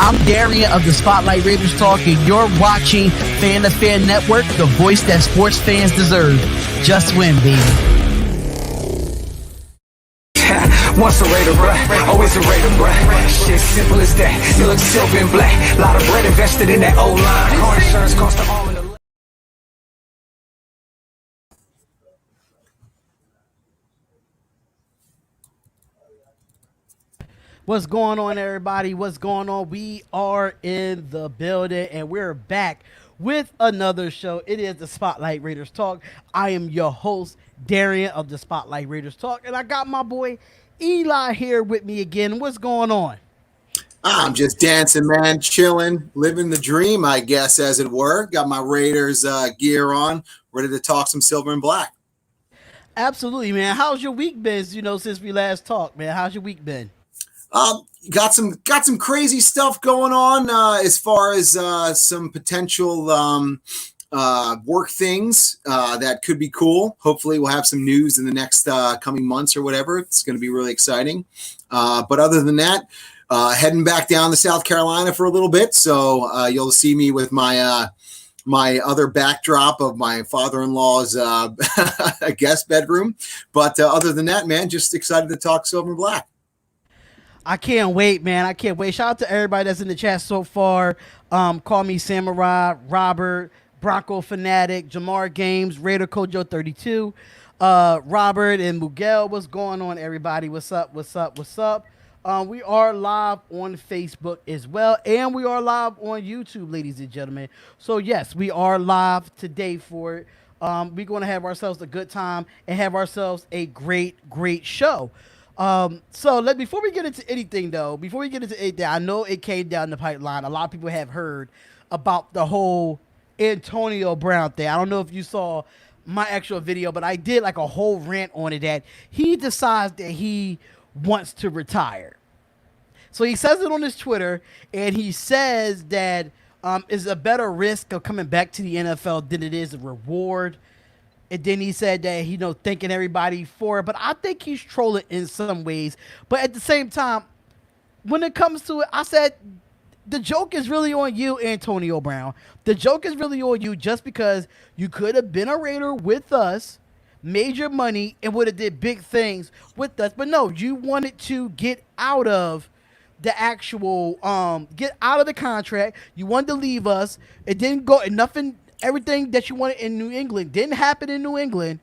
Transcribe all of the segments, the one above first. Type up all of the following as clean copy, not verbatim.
I'm Darion of the Spotlight Raiders Talk, and you're watching Fan to Fan Network, the voice that sports fans deserve. Just win, baby. Once a Raider, bruh, always a Raider, bruh. Shit simple as that. You look silver and black. Lot of bread invested in that old line. Car insurance cost the arm and the... What's going on, everybody? What's going on? We are in the building, and we're back with another show. It is the Spotlight Raiders Talk. I am your host, Darion of the Spotlight Raiders Talk, and I got my boy Eli here with me again. What's going on? I'm just dancing, man, chilling, living the dream, I guess, as it were. Got my Raiders gear on, ready to talk some silver and black. Absolutely, man. How's your week been, since we last talked, man? How's your week been? Got some crazy stuff going on as far as some potential work things that could be cool. Hopefully we'll have some news in the next coming months or whatever. It's going to be really exciting. But other than that, heading back down to South Carolina for a little bit. So you'll see me with my my other backdrop of my father-in-law's guest bedroom. But other than that, man, just excited to talk silver and black. I can't wait, man. I can't wait. Shout out to everybody that's in the chat so far. Call me Samurai, Robert, Bronco Fanatic, Jamar Games, Raider Kojo 32, Robert and Miguel. What's going on, everybody? What's up? What's up? What's up? We are live on Facebook as well, and we are live on YouTube, ladies and gentlemen. So, yes, we are live today for it. We're going to have ourselves a good time and have ourselves a great show. Before we get into anything, I know it came down the pipeline. A lot of people have heard about the whole Antonio Brown thing. I don't know if you saw my actual video, but I did like a whole rant on it that he decides that he wants to retire. So he says it on his Twitter, and he says that it's a better risk of coming back to the NFL than it is a reward. And then he said that, thanking everybody for it. But I think he's trolling in some ways. But at the same time, when it comes to it, I said, the joke is really on you, Antonio Brown. The joke is really on you just because you could have been a Raider with us, made your money, and would have did big things with us. But no, you wanted to get out of the actual, get out of the contract. You wanted to leave us. It didn't go, and nothing... Everything that you wanted in New England didn't happen in New England,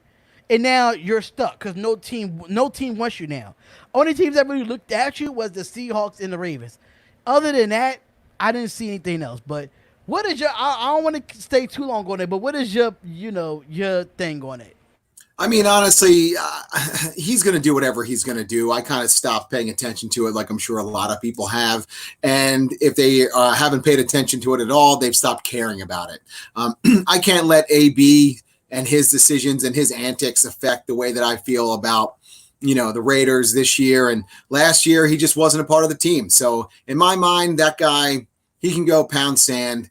and now you're stuck because no team wants you now. Only teams that really looked at you was the Seahawks and the Ravens. Other than that, I didn't see anything else. But what is your? I don't want to stay too long on it, but what is your thing on it? I mean, honestly, he's going to do whatever he's going to do. I kind of stopped paying attention to it, like I'm sure a lot of people have. And if they haven't paid attention to it at all, they've stopped caring about it. I can't let AB and his decisions and his antics affect the way that I feel about, the Raiders this year. And last year, he just wasn't a part of the team. So in my mind, that guy, he can go pound sand.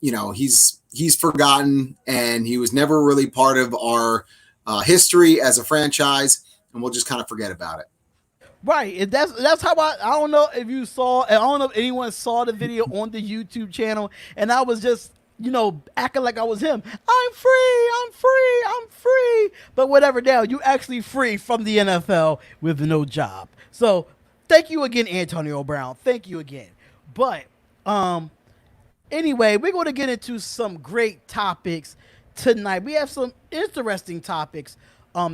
He's forgotten, and he was never really part of our history as a franchise, and we'll just kind of forget about it. Right. And that's how I don't know if you saw, I don't know if anyone saw the video on the YouTube channel, and I was just, acting like I was him. I'm free. But whatever, now you actually free from the NFL with no job. So thank you again, Antonio Brown. Thank you again. But anyway, we're going to get into some great topics tonight. We have some interesting topics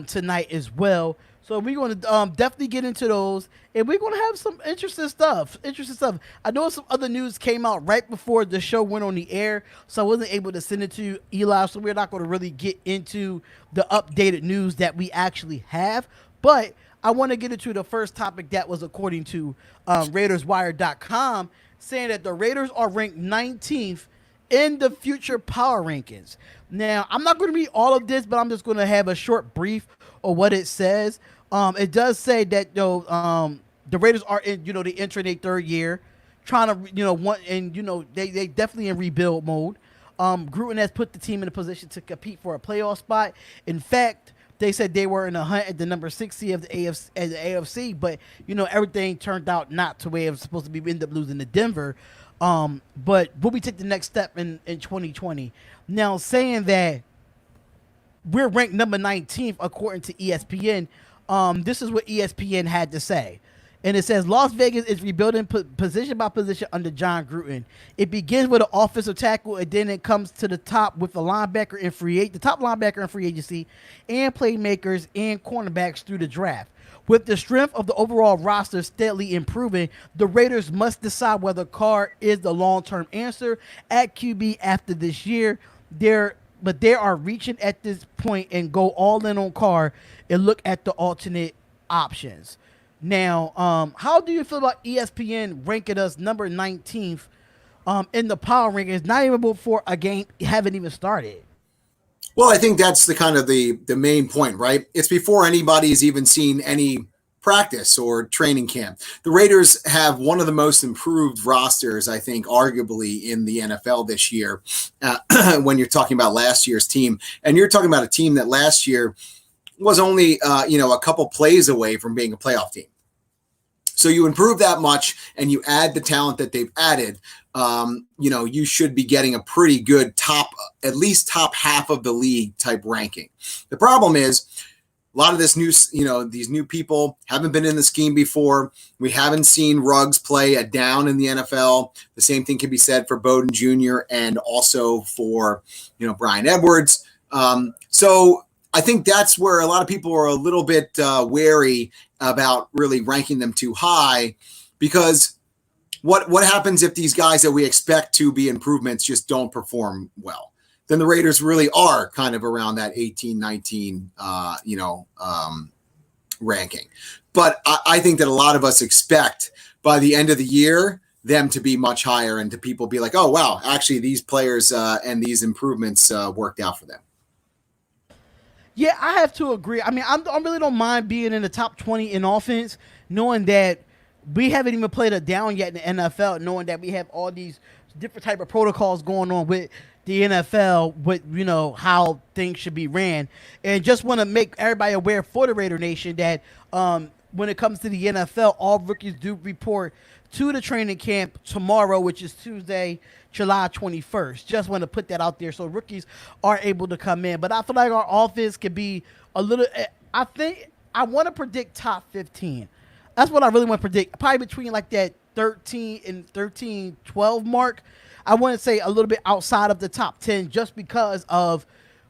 tonight as well. So we're going to definitely get into those, and we're going to have some interesting stuff. I know some other news came out right before the show went on the air, so I wasn't able to send it to you, Eli, so we're not going to really get into the updated news that we actually have. But I want to get into the first topic that was according to RaidersWire.com, saying that the Raiders are ranked 19th in the future power rankings. Now, I'm not going to read all of this, but I'm just going to have a short brief of what it says. It does say that the Raiders are in, they enter their third year, trying to, they definitely in rebuild mode. Gruden has put the team in a position to compete for a playoff spot. In fact, they said they were in a hunt at the number 60 of the AFC, but everything turned out not to where it was supposed to be. We ended up losing to Denver. But will we take the next step in 2020? Now, saying that we're ranked number 19th according to ESPN, this is what ESPN had to say. And it says Las Vegas is rebuilding position by position under John Gruden. It begins with an offensive tackle, and then it comes to the top with the top linebacker in free agency, and playmakers and cornerbacks through the draft. With the strength of the overall roster steadily improving, the Raiders must decide whether Carr is the long-term answer at QB after this year. But they are reaching at this point and go all in on Carr and look at the alternate options. Now, how do you feel about ESPN ranking us number 19th in the power rankings, not even before a game haven't even started? Well, I think that's the main point, right? It's before anybody's even seen any practice or training camp. The Raiders have one of the most improved rosters, I think, arguably in the NFL this year. When you're talking about last year's team, and you're talking about a team that last year was only a couple plays away from being a playoff team. So you improve that much and you add the talent that they've added, you should be getting a pretty good at least top half of the league type ranking. The problem is a lot of this these new people haven't been in the scheme before. We haven't seen Ruggs play a down in the NFL. The same thing can be said for Bowden Jr. and also for, Brian Edwards. So I think that's where a lot of people are a little bit wary about really ranking them too high, because what happens if these guys that we expect to be improvements just don't perform well? Then the Raiders really are kind of around that 18, 19, ranking. But I think that a lot of us expect by the end of the year them to be much higher and to people be like, oh, wow, actually these players and these improvements worked out for them. Yeah, I have to agree. I mean, I really don't mind being in the top 20 in offense, knowing that we haven't even played a down yet in the NFL, knowing that we have all these different type of protocols going on with the NFL, with, how things should be ran. And just want to make everybody aware for the Raider Nation that when it comes to the NFL, all rookies do report to the training camp tomorrow, which is Tuesday, July 21st. Just want to put that out there so rookies are able to come in. But I feel like our offense could be a little – I want to predict top 15. That's what I really want to predict. Probably between like that 13 and 13, 12 mark. I want to say a little bit outside of the top 10 just because of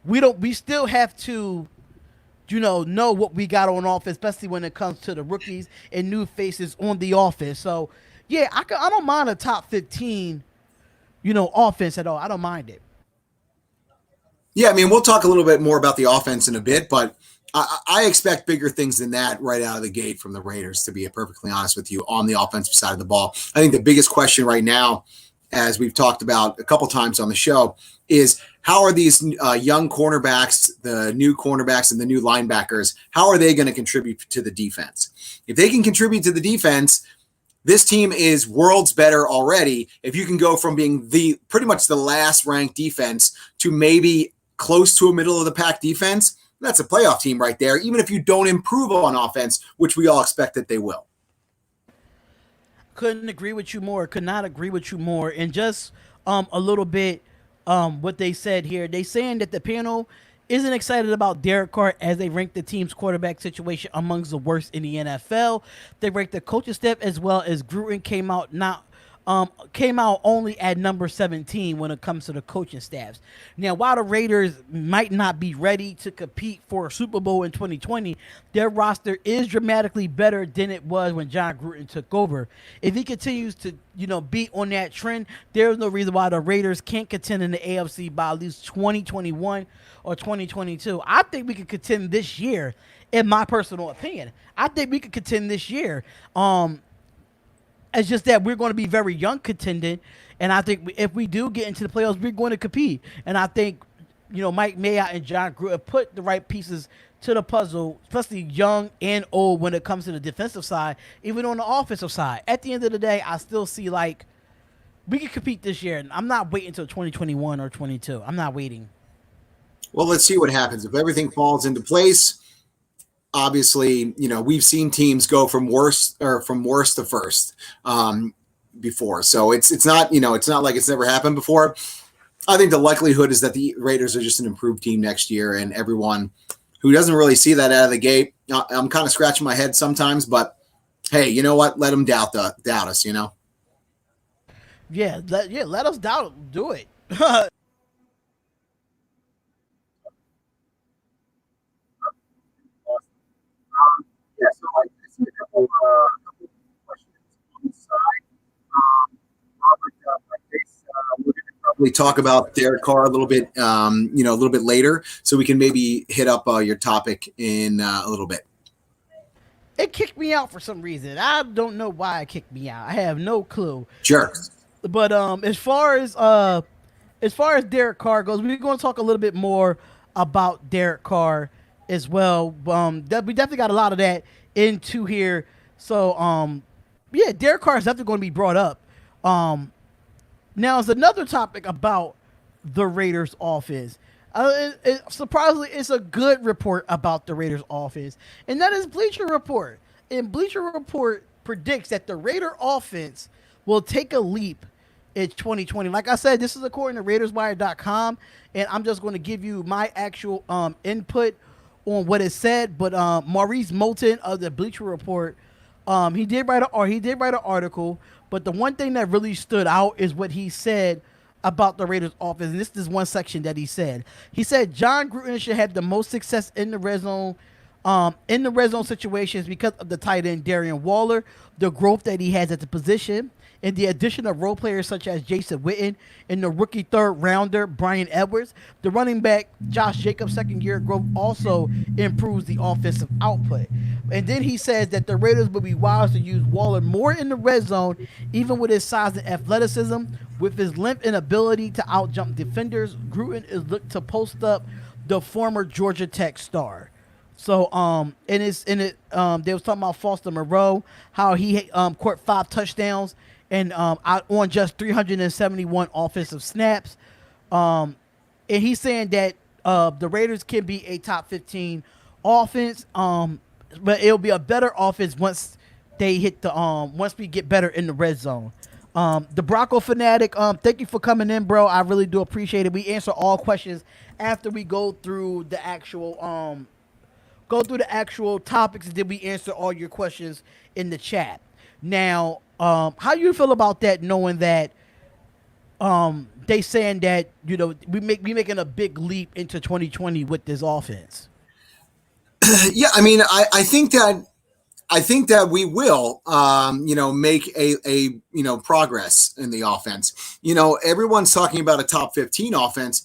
we still have to know what we got on offense, especially when it comes to the rookies and new faces on the offense. So, yeah, I don't mind a top 15, offense at all. I don't mind it. Yeah, I mean, we'll talk a little bit more about the offense in a bit, but I expect bigger things than that right out of the gate from the Raiders, to be perfectly honest with you, on the offensive side of the ball. I think the biggest question right now, as we've talked about a couple times on the show, is how are these young cornerbacks, the new cornerbacks and the new linebackers, how are they going to contribute to the defense? If they can contribute to the defense, this team is worlds better already. If you can go from being pretty much the last ranked defense to maybe close to a middle of the pack defense, that's a playoff team right there, even if you don't improve on offense, which we all expect that they will. Couldn't agree with you more. Could not agree with you more. And just a little bit what they said here. They saying that the panel isn't excited about Derek Carr as they rank the team's quarterback situation amongst the worst in the NFL. They ranked the coaching staff as well as Gruden came out only at number 17 when it comes to the coaching staffs. Now, while the Raiders might not be ready to compete for a Super Bowl in 2020, their roster is dramatically better than it was when John Gruden took over. If he continues to, be on that trend, there's no reason why the Raiders can't contend in the AFC by at least 2021 or 2022. I think we could contend this year, in my personal opinion. I think we could contend this year. It's just that we're going to be very young contending, and I think if we do get into the playoffs, we're going to compete. And I think, Mike Mayock and John Gruden put the right pieces to the puzzle, especially young and old when it comes to the defensive side, even on the offensive side. At the end of the day, I still see like we can compete this year, and I'm not waiting until 2021 or 22. I'm not waiting. Well, let's see what happens. If everything falls into place, obviously, we've seen teams go from worst to first before. So it's not, it's not like it's never happened before. I think the likelihood is that the Raiders are just an improved team next year, and everyone who doesn't really see that out of the gate, I'm kind of scratching my head sometimes, but hey, you know what? Let them doubt us, Yeah, let us do it. Yeah, so I see a couple questions on the side. Robert, like this, we're going to probably talk about Derek Carr a little bit, a little bit later, so we can maybe hit up your topic in a little bit. It kicked me out for some reason. I don't know why it kicked me out. I have no clue. Jerks. But as far as Derek Carr goes, we're going to talk a little bit more about Derek Carr as well. We definitely got a lot of that into here. So yeah, Derek Carr is definitely going to be brought up. Now, is another topic about the Raiders' offense. Surprisingly, it's a good report about the Raiders' offense, and that is Bleacher Report. And Bleacher Report predicts that the Raider offense will take a leap in 2020. Like I said, this is according to RaidersWire.com, and I'm just going to give you my actual input on what it said. But Maurice Moulton of the Bleacher Report, he did write an article. But the one thing that really stood out is what he said about the Raiders offense. And this is one section that he said. He said John Gruden should have the most success in the red zone situations because of the tight end Darren Waller, the growth that he has at the position, and the addition of role players such as Jason Witten and the rookie third rounder Brian Edwards. The running back Josh Jacobs' second year growth also improves the offensive output. And then he says that the Raiders will be wise to use Waller more in the red zone, even with his size and athleticism. With his length and ability to outjump defenders, Gruden is looked to post up the former Georgia Tech star. So they was talking about Foster Moreau, how he caught 5 touchdowns and on just 371 offensive snaps. And he's saying that the Raiders can be a top 15 offense, but it'll be a better offense once they hit the once we get better in the red zone. The Bronco Fanatic, thank you for coming in, bro. I really do appreciate it. We answer all questions after we go through the actual topics, and then we answer all your questions in the chat. Now, how you feel about that, knowing that they saying that we making a big leap into 2020 with this offense? Yeah, I mean, I think that we will, make a progress in the offense. Everyone's talking about a top 15 offense.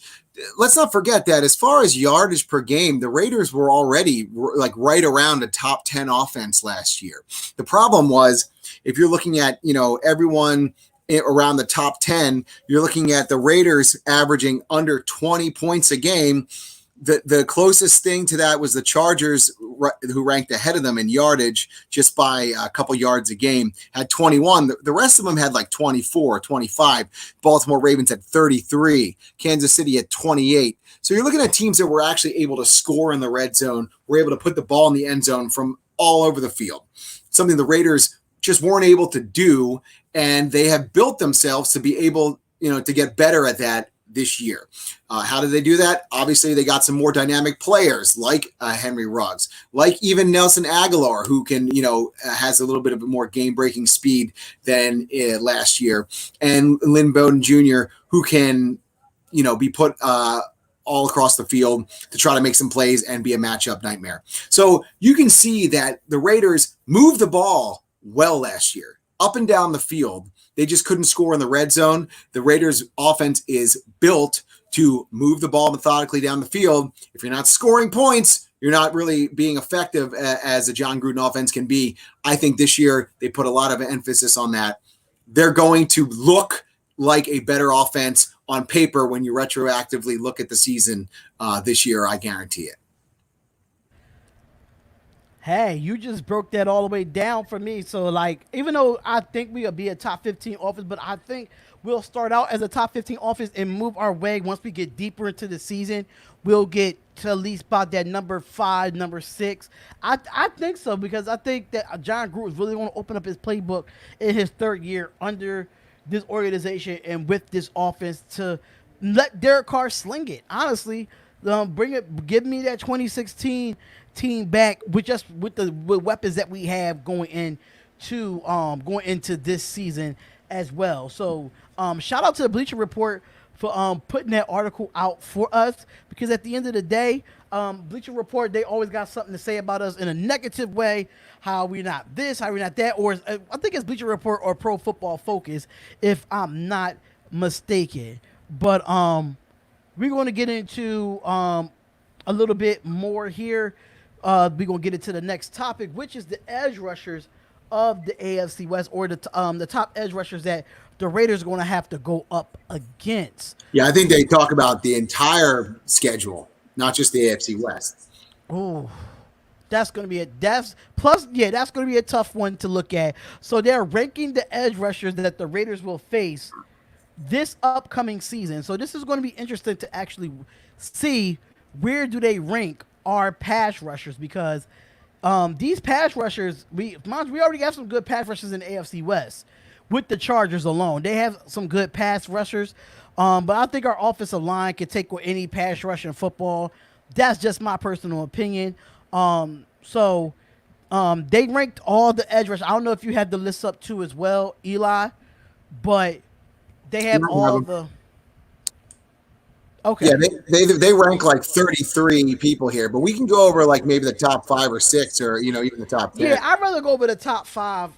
Let's not forget that as far as yardage per game, the Raiders were already like right around a top 10 offense last year. The problem was, if you're looking at, everyone around the top 10, you're looking at the Raiders averaging under 20 points a game. The closest thing to that was the Chargers, who ranked ahead of them in yardage just by a couple yards a game, had 21. The rest of them had like 24, 25. Baltimore Ravens had 33. Kansas City had 28. So you're looking at teams that were actually able to score in the red zone, were able to put the ball in the end zone from all over the field, something the Raiders just weren't able to do, and they have built themselves to be able, to get better at that this year. How did they do that? Obviously, they got some more dynamic players like Henry Ruggs, like even Nelson Aguilar, who can, has a little bit of a more game-breaking speed than last year, and Lynn Bowden Jr., who can, be put all across the field to try to make some plays and be a matchup nightmare. So you can see that the Raiders moved the ball well last year, up and down the field. They just couldn't score in the red zone. The Raiders offense is built to move the ball methodically down the field. If you're not scoring points, you're not really being effective as a John Gruden offense can be. I think this year they put a lot of emphasis on that. They're going to look like a better offense on paper when you retroactively look at the season this year. I guarantee it. Hey, you just broke that all the way down for me. So, like, even though I think we'll be a top 15 offense, but I think we'll start out as a top 15 offense and move our way once we get deeper into the season. We'll get to at least about that number 5, number 6. I think so because I think that John Gruden is really going to open up his playbook in his third year under this organization and with this offense to let Derek Carr sling it. Honestly, bring it, give me that 2016 team back with just with the weapons that we have going into this season as well. So shout out to the Bleacher Report for putting that article out for us because at the end of the day, Bleacher Report, they always got something to say about us in a negative way, how we're not this, how we're not that, or I think it's Bleacher Report or Pro Football Focus if I'm not mistaken. But we're going to get into a little bit more here. We're going to get into the next topic, which is the edge rushers of the AFC West, or the top edge rushers that the Raiders are going to have to go up against. Yeah, I think they talk about the entire schedule, not just the AFC West. Oh, that's going to be that's going to be a tough one to look at. So they're ranking the edge rushers that the Raiders will face this upcoming season. So this is going to be interesting to actually see where do they rank our pass rushers because these pass rushers, we already have some good pass rushers in the AFC West with the Chargers alone. They have some good pass rushers, but I think our offensive line can take with any pass rush in football. That's just my personal opinion. So they ranked all the edge rushers. I don't know if you had the list up too as well, Eli, but they have all the. Okay. Yeah, they rank like 33 people here, but we can go over like maybe the top 5 or 6 or even the top 10. Yeah, I'd rather go over the top five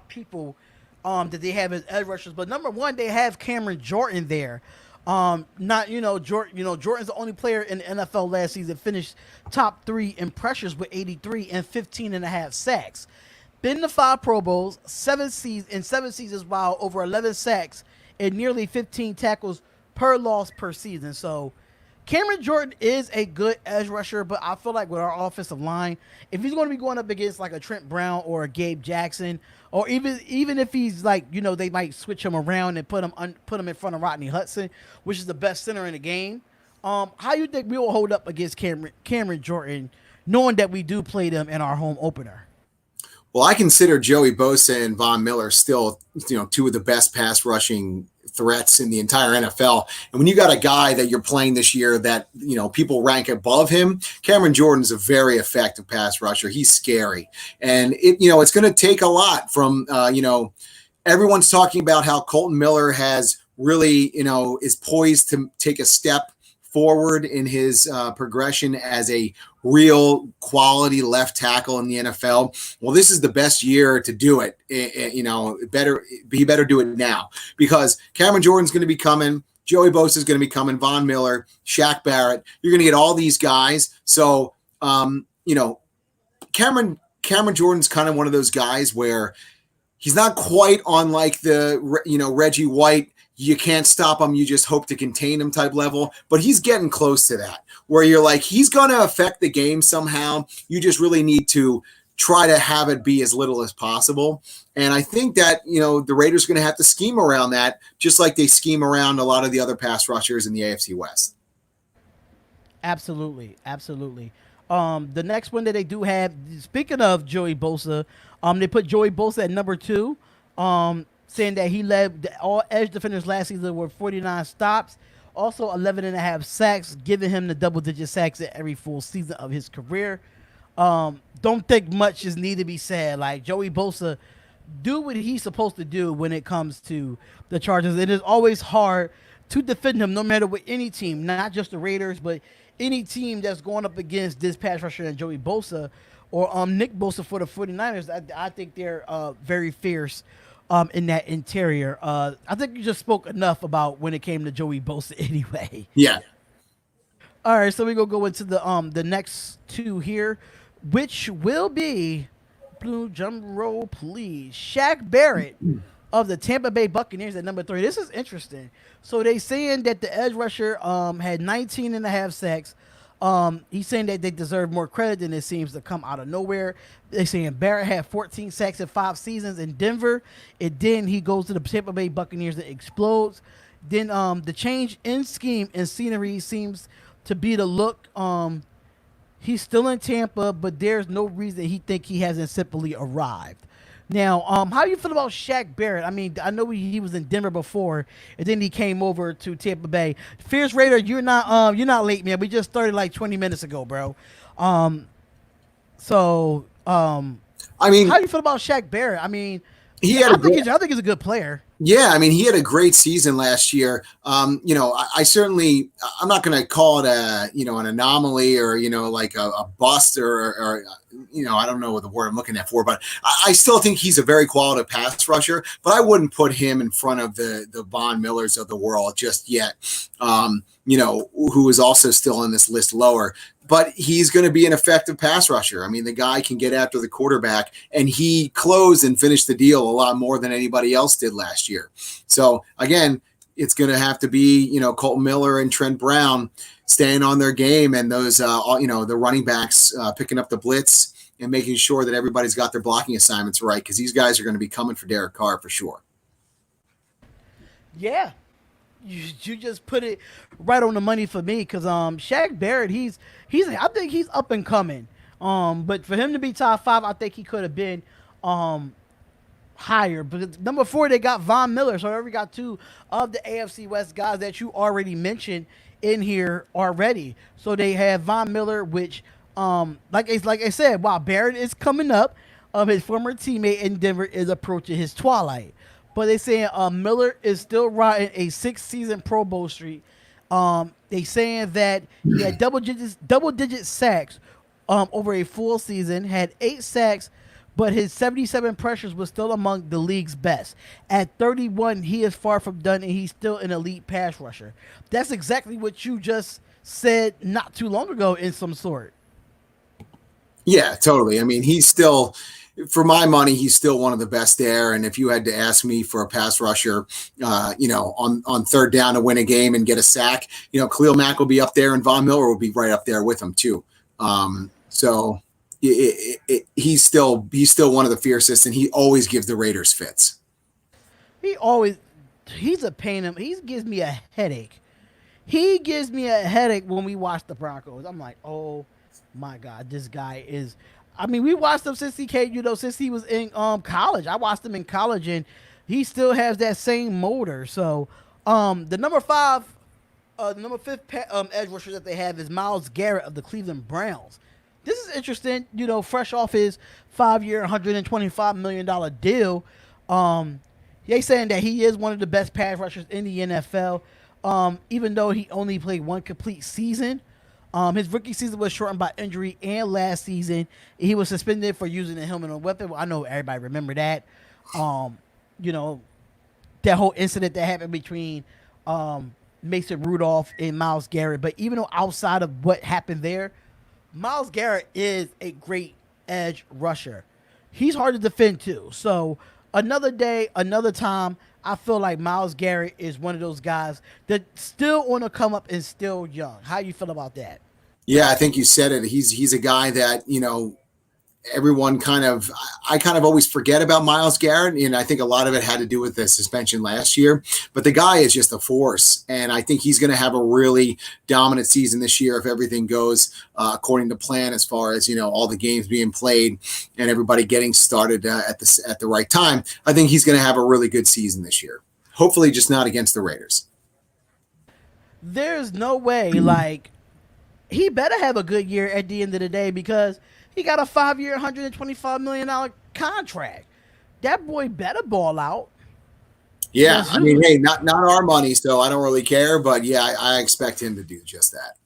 people that they have as edge rushers. But number one, they have Cameron Jordan there. Jordan's the only player in the NFL last season that finished top 3 in pressures with 83 and 15 and a half sacks. Been to 5 Pro Bowls, 7 seasons, while over 11 sacks and nearly 15 tackles per loss per season. So Cameron Jordan is a good edge rusher, but I feel like with our offensive line, if he's going to be going up against like a Trent Brown or a Gabe Jackson, or even if he's like, they might switch him around and put him in front of Rodney Hudson, which is the best center in the game. How you think we will hold up against Cameron Jordan, knowing that we do play them in our home opener? Well, I consider Joey Bosa and Von Miller still, 2 of the best pass rushing threats in the entire NFL. And when you got a guy that you're playing this year that, people rank above him, Cameron Jordan's a very effective pass rusher. He's scary. And it's going to take a lot from, everyone's talking about how Colton Miller has really, is poised to take a step forward in his progression as a real quality left tackle in the NFL. Well, this is the best year to do it. He better do it now because Cameron Jordan's going to be coming. Joey Bosa is going to be coming. Von Miller, Shaq Barrett. You're going to get all these guys. So, Cameron Jordan's kind of one of those guys where he's not quite on like the, Reggie White, you can't stop him, you just hope to contain him type level, but he's getting close to that, where you're like, he's going to affect the game somehow. You just really need to try to have it be as little as possible. And I think that, the Raiders are going to have to scheme around that, just like they scheme around a lot of the other pass rushers in the AFC West. Absolutely. The next one that they do have, speaking of Joey Bosa, they put Joey Bosa at number 2, saying that he led all edge defenders last season with 49 stops, also 11 and a half sacks, giving him the double-digit sacks at every full season of his career. Don't think much is need to be said. Like, Joey Bosa do what he's supposed to do when it comes to the Chargers. It is always hard to defend him no matter what any team, not just the Raiders, but any team that's going up against this pass rusher and Joey Bosa or Nick Bosa for the 49ers. I think they're very fierce in that interior. I think you just spoke enough about when it came to Joey Bosa anyway. Yeah. All right, so we're going to go into the next 2 here, which will be, blue drum roll, please, Shaq Barrett of the Tampa Bay Buccaneers at number 3. This is interesting. So they saying that the edge rusher had 19 and a half sacks, He's saying that they deserve more credit than it seems to come out of nowhere. They're saying Barrett had 14 sacks in 5 seasons in Denver, and then he goes to the Tampa Bay Buccaneers and explodes. Then the change in scheme and scenery seems to be the look. He's still in Tampa, but there's no reason he think he hasn't simply arrived. Now, how do you feel about Shaq Barrett? I mean, I know he was in Denver before, and then he came over to Tampa Bay. Fierce Raider, you're not late, man. We just started like 20 minutes ago, bro. I mean, how do you feel about Shaq Barrett? I mean, I think he's a good player. Yeah, I mean, he had a great season last year. I certainly, I'm not going to call it an anomaly or, like a bust or, I don't know what the word I'm looking at for, but I still think he's a very quality pass rusher, but I wouldn't put him in front of the Von Millers of the world just yet, who is also still on this list lower. But he's going to be an effective pass rusher. I mean, the guy can get after the quarterback, and he closed and finished the deal a lot more than anybody else did last year. So, again, it's going to have to be, Colton Miller and Trent Brown staying on their game, and those, the running backs picking up the blitz and making sure that everybody's got their blocking assignments right, because these guys are going to be coming for Derek Carr for sure. Yeah. You just put it right on the money for me, because Shaq Barrett, I think he's up and coming. But for him to be top 5, I think he could have been higher. But number 4, they got Von Miller, so they already got 2 of the AFC West guys that you already mentioned in here already. So they have Von Miller, which like I said, while Barrett is coming up, his former teammate in Denver is approaching his twilight. But they saying Miller is still riding a 6-season Pro Bowl streak. They saying that he had double digit sacks over a full season, had 8 sacks, but his 77 pressures was still among the league's best. At 31, he is far from done, and he's still an elite pass rusher. That's exactly what you just said not too long ago in some sort. Yeah, totally. I mean, he's still, for my money, he's still one of the best there. And if you had to ask me for a pass rusher, on third down to win a game and get a sack, Khalil Mack will be up there, and Von Miller will be right up there with him too. So he's still one of the fiercest, and he always gives the Raiders fits. He's a pain. He gives me a headache. He gives me a headache when we watch the Broncos. I'm like, oh my God, this guy is. I mean, we watched him since he was in college. I watched him in college, and he still has that same motor. So, the number 5th edge rusher that they have is Myles Garrett of the Cleveland Browns. This is interesting. Fresh off his 5-year, $125 million deal. They saying that he is one of the best pass rushers in the NFL. Even though he only played 1 complete season. His rookie season was shortened by injury, and last season he was suspended for using a helmet on weapon. I know everybody remember that. That whole incident that happened between Mason Rudolph and Myles Garrett. But even though outside of what happened there, Myles Garrett is a great edge rusher. He's hard to defend too. So another day, another time, I feel like Myles Garrett is one of those guys that's still on the come up and still young. How you feel about that? Yeah, I think you said it. He's a guy that, everyone I kind of always forget about Myles Garrett. And I think a lot of it had to do with the suspension last year, but the guy is just a force. And I think he's going to have a really dominant season this year if everything goes according to plan, as far as, all the games being played and everybody getting started at the right time. I think he's going to have a really good season this year. Hopefully just not against the Raiders. There's no way, he better have a good year at the end of the day, because he got a 5-year, $125 million contract. That boy better ball out. Yeah, I mean, hey, not our money, so I don't really care. But yeah, I expect him to do just that.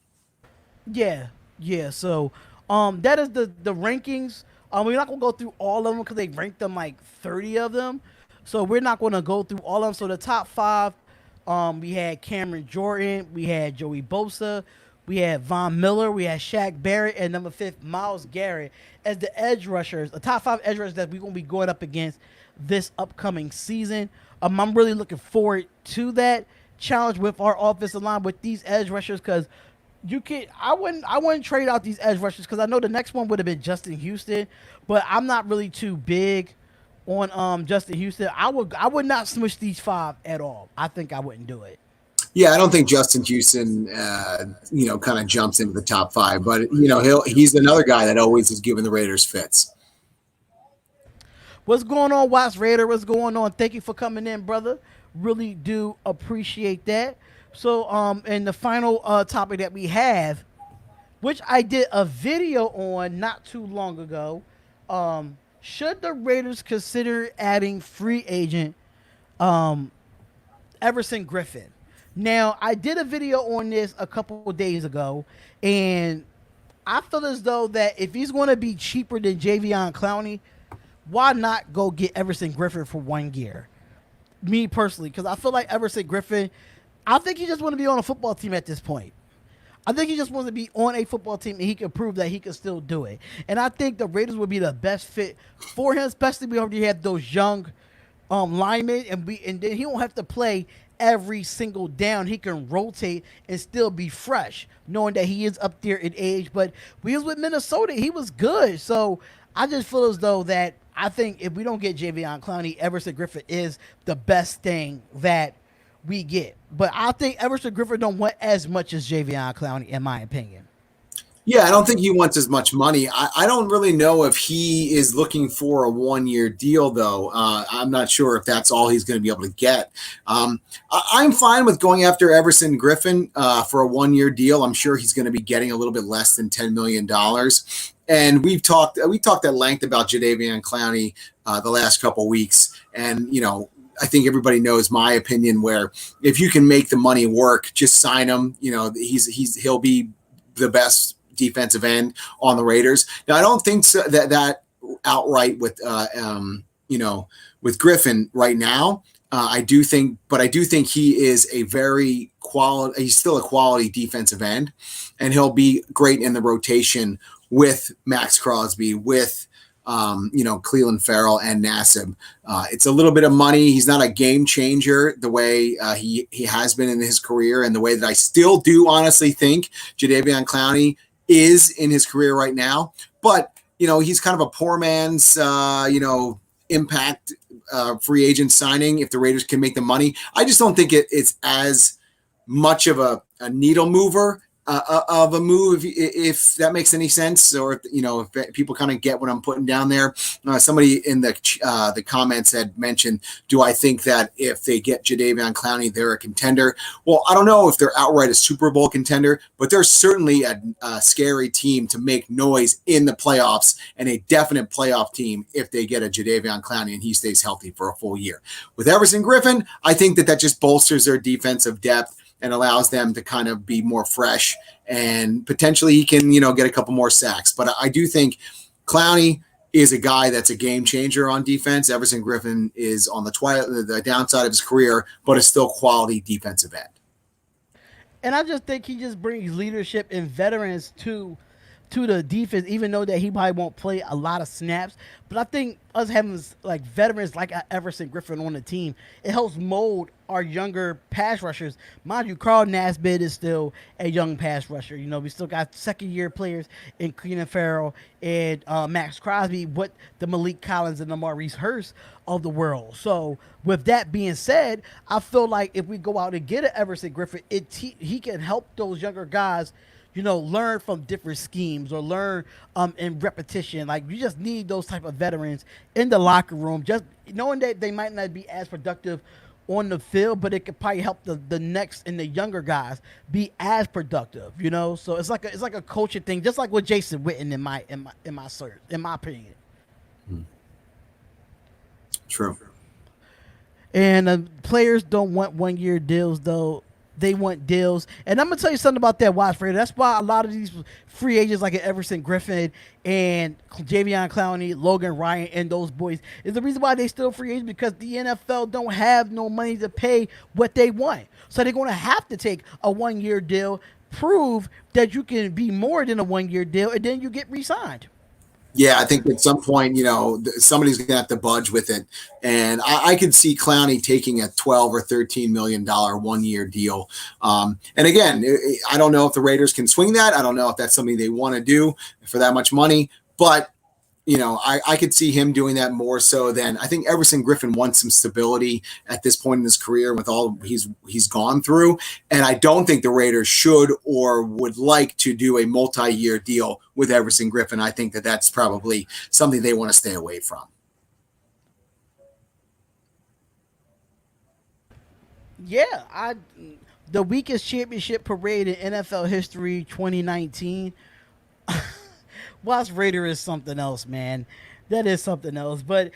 Yeah. So, that is the rankings. We're not gonna go through all of them because they ranked them like 30 of them. So we're not gonna go through all of them. So the top 5, we had Cameron Jordan, we had Joey Bosa. We had Von Miller, we had Shaq Barrett, and number 5th, Myles Garrett as the edge rushers, the top 5 edge rushers that we're going to be going up against this upcoming season. I'm really looking forward to that challenge with our offensive line with these edge rushers, because You can. I wouldn't trade out these edge rushers because I know the next one would have been Justin Houston, but I'm not really too big on Justin Houston. I would not smush these five at all. I think I wouldn't do it. Yeah, I don't think Justin Houston, kind of jumps into the top five, but he's another guy that always is giving the Raiders fits. What's going on, Watts Raider? What's going on? Thank you for coming in, brother. Really do appreciate that. So, and the final topic that we have, which I did a video on not too long ago, should the Raiders consider adding free agent Everson Griffen? Now, I did a video on this a couple of days ago, and I feel as though that if he's going to be cheaper than Jadeveon Clowney, why not go get Everson Griffen for 1 year? Me personally, because I feel like Everson Griffen, I think he just want to be on a football team at this point. I think he just wants to be on a football team and he can prove that he can still do it. And I think the Raiders would be the best fit for him, especially we already have those young linemen, and then he won't have to play every single down. He can rotate and still be fresh, knowing that he is up there in age. But we was with Minnesota, he was good. So I just feel as though that I think if we don't get Jadeveon Clowney, Everson Griffen is the best thing that we get. But I think Everson Griffen don't want as much as Jadeveon Clowney, in my opinion. Yeah, I don't think he wants as much money. I don't really know if he is looking for a 1 year deal, though. I'm not sure if that's all he's going to be able to get. I'm fine with going after Everson Griffen for a 1 year deal. I'm sure he's going to be getting a little bit less than $10 million. And we talked at length about Jadeveon Clowney the last couple weeks. And, I think everybody knows my opinion where if you can make the money work, just sign him. He'll be the best defensive end on the Raiders. Now, I don't think so that outright with Griffen right now. I do think he is a very quality. He's still a quality defensive end, and he'll be great in the rotation with Max Crosby, with Cleveland Farrell and Nassib. It's a little bit of money. He's not a game changer the way he has been in his career, and the way that I still do honestly think Jadeveon Clowney is in his career right now. But he's kind of a poor man's impact free agent signing if the Raiders can make the money. I just don't think it's as much of a needle mover of a move, if that makes any sense, or if people kind of get what I'm putting down there. Somebody in the comments had mentioned, do I think that if they get Jadeveon Clowney, they're a contender? Well, I don't know if they're outright a Super Bowl contender, but they're certainly a scary team to make noise in the playoffs, and a definite playoff team if they get a Jadeveon Clowney and he stays healthy for a full year. With Everson Griffen, I think that just bolsters their defensive depth and allows them to kind of be more fresh, and potentially he can, get a couple more sacks. But I do think Clowney is a guy that's a game changer on defense. Everson Griffen is on the downside of his career, but is still quality defensive end. And I just think he just brings leadership and veterans to the defense, even though that he probably won't play a lot of snaps. But I think us having like veterans like Everson Griffen on the team, it helps mold our younger pass rushers. Mind you, Carl Nassib is still a young pass rusher. We still got second-year players in Cleveland Farrell and Max Crosby, with the Malik Collins and the Maurice Hurst of the world. So with that being said, I feel like if we go out and get an Everson Griffen, he can help those younger guys learn from different schemes, or learn in repetition. Like, you just need those type of veterans in the locker room, just knowing that they might not be as productive on the field, but it could probably help the next and the younger guys be as productive, So it's like a coaching thing, just like with Jason Witten in my opinion. True. And players don't want 1 year deals, though. They want deals. And I'm going to tell you something about that, Watch Fraser. That's why a lot of these free agents like Everson Griffen and Jadeveon Clowney, Logan Ryan, and those boys is the reason why they still free agents, because the NFL don't have no money to pay what they want. So they're going to have to take a 1 year deal, prove that you can be more than a 1 year deal, and then you get re-signed. Yeah, I think at some point, somebody's going to have to budge with it. And I could see Clowney taking a $12 or $13 million 1 year deal. And again, I don't know if the Raiders can swing that. I don't know if that's something they want to do for that much money. But I could see him doing that more so than I think Everson Griffen wants some stability at this point in his career with all he's gone through. And I don't think the Raiders should or would like to do a multi-year deal with Everson Griffen. I think that that's probably something they want to stay away from. Yeah, the weakest championship parade in NFL history, 2019. Las Raider is something else, man. That is something else. But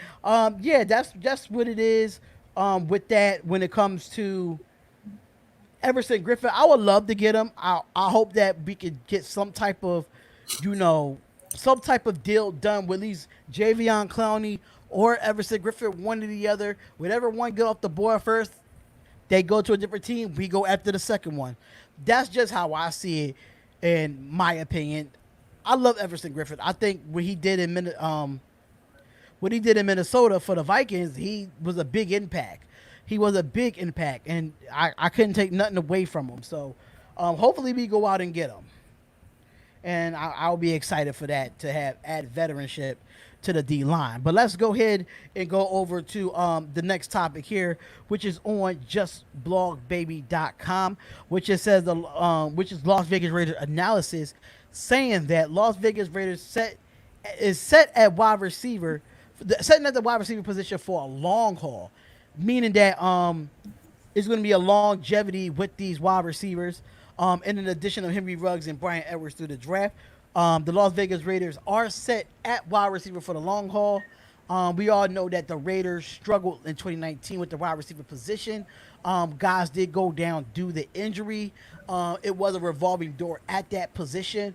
yeah, that's what it is. With that, when it comes to Everson Griffen, I would love to get him. I hope that we could get some type of, some type of deal done with these Javion Clowney or Everson Griffen, one or the other. Whatever one get off the board first, they go to a different team. We go after the second one. That's just how I see it, in my opinion. I love Everson Griffen. I think what he did in Minnesota for the Vikings, he was a big impact. He was a big impact, and I couldn't take nothing away from him. So hopefully we go out and get him. And I'll be excited for that, to add veteranship to the D-line. But let's go ahead and go over to the next topic here, which is on justblogbaby.com, which is Las Vegas Raiders analysis, saying that Las Vegas Raiders setting at the wide receiver position for a long haul, meaning that it's going to be a longevity with these wide receivers. And in addition of Henry Ruggs and Brian Edwards through the draft, the Las Vegas Raiders are set at wide receiver for the long haul. We all know that the Raiders struggled in 2019 with the wide receiver position. Guys did go down due to injury. It was a revolving door at that position.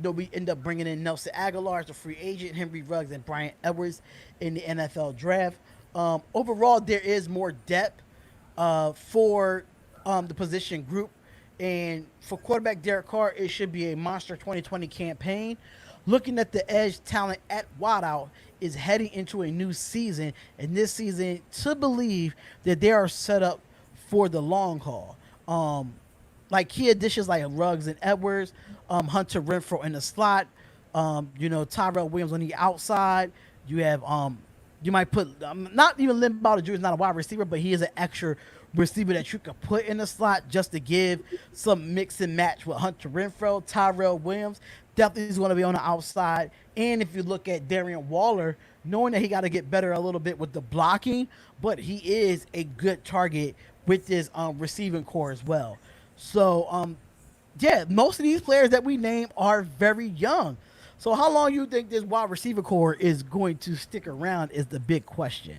We end up bringing in Nelson Aguilar as a free agent, Henry Ruggs, and Brian Edwards in the NFL draft. Overall, there is more depth for the position group. And for quarterback Derek Carr, it should be a monster 2020 campaign. Looking at the edge talent at wideout is heading into a new season, and this season to believe that they are set up for the long haul. Like key additions like Ruggs and Edwards, Hunter Renfrow in the slot, Tyrell Williams on the outside. You have you might put not even Limbaugh Jr. is not a wide receiver, but he is an extra receiver that you could put in the slot just to give some mix and match with Hunter Renfrow. Tyrell Williams definitely is going to be on the outside. And if you look at Darion Waller, knowing that he got to get better a little bit with the blocking, but he is a good target with his receiving core as well. So, yeah, most of these players that we name are very young. So how long you think this wide receiver core is going to stick around is the big question.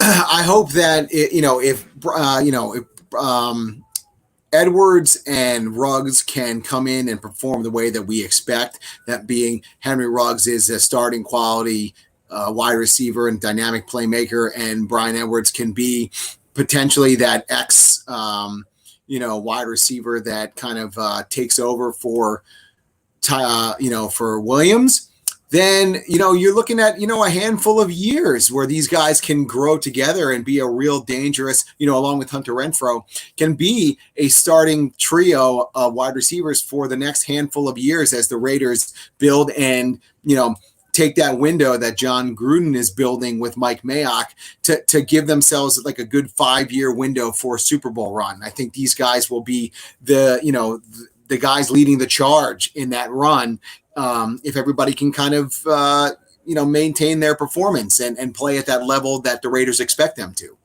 I hope that if Edwards and Ruggs can come in and perform the way that we expect, that being Henry Ruggs is a starting quality wide receiver and dynamic playmaker, and Brian Edwards can be potentially that wide receiver that kind of takes over for Williams. Then, you're looking at, a handful of years where these guys can grow together and be a real dangerous, along with Hunter Renfrow, can be a starting trio of wide receivers for the next handful of years as the Raiders build and, take that window that John Gruden is building with Mike Mayock to give themselves like a good 5-year window for a Super Bowl run. I think these guys will be the guys leading the charge in that run. If everybody can kind of, maintain their performance and play at that level that the Raiders expect them to.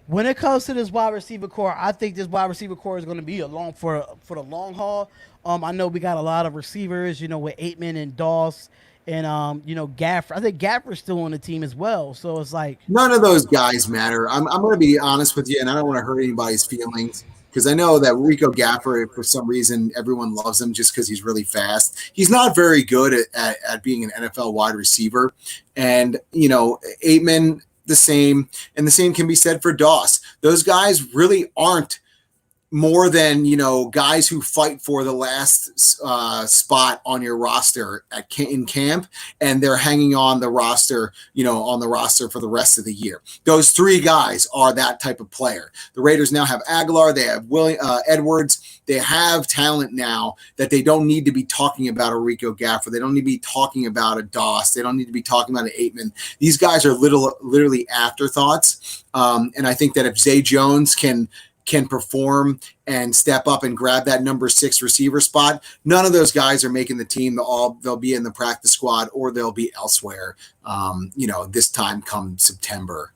When it comes to this wide receiver core, I think this wide receiver core is going to be for the long haul. I know we got a lot of receivers, with Aitman and Doss and, Gafford. I think Gafford's still on the team as well. So it's like none of those guys matter. I'm going to be honest with you, and I don't want to hurt anybody's feelings, because I know that Rico Gafford, for some reason, everyone loves him just because he's really fast. He's not very good at being an NFL wide receiver. And, Aitman, the same. And the same can be said for Doss. Those guys really aren't more than, guys who fight for the last spot on your roster in camp, and they're hanging on the roster, for the rest of the year. Those three guys are that type of player. The Raiders now have Aguilar, they have Edwards, they have talent now that they don't need to be talking about a Rico Gafford. They don't need to be talking about a Doss. They don't need to be talking about an Aitman. These guys are literally afterthoughts. And I think that if Zay Jones can perform and step up and grab that number 6 receiver spot, none of those guys are making the team. They'll be in the practice squad or they'll be elsewhere, this time come September.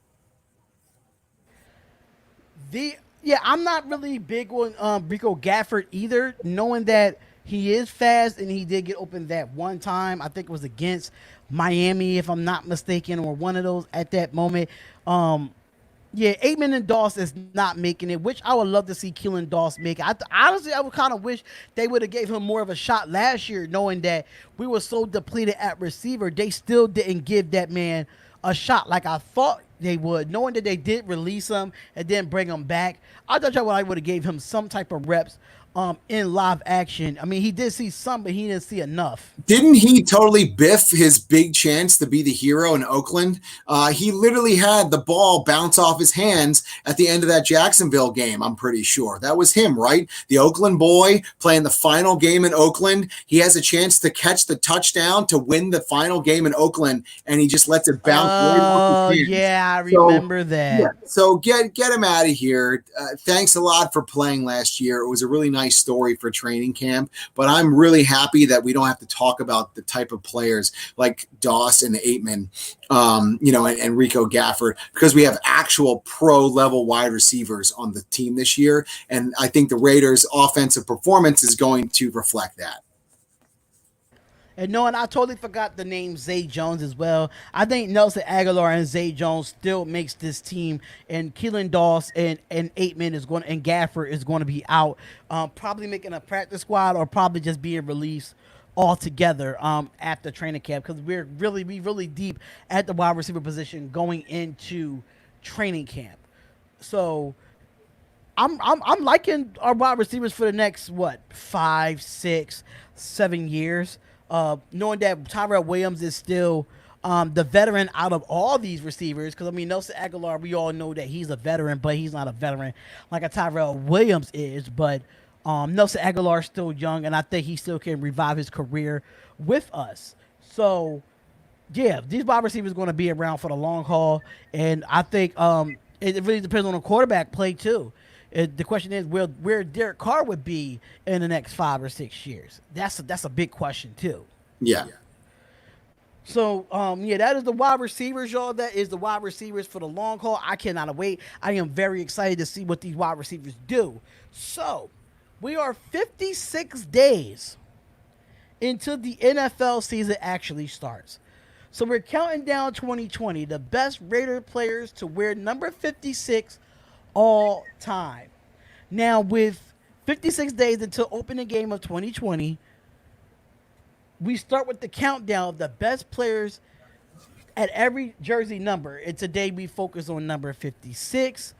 I'm not really big on Rico Gafford either, knowing that he is fast and he did get open that one time. I think it was against Miami, if I'm not mistaken, or one of those at that moment. Aitman and Doss is not making it, which I would love to see Keelan Doss make. Honestly, I would kind of wish they would have gave him more of a shot last year, knowing that we were so depleted at receiver. They still didn't give that man a shot like I thought they would, knowing that they did release him and then bring him back. I thought I would have gave him some type of reps in live action. I mean, he did see some, but he didn't see enough. Didn't he totally biff his big chance to be the hero in Oakland? He literally had the ball bounce off his hands at the end of that Jacksonville game, I'm pretty sure. That was him, right? The Oakland boy playing the final game in Oakland. He has a chance to catch the touchdown to win the final game in Oakland, and he just lets it bounce right off his hands. Yeah, I remember that. Yeah, so get him out of here. Thanks a lot for playing last year. It was a really nice story for training camp, but I'm really happy that we don't have to talk about the type of players like Doss and Aitman, and Rico Gafford, because we have actual pro level wide receivers on the team this year. And I think the Raiders' offensive performance is going to reflect that. And I totally forgot the name Zay Jones as well. I think Nelson Aguilar and Zay Jones still makes this team, and Keelan Doss and Aitman and Gafford is going to be out, probably making a practice squad or probably just being released altogether after training camp, because we're really deep at the wide receiver position going into training camp. So I'm liking our wide receivers for the next 5, 6, 7 years. Knowing that Tyrell Williams is still the veteran out of all these receivers, because Nelson Aguilar, we all know that he's a veteran, but he's not a veteran like a Tyrell Williams is. But Nelson Aguilar is still young, and I think he still can revive his career with us. So these wide receivers are going to be around for the long haul, and I think it really depends on the quarterback play too. The question is where Derek Carr would be in the next 5 or 6 years. That's a big question too. Yeah. So that is the wide receivers, y'all. That is the wide receivers for the long haul. I cannot wait. I am very excited to see what these wide receivers do. So we are 56 days until the NFL season actually starts. So we're counting down 2020, the best Raider players to wear number 56 all time. Now, with 56 days until opening game of 2020, we start with the countdown of the best players at every jersey number. And today we focus on number 56.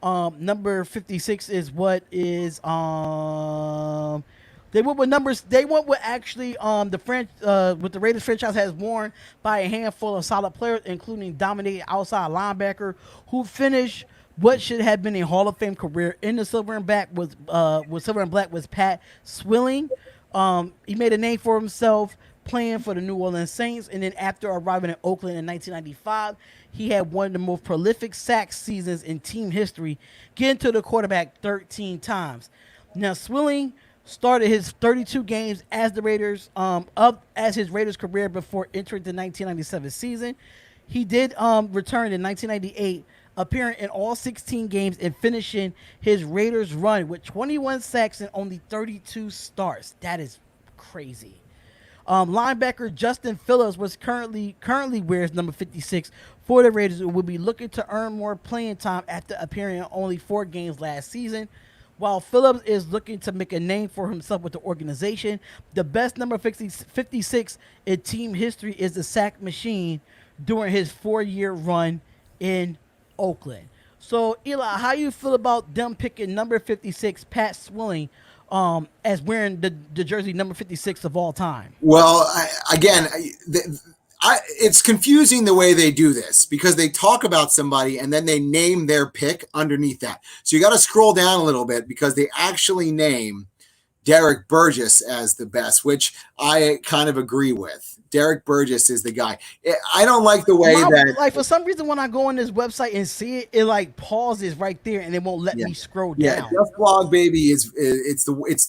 Number 56 is what is they went with numbers. They went with actually what the Raiders franchise has worn by a handful of solid players, including dominating outside linebacker who finished what should have been a Hall of Fame career in the silver and black was Pat Swilling. He made a name for himself playing for the New Orleans Saints, and then after arriving in Oakland in 1995, he had one of the most prolific sack seasons in team history, getting to the quarterback 13 times. Now, Swilling started his 32 games as the Raiders as his Raiders career before entering the 1997 season. He did return in 1998, appearing in all 16 games and finishing his Raiders run with 21 sacks and only 32 starts. That is crazy. Linebacker Justin Phillips was currently wears number 56 for the Raiders, who will be looking to earn more playing time after appearing in only 4 games last season. While Phillips is looking to make a name for himself with the organization, the best number 56 in team history is the sack machine during his 4-year run in Oakland. So Eli, how you feel about them picking number 56, Pat Swilling, as wearing the jersey number 56 of all time? Well, it's confusing the way they do this because they talk about somebody and then they name their pick underneath that. So you got to scroll down a little bit because they actually name Derek Burgess as the best, which I kind of agree with. Derek Burgess is the guy. I don't like the way that, like, for some reason when I go on this website and see it, it like pauses right there and it won't let me scroll down. Just Blog Baby it's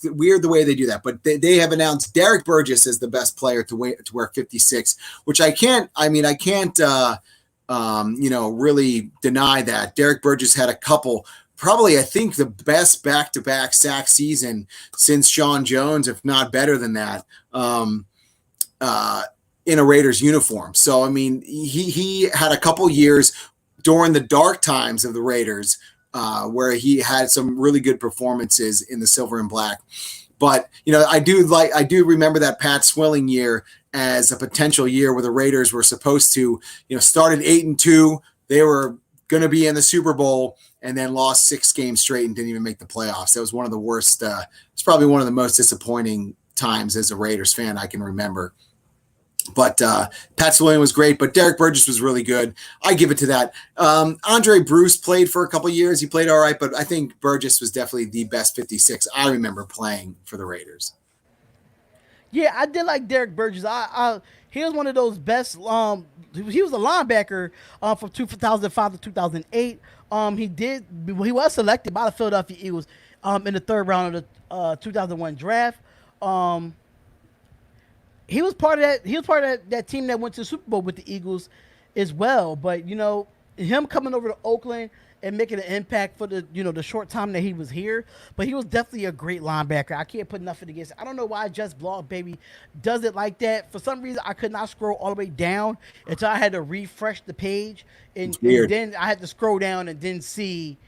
weird the way they do that, but they have announced Derek Burgess as the best player to wear 56, which I can't really deny that. Derek Burgess had a couple. Probably, I think, the best back-to-back sack season since Sean Jones, if not better than that, in a Raiders uniform. So, I mean, he had a couple years during the dark times of the Raiders where he had some really good performances in the silver and black. But, I do remember that Pat Swilling year as a potential year where the Raiders were supposed to, started 8-2. They were going to be in the Super Bowl and then lost 6 games straight and didn't even make the playoffs. That was one of the worst. It's probably one of the most disappointing times as a Raiders fan I can remember. But Pat Swilling was great, but Derek Burgess was really good. I give it to that. Andre Bruce played for a couple years. He played all right, but I think Burgess was definitely the best 56 I remember playing for the Raiders. Yeah, I did like Derek Burgess. He was one of those best. He was a linebacker from 2005 to 2008. He was selected by the Philadelphia Eagles in the 3rd round of the 2001 draft. He was part of that. He was part of that team that went to the Super Bowl with the Eagles as well. But him coming over to Oakland and making an impact for the short time that he was here. But he was definitely a great linebacker. I can't put nothing against it. I don't know why Just Blog Baby does it like that. For some reason, I could not scroll all the way down until I had to refresh the page. And then I had to scroll down and then see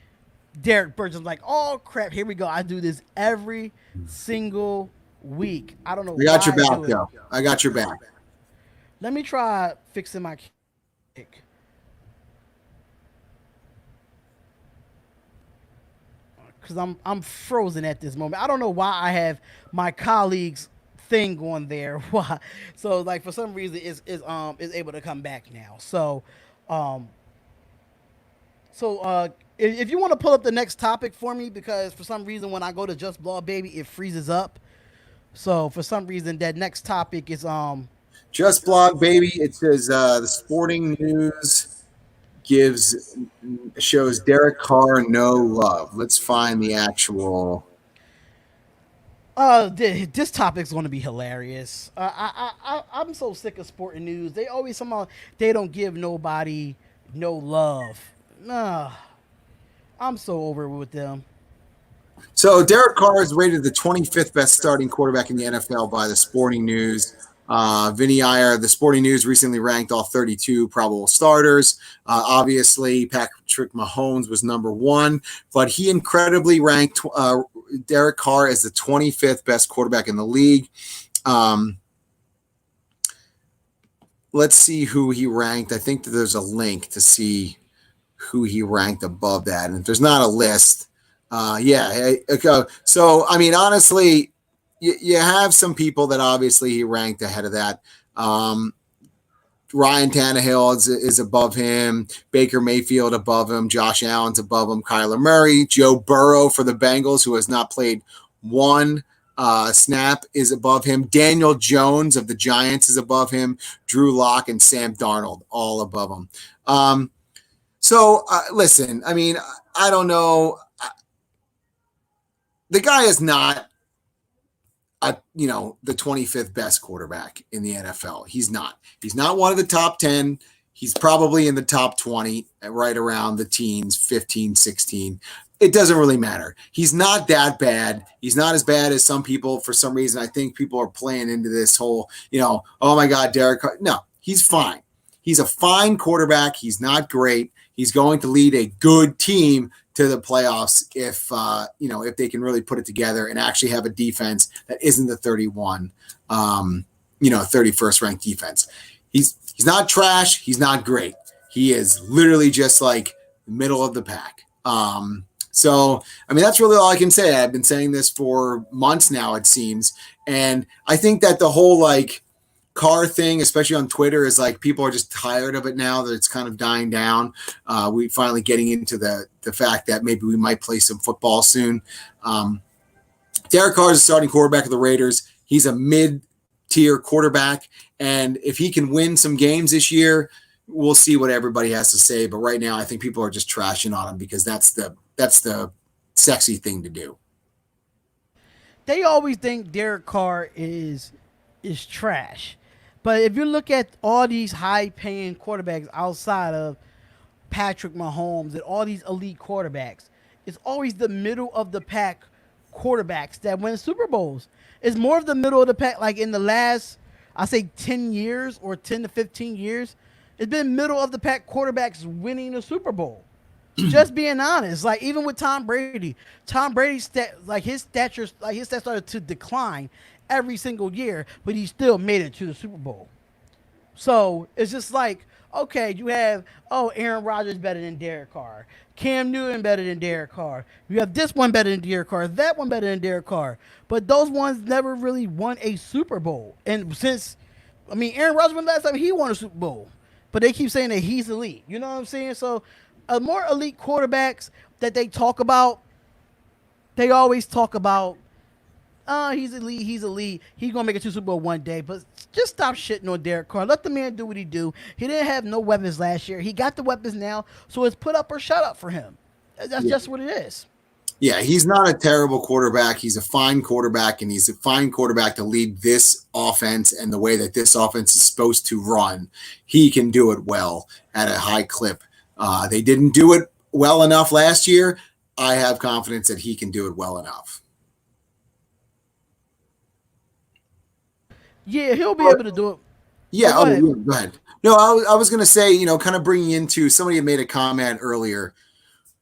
Derek Burgess. I'm like, oh, crap, here we go. I do this every single week. I don't know. I got your back, though. I got your back. Let me try fixing my kick. Because I'm frozen at this moment. I don't know why I have my colleague's thing on there. Why? So like for some reason is able to come back now. So if you want to pull up the next topic for me, because for some reason when I go to Just Blog Baby it freezes up. So for some reason that next topic is Just Blog Baby. It says the Sporting News shows Derek Carr no love. Let's find the actual. This topic's going to be hilarious. I'm so sick of Sporting News. They always somehow they don't give nobody no love. I'm so over with them. So Derek Carr is rated the 25th best starting quarterback in the NFL by the Sporting News. Vinny Iyer, the Sporting News recently ranked all 32 probable starters. Obviously, Patrick Mahomes was number 1, but he incredibly ranked Derek Carr as the 25th best quarterback in the league. Let's see who he ranked. I think that there's a link to see who he ranked above that. And if there's not a list, so, I mean, honestly, you have some people that obviously he ranked ahead of that. Ryan Tannehill is above him. Baker Mayfield above him. Josh Allen's above him. Kyler Murray. Joe Burrow for the Bengals, who has not played one snap, is above him. Daniel Jones of the Giants is above him. Drew Lock and Sam Darnold all above him. Listen, I mean, I don't know. The guy is not the 25th best quarterback in the NFL. He's not one of the top 10. He's probably in the top 20, right around the teens, 15, 16. It doesn't really matter. He's not that bad. He's not as bad as some people. For some reason, I think people are playing into this whole, oh my God, Derek Carr. No, he's fine. He's a fine quarterback. He's not great. He's going to lead a good team to the playoffs if they can really put it together and actually have a defense that isn't the 31st ranked defense. He's not trash. He's not great. He is literally just like middle of the pack. So, I mean, that's really all I can say. I've been saying this for months now, it seems. And I think that the whole like car thing, especially on Twitter, is like people are just tired of it now that it's kind of dying down. We finally getting into the fact that maybe we might play some football soon. Derek Carr is the starting quarterback of the Raiders. He's a mid-tier quarterback. And if he can win some games this year, we'll see what everybody has to say. But right now, I think people are just trashing on him because that's the sexy thing to do. They always think Derek Carr is trash. But if you look at all these high-paying quarterbacks outside of Patrick Mahomes and all these elite quarterbacks, it's always the middle-of-the-pack quarterbacks that win Super Bowls. It's more of the middle of the pack, like in the last, I say 10 years or 10 to 15 years, it's been middle-of-the-pack quarterbacks winning the Super Bowl. Just being honest, like even with Tom Brady's his stats started to decline every single year, but he still made it to the Super Bowl. So it's just like, okay, you have, Aaron Rodgers better than Derek Carr, Cam Newton better than Derek Carr, you have this one better than Derek Carr, that one better than Derek Carr, but those ones never really won a Super Bowl. And Aaron Rodgers, when last time he won a Super Bowl, but they keep saying that he's elite. You know what I'm saying? So more elite quarterbacks that they talk about, they always talk about, he's elite, he's going to make it to Super Bowl one day. But just stop shitting on Derek Carr. Let the man do what he do. He didn't have no weapons last year. He got the weapons now, so it's put up or shut up for him. That's just what it is. Yeah, he's not a terrible quarterback. He's a fine quarterback, and he's a fine quarterback to lead this offense and the way that this offense is supposed to run. He can do it well at a high clip. They didn't do it well enough last year. I have confidence that he can do it well enough. Yeah, he'll be able to do it. Yeah, go ahead. No, I was going to say, kind of bringing into, somebody had made a comment earlier,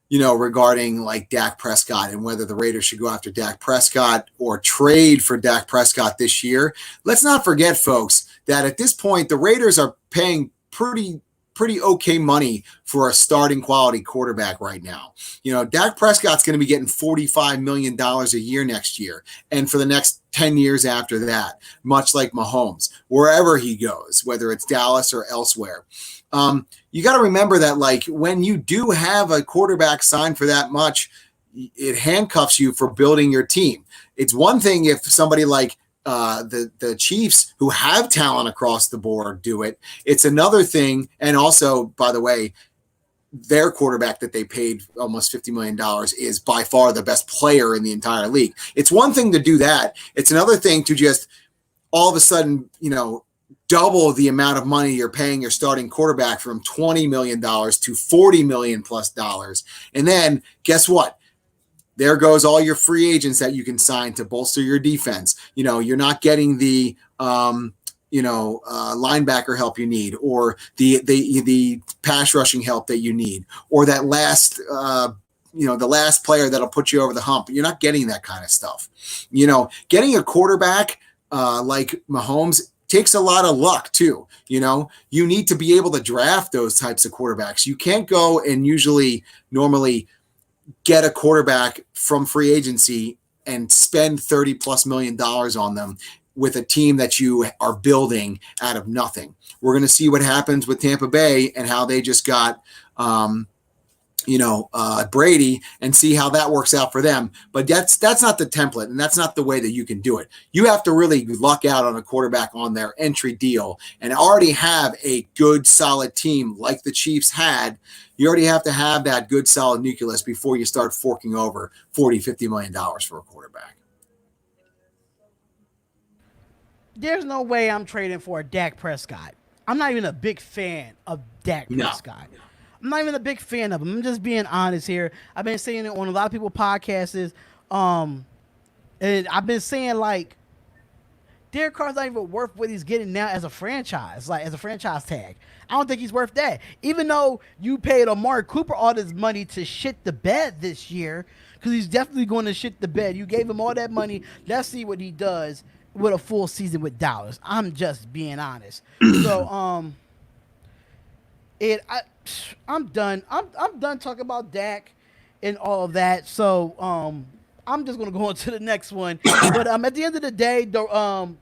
regarding like Dak Prescott and whether the Raiders should go after Dak Prescott or trade for Dak Prescott this year. Let's not forget, folks, that at this point, the Raiders are paying pretty okay money for a starting quality quarterback right now. Dak Prescott's going to be getting $45 million a year next year. And for the next 10 years after that, much like Mahomes, wherever he goes, whether it's Dallas or elsewhere. You got to remember that, like, when you do have a quarterback signed for that much, it handcuffs you for building your team. It's one thing if somebody like the Chiefs, who have talent across the board, do it. It's another thing. And also, by the way, their quarterback that they paid almost $50 million is by far the best player in the entire league. It's one thing to do that. It's another thing to just all of a sudden, double the amount of money you're paying your starting quarterback from $20 million to $40 million plus dollars. And then guess what? There goes all your free agents that you can sign to bolster your defense. You're not getting the, linebacker help you need, or the pass rushing help that you need, or that last, the last player that'll put you over the hump. You're not getting that kind of stuff. Getting a quarterback like Mahomes takes a lot of luck too. You need to be able to draft those types of quarterbacks. You can't go and normally get a quarterback from free agency and spend $30+ million on them with a team that you are building out of nothing. We're going to see what happens with Tampa Bay and how they just got, Brady, and see how that works out for them. But that's not the template, and that's not the way that you can do it. You have to really luck out on a quarterback on their entry deal and already have a good, solid team like the Chiefs had. You already have to have that good, solid nucleus before you start forking over $40-50 million for a quarterback. There's no way I'm trading for a Dak Prescott. I'm not even a big fan of Dak Prescott. No. I'm not even a big fan of him. I'm just being honest here. I've been saying it on a lot of people's podcasts. And I've been saying, like, Derek Carr's not even worth what he's getting now as a franchise, like as a franchise tag. I don't think he's worth that. Even though you paid Amari Cooper all this money to shit the bed this year, because he's definitely going to shit the bed. You gave him all that money. Let's see what he does with a full season with Dallas. I'm just being honest. So, I'm done. I'm done talking about Dak and all of that. So I'm just gonna go on to the next one. But at the end of the day, the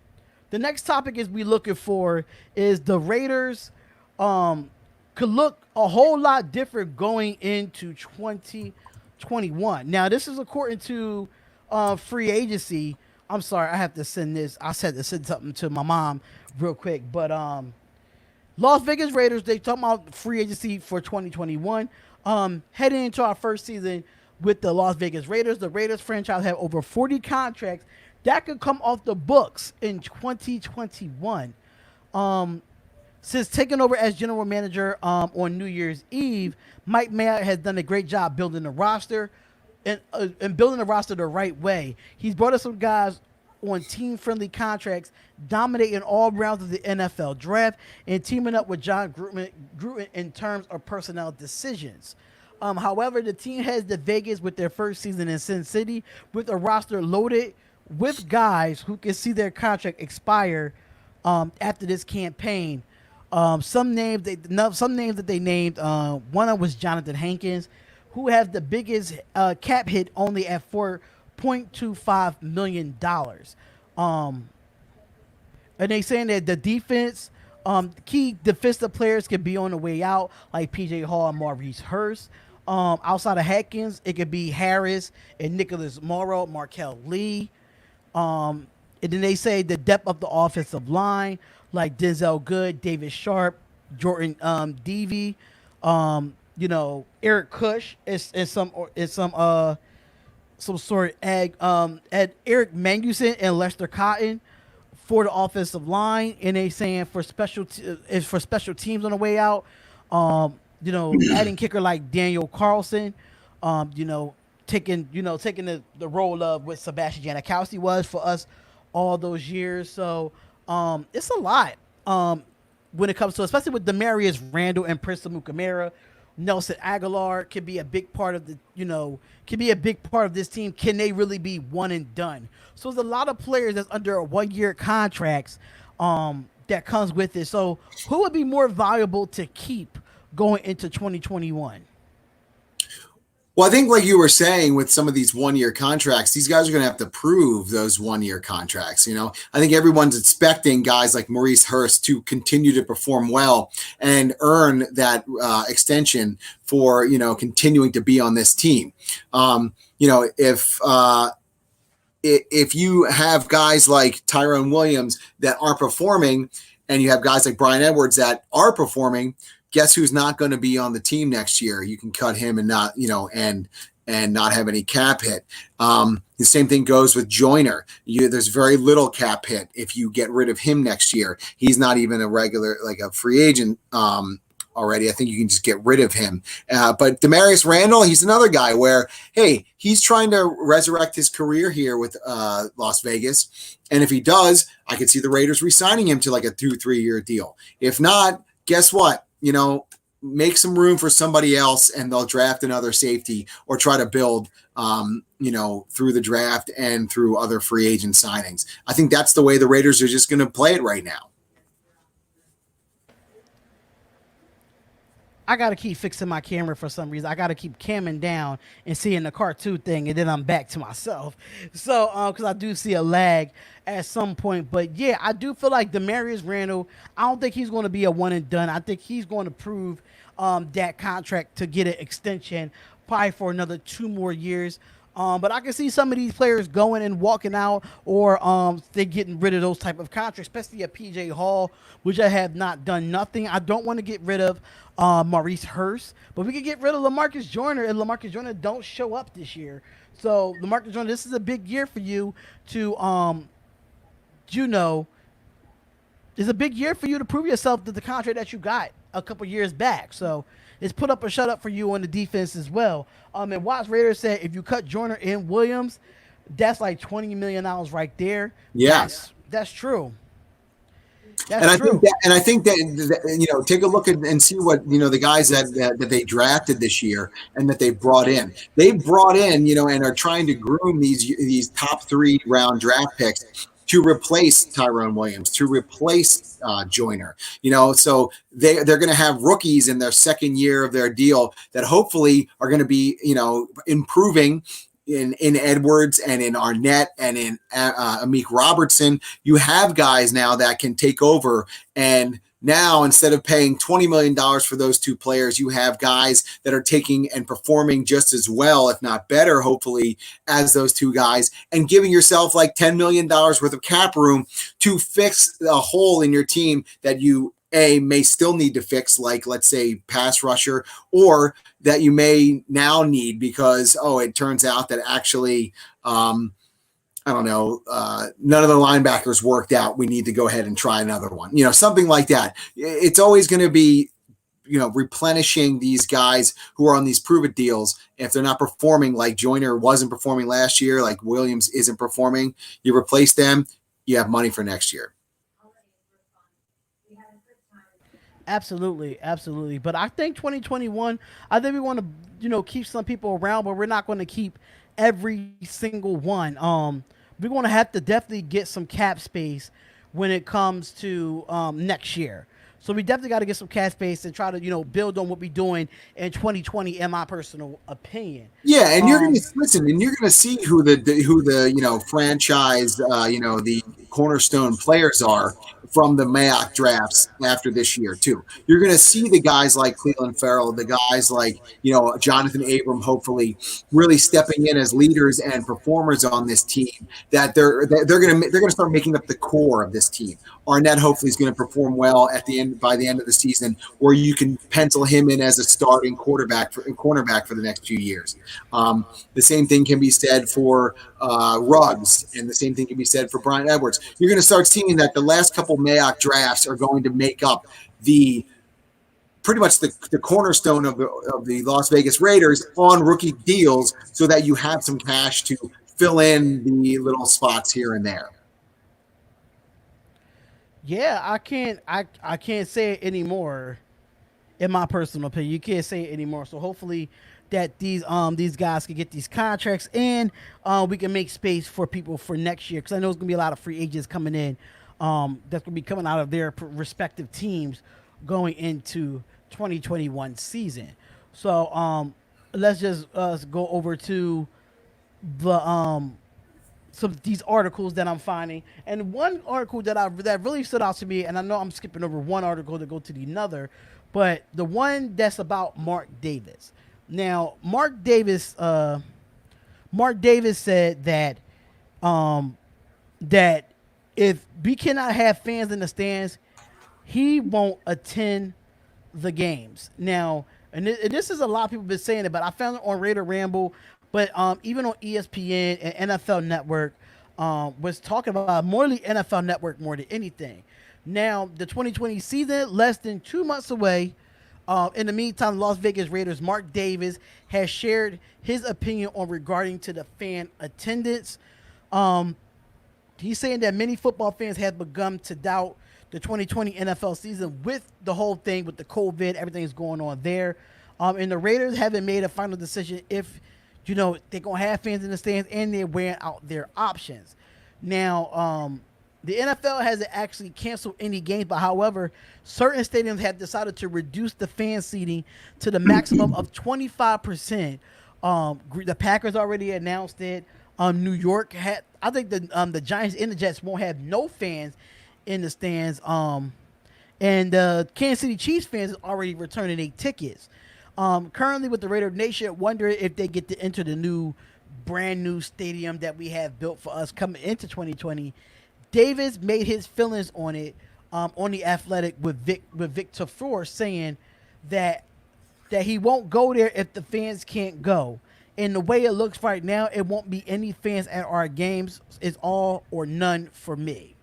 next topic is we looking for is the Raiders could look a whole lot different going into 2021. Now this is according to free agency. I'm sorry, I have to send this. I said to send something to my mom real quick, but Las Vegas Raiders, they talking about free agency for 2021. Heading into our first season with the Las Vegas Raiders, the Raiders franchise have over 40 contracts that could come off the books in 2021. Since taking over as general manager on New Year's Eve, Mike Mayock has done a great job building the roster and building the roster the right way. He's brought us some guys on team-friendly contracts, dominating all rounds of the NFL draft, and teaming up with John Gruden in terms of personnel decisions. However, the team heads to Vegas with their first season in Sin City with a roster loaded with guys who can see their contract expire after this campaign. Some names that they named. One of them was Jonathan Hankins, who has the biggest cap hit, only at $4.25 million. And they saying that the defense, key defensive players could be on the way out, like P.J. Hall and Maurice Hurst. Outside of Hankins, it could be Harris and Nicholas Morrow, Markel Lee. And then they say the depth of the offensive line, like Denzel Good, David Sharp, Jordan Devey, Eric Kush is some sort of at Eric Manguson and Lester Cotton for the offensive line, and they saying for special teams on the way out, adding kicker like Daniel Carlson, taking the role of what Sebastian Janikowski was for us all those years. So it's a lot when it comes to, especially with Demarius Randall and Prince Amukamara. Nelson Aguilar could be a big part of this team. Can they really be one and done? So there's a lot of players that's under a 1-year contracts that comes with it. So who would be more valuable to keep going into 2021? Well, I think like you were saying with some of these 1-year contracts, these guys are going to have to prove those 1-year contracts. I think everyone's expecting guys like Maurice Hurst to continue to perform well and earn that extension for, continuing to be on this team. If you have guys like Tyrone Williams that aren't performing, and you have guys like Brian Edwards that are performing, guess who's not going to be on the team next year? You can cut him and not, and not have any cap hit. The same thing goes with Joyner. There's very little cap hit if you get rid of him next year. He's not even a regular, like a free agent already. I think you can just get rid of him. But Demarius Randall, he's another guy where, hey, he's trying to resurrect his career here with Las Vegas. And if he does, I could see the Raiders re-signing him to like a 2-3 year deal. If not, guess what? Make some room for somebody else and they'll draft another safety or try to build, through the draft and through other free agent signings. I think that's the way the Raiders are just going to play it right now. I got to keep fixing my camera for some reason. I got to keep camming down and seeing the cartoon thing, and then I'm back to myself. So, because I do see a lag at some point. But, yeah, I do feel like Demarius Randall, I don't think he's going to be a one and done. I think he's going to prove that contract to get an extension probably for another 2 more years. But I can see some of these players going and walking out, or they're getting rid of those type of contracts, especially a P.J. Hall, which I have not done nothing. I don't want to get rid of Maurice Hurst, but we can get rid of LaMarcus Joyner, and LaMarcus Joyner don't show up this year. So LaMarcus Joyner, this is a big year for you to, it's a big year for you to prove yourself to the contract that you got a couple years back. So it's put up or shut up for you on the defense as well. And Watts Raiders said if you cut Joyner and Williams, that's like $20 million right there. Yes, that's true. I think that take a look and see what the guys that they drafted this year and that they brought in. They brought in and are trying to groom these top 3 round draft picks to replace Tyrone Williams, to replace Joyner. So they're going to have rookies in their second year of their deal that hopefully are going to be, improving in Edwards and in Arnett and in Amik Robertson. You have guys now that can take over, and now, instead of paying $20 million for those two players, you have guys that are taking and performing just as well, if not better, hopefully, as those two guys, and giving yourself like $10 million worth of cap room to fix a hole in your team that you may still need to fix, like, let's say, pass rusher, or that you may now need because, it turns out that actually, I don't know, none of the linebackers worked out. We need to go ahead and try another one, something like that. It's always going to be, replenishing these guys who are on these prove-it deals. If they're not performing, like Joyner wasn't performing last year, like Williams isn't performing, you replace them, you have money for next year. Absolutely. But I think 2021, I think we want to, keep some people around, but we're not going to keep every single one. We're going to have to definitely get some cap space when it comes to next year. So we definitely got to get some cap space and try to, build on what we're doing in 2020, in my personal opinion. Yeah, and you're going to listen, and you're going to see who the franchise, the cornerstone players are from the Mayock drafts after this year too. You're going to see the guys like Cleveland Farrell, the guys like Jonathan Abram, hopefully really stepping in as leaders and performers on this team. That they're going to start making up the core of this team. Arnett hopefully is going to perform well by the end of the season, where you can pencil him in as a starting cornerback for the next few years. The same thing can be said for Ruggs, and the same thing can be said for Brian Edwards. You're going to start seeing that the last couple Mayock drafts are going to make up pretty much the cornerstone of the Las Vegas Raiders on rookie deals, so that you have some cash to fill in the little spots here and there. Yeah, I can't say it anymore. In my personal opinion, you can't say it anymore. So hopefully that these guys can get these contracts in. We can make space for people for next year, because I know there's gonna be a lot of free agents coming in. That's gonna be coming out of their respective teams going into 2021 season. So let's just go over to the some of these articles that I'm finding, and one article that really stood out to me, and I know I'm skipping over one article to go to the another, but the one that's about Mark Davis. Now, Mark Davis said that that if we cannot have fans in the stands, he won't attend the games. Now, and this is a lot of people been saying it, but I found it on Raider Ramble. But even on ESPN and NFL Network was talking about more the NFL Network more than anything. Now, the 2020 season, less than 2 months away. In the meantime, Las Vegas Raiders' Mark Davis has shared his opinion on regarding to the fan attendance. He's saying that many football fans have begun to doubt the 2020 NFL season with the whole thing with the COVID, everything's going on there. And the Raiders haven't made a final decision if they're going to have fans in the stands, and they're weighing out their options. Now, the NFL hasn't actually canceled any games, but however, certain stadiums have decided to reduce the fan seating to the maximum of 25%. The Packers already announced it. New York had, I think the Giants and the Jets won't have no fans in the stands. And the Kansas City Chiefs fans are already returning their tickets. Currently with the Raider Nation, wonder if they get to enter the brand new stadium that we have built for us coming into 2020. Davis made his feelings on it on The Athletic with Victor Tafur, saying that he won't go there if the fans can't go. And the way it looks right now, it won't be any fans at our games. It's all or none for me.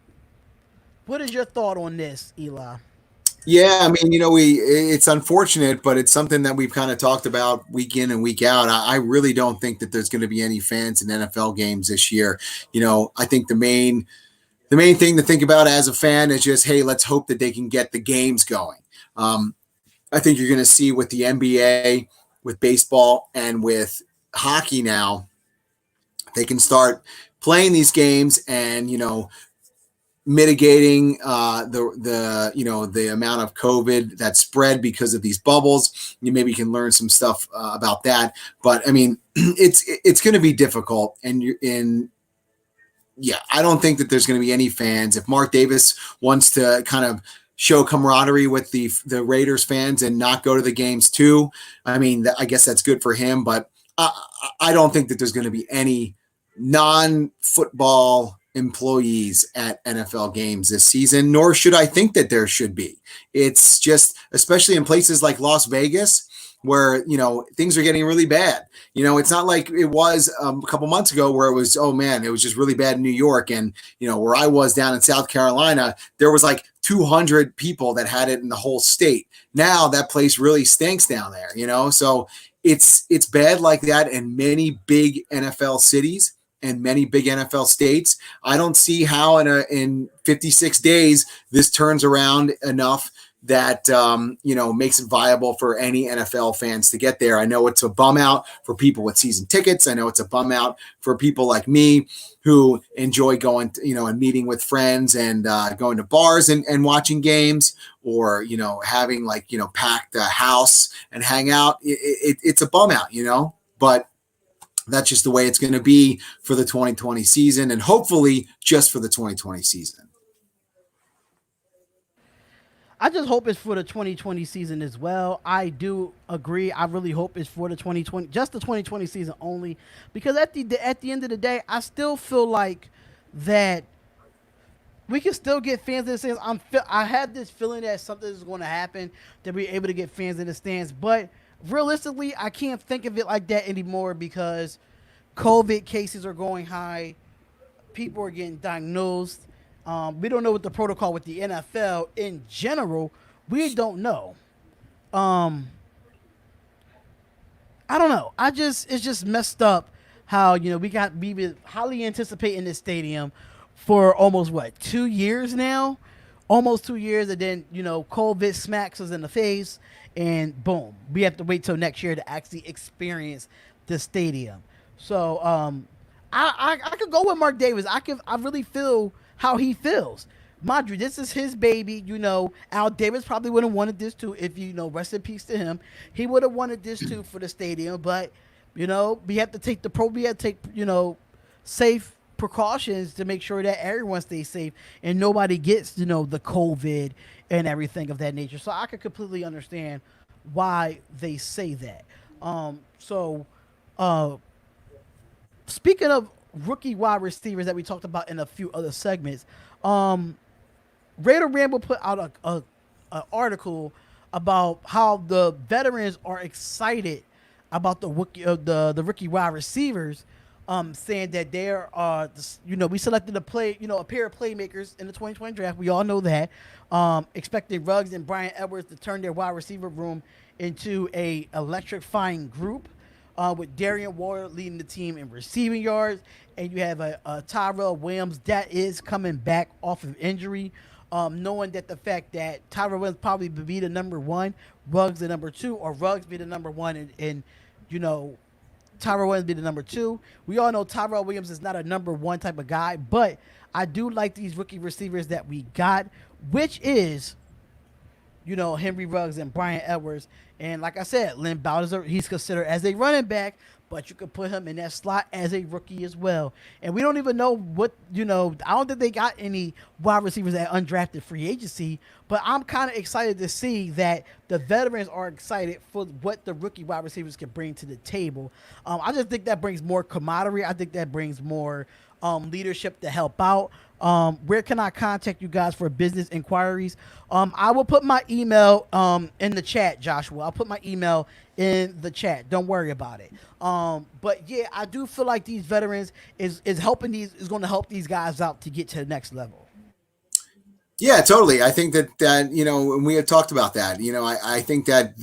What is your thought on this, Eli? Yeah, I mean, it's unfortunate, but it's something that we've kind of talked about week in and week out. I really don't think that there's going to be any fans in NFL games this year. I think the main thing to think about as a fan is just, hey, let's hope that they can get the games going. I think you're going to see with the NBA, with baseball, and with hockey now, they can start playing these games and, mitigating the amount of COVID that spread because of these bubbles. You maybe can learn some stuff about that. But I mean, it's going to be difficult, and I don't think that there's going to be any fans. If Mark Davis wants to kind of show camaraderie with the Raiders fans and not go to the games too, I mean, I guess that's good for him. But I don't think that there's going to be any non-football employees at NFL games this season, nor should I think that there should be. It's just, especially in places like Las Vegas, where, things are getting really bad. It's not like it was a couple months ago where it was, oh man, it was just really bad in New York. And, where I was down in South Carolina, there was like 200 people that had it in the whole state. Now that place really stinks down there, so it's bad like that in many big NFL cities and many big NFL states. I don't see how in 56 days this turns around enough that makes it viable for any NFL fans to get there. I know it's a bum out for people with season tickets. I know it's a bum out for people like me who enjoy going and meeting with friends and going to bars and watching games, or having pack the house and hang out. It's a bum out, but that's just the way it's going to be for the 2020 season, and hopefully just for the 2020 season. I just hope it's for the 2020 season as well. I do agree. I really hope it's for the 2020, just the 2020 season only, because at the end of the day, I still feel like that we can still get fans in the stands. I have this feeling that something is going to happen, that we're able to get fans in the stands, but realistically, I can't think of it like that anymore, because COVID cases are going high. People are getting diagnosed. We don't know what the protocol with the NFL in general. We don't know. I don't know. It's just messed up how, we've been highly anticipating this stadium for almost 2 years now? Almost 2 years, and then, COVID smacks us in the face, and boom, we have to wait till next year to actually experience the stadium. So I could go with Mark Davis. I really feel how he feels. Madrid, this is his baby. Al Davis probably would have wanted this too. If rest in peace to him, he would have wanted this too for the stadium. But we have to take safe precautions to make sure that everyone stays safe and nobody gets the COVID and everything of that nature. So I could completely understand why they say that. Speaking of rookie wide receivers that we talked about in a few other segments, Raider Ramble put out an article about how the veterans are excited about the rookie wide receivers, saying that they're we selected a pair of playmakers in the 2020 draft. We all know that. Expecting Ruggs and Bryan Edwards to turn their wide receiver room into a electrifying group, with Darion Ward leading the team in receiving yards, and you have a Tyrell Williams that is coming back off of injury, knowing that the fact that Tyrell Williams probably would be the number one, Ruggs the number two, or Ruggs be the number one, and Tyrell Williams be the number two. We all know Tyrell Williams is not a number one type of guy, but I do like these rookie receivers that we got, which is, Henry Ruggs and Bryan Edwards. And like I said, Lynn Bowser, he's considered as a running back, but you could put him in that slot as a rookie as well. And we don't even know what, I don't think they got any wide receivers at undrafted free agency, but I'm kind of excited to see that the veterans are excited for what the rookie wide receivers can bring to the table. I just think that brings more camaraderie. I think that brings more leadership to help out. Where can I contact you guys for business inquiries? I will put my email in the chat, Joshua. I'll put my email in the chat. Don't worry about it. But yeah, I do feel like these veterans is going to help these guys out to get to the next level. Yeah, totally. I think that and we have talked about that. I think that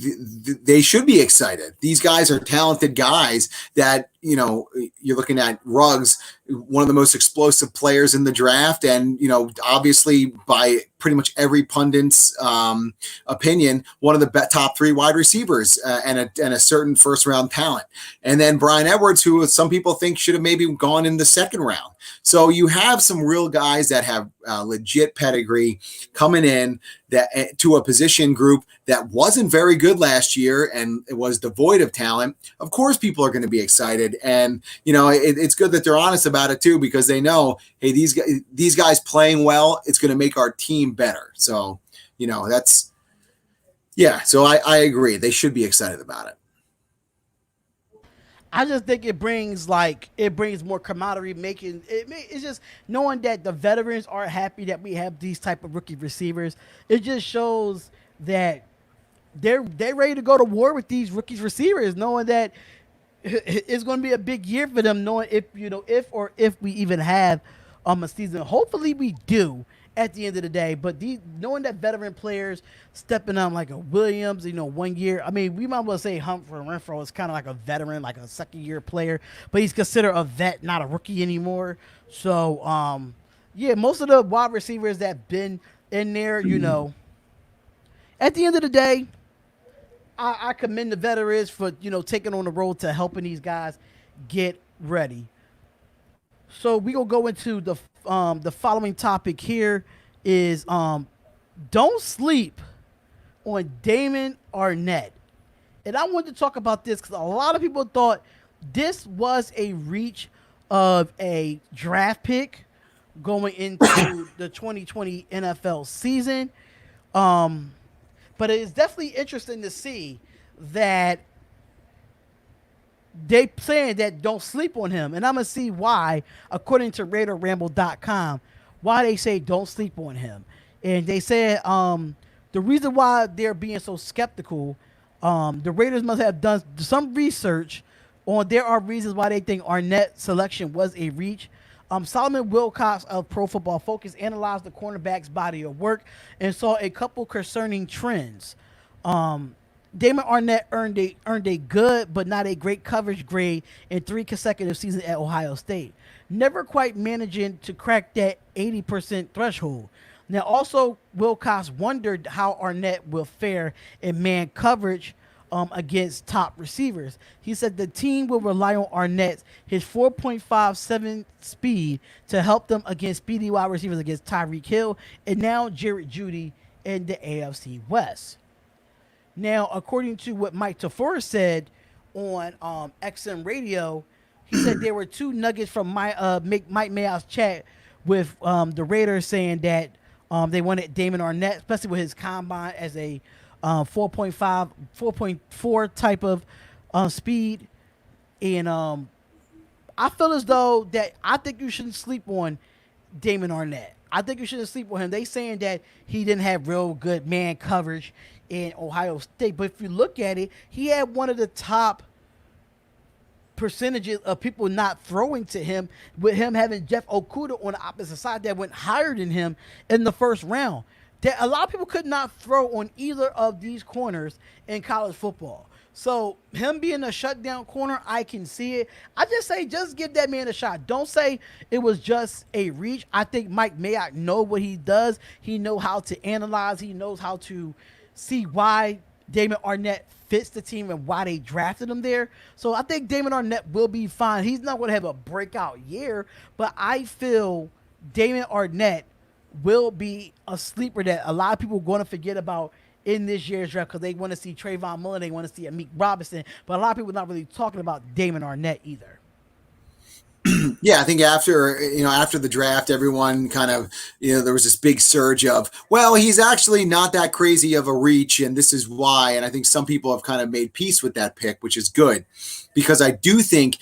they should be excited. These guys are talented guys that you're looking at Ruggs, one of the most explosive players in the draft. And, obviously by pretty much every pundit's opinion, one of the top 3 wide receivers and a certain first round talent. And then Brian Edwards, who some people think should have maybe gone in the second round. So you have some real guys that have legit pedigree coming in that to a position group that wasn't very good last year and it was devoid of talent. Of course, people are going to be excited. And, it's good that they're honest about it too, because they know, hey, these guys playing well, it's going to make our team better. So, so I agree. They should be excited about it. I just think it brings more camaraderie. It's just knowing that the veterans are happy that we have these type of rookie receivers. It just shows that they're ready to go to war with these rookies receivers, knowing that it's going to be a big year for them. Knowing if we even have a season. Hopefully we do at the end of the day. But knowing that veteran players stepping up like a Williams, 1 year. I mean, we might as well say Humphrey Renfrow is kind of like a veteran, like a second-year player. But he's considered a vet, not a rookie anymore. So, most of the wide receivers that have been in there, at the end of the day, I commend the veterans for, taking on the road to helping these guys get ready. So we gonna go into the following topic here is don't sleep on Damon Arnett. And I wanted to talk about this because a lot of people thought this was a reach of a draft pick going into the 2020 NFL season. But it is definitely interesting to see that they saying that don't sleep on him. And I'm going to see why, according to RaiderRamble.com, why they say don't sleep on him. And they said the reason why they're being so skeptical, the Raiders must have done some research on there are reasons why they think Arnett's selection was a reach. Solomon Wilcox of Pro Football Focus analyzed the cornerback's body of work and saw a couple concerning trends. Damon Arnett earned a good but not a great coverage grade in 3 consecutive seasons at Ohio State, never quite managing to crack that 80% threshold. Now, also, Wilcox wondered how Arnett will fare in man coverage against top receivers. He said the team will rely on Arnett's his 4.57 speed to help them against speedy wide receivers against Tyreek Hill and now Jared Jeudy in the AFC West. Now, according to what Mike Tafur said on XM Radio, he said there were 2 nuggets from Mike Mayow's chat with the Raiders saying that they wanted Damon Arnett, especially with his combine, as a 4.5, 4.4 type of speed. And I feel as though that I think you shouldn't sleep on Damon Arnett. I think you shouldn't sleep on him. They saying that he didn't have real good man coverage in Ohio State. But if you look at it, he had one of the top percentages of people not throwing to him, with him having Jeff Okudah on the opposite side that went higher than him in the first round. That a lot of people could not throw on either of these corners in college football. So him being a shutdown corner, I can see it. I just say, just give that man a shot. Don't say it was just a reach. I think Mike Mayock know what he does. He know how to analyze. He knows how to see why Damon Arnett fits the team and why they drafted him there. So I think Damon Arnett will be fine. He's not going to have a breakout year, but I feel Damon Arnett will be a sleeper that a lot of people are going to forget about in this year's draft because they want to see Trayvon Mullen, they want to see Amik Robinson, but a lot of people are not really talking about Damon Arnett either. Yeah, I think after the draft, everyone kind of, there was this big surge of, well, he's actually not that crazy of a reach, and this is why. And I think some people have kind of made peace with that pick, which is good, because I do think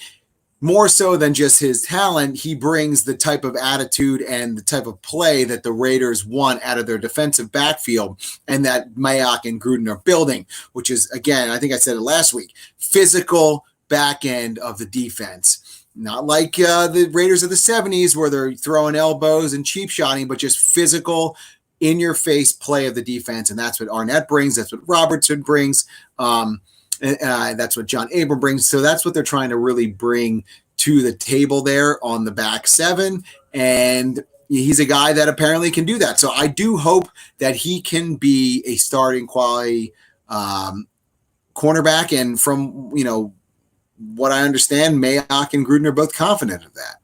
more so than just his talent, he brings the type of attitude and the type of play that the Raiders want out of their defensive backfield, and that Mayock and Gruden are building, which is, again, I think I said it last week, physical back end of the defense. Not like the Raiders of the 70s where they're throwing elbows and cheap shotting, but just physical, in-your-face play of the defense, and that's what Arnett brings. That's what Robertson brings. And That's what John Abram brings. So that's what they're trying to really bring to the table there on the back seven. And he's a guy that apparently can do that. So I do hope that he can be a starting quality cornerback. And from, what I understand, Mayock and Gruden are both confident of that.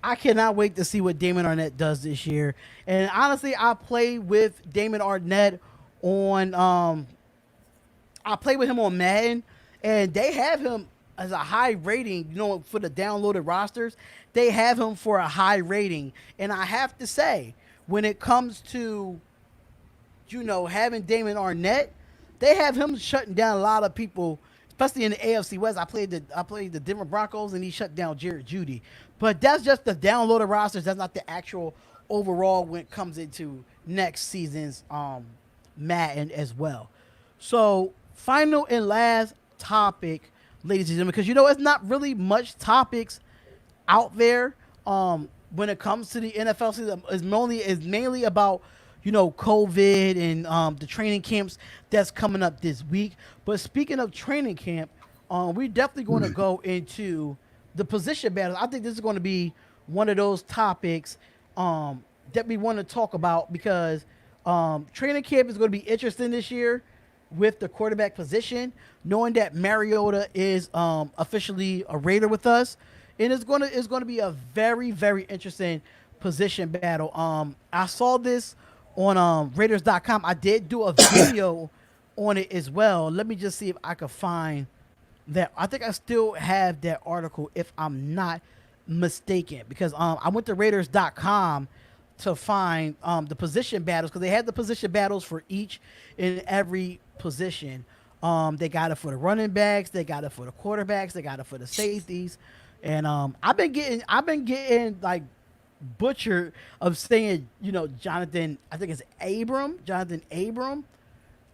I cannot wait to see what Damon Arnett does this year. And honestly, I play with Damon Arnett on I play with him on Madden, and they have him as a high rating, for the downloaded rosters. They have him for a high rating. And I have to say, when it comes to having Damon Arnett, they have him shutting down a lot of people, especially in the AFC West. I played the Denver Broncos, and he shut down Jared Jeudy. But that's just the downloaded rosters. That's not the actual overall when it comes into next season's Madden as well. So, final and last topic, ladies and gentlemen, because it's not really much topics out there when it comes to the NFL season. It's mainly about COVID and the training camps that's coming up this week. But speaking of training camp, we're definitely going to go into the position battles. I think this is going to be one of those topics that we want to talk about because training camp is going to be interesting this year with the quarterback position, knowing that Mariota is officially a Raider with us, and it's going to be a very, very interesting position battle. I saw this on Raiders.com. I did do a video on it as well. Let me just see if I can find that. I think I still have that article if I'm not mistaken, because I went to Raiders.com to find the position battles, because they had the position battles for each and every position. They got it for the running backs, they got it for the quarterbacks, they got it for the safeties, and I've been getting like butchered of saying Jonathan. I think it's Jonathan Abram.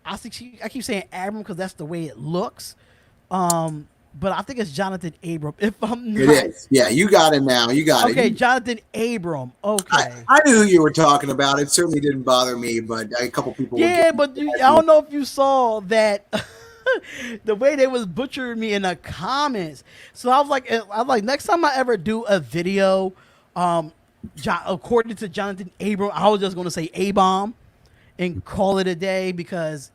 I keep saying Abram because that's the way it looks. But I think it's Jonathan Abram. If I'm not, it is. Yeah, you got it now. You got it. Okay, Jonathan Abram. Okay. I knew who you were talking about. It certainly didn't bother me, but a couple people. Yeah, but I don't know if you saw that. The way they was butchering me in the comments. So I was like, next time I ever do a video, according to Jonathan Abram, I was just going to say A-bomb and call it a day, because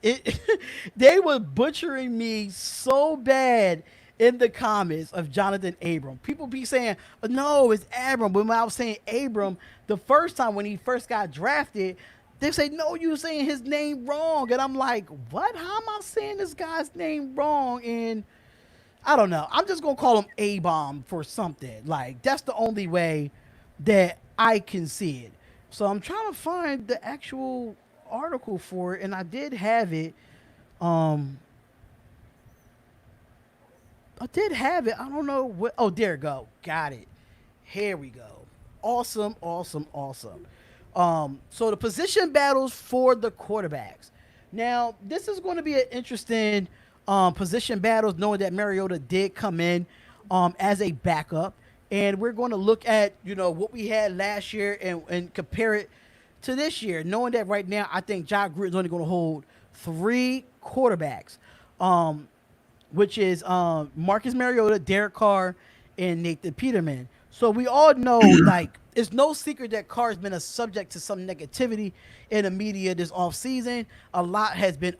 they were butchering me so bad in the comments of Jonathan Abram. People be saying, no, it's Abram. But when I was saying Abram, the first time when he first got drafted, they say, no, you're saying his name wrong. And I'm like, what? How am I saying this guy's name wrong? And I don't know. I'm just going to call him A-bomb for something. Like, that's the only way that I can see it. So I'm trying to find the actual article for it, and I did have it. I don't know what. Oh, there we go. Got it. Here we go. Awesome. So the position battles for the quarterbacks. Now, this is going to be an interesting position battles, knowing that Mariota did come in as a backup, and we're going to look at what we had last year and compare it to this year, knowing that right now I think John Gruden's only going to hold 3 quarterbacks, which is Marcus Mariota, Derek Carr, and Nathan Peterman. So we all know, like, it's no secret that Carr's been a subject to some negativity in the media this offseason. A lot has been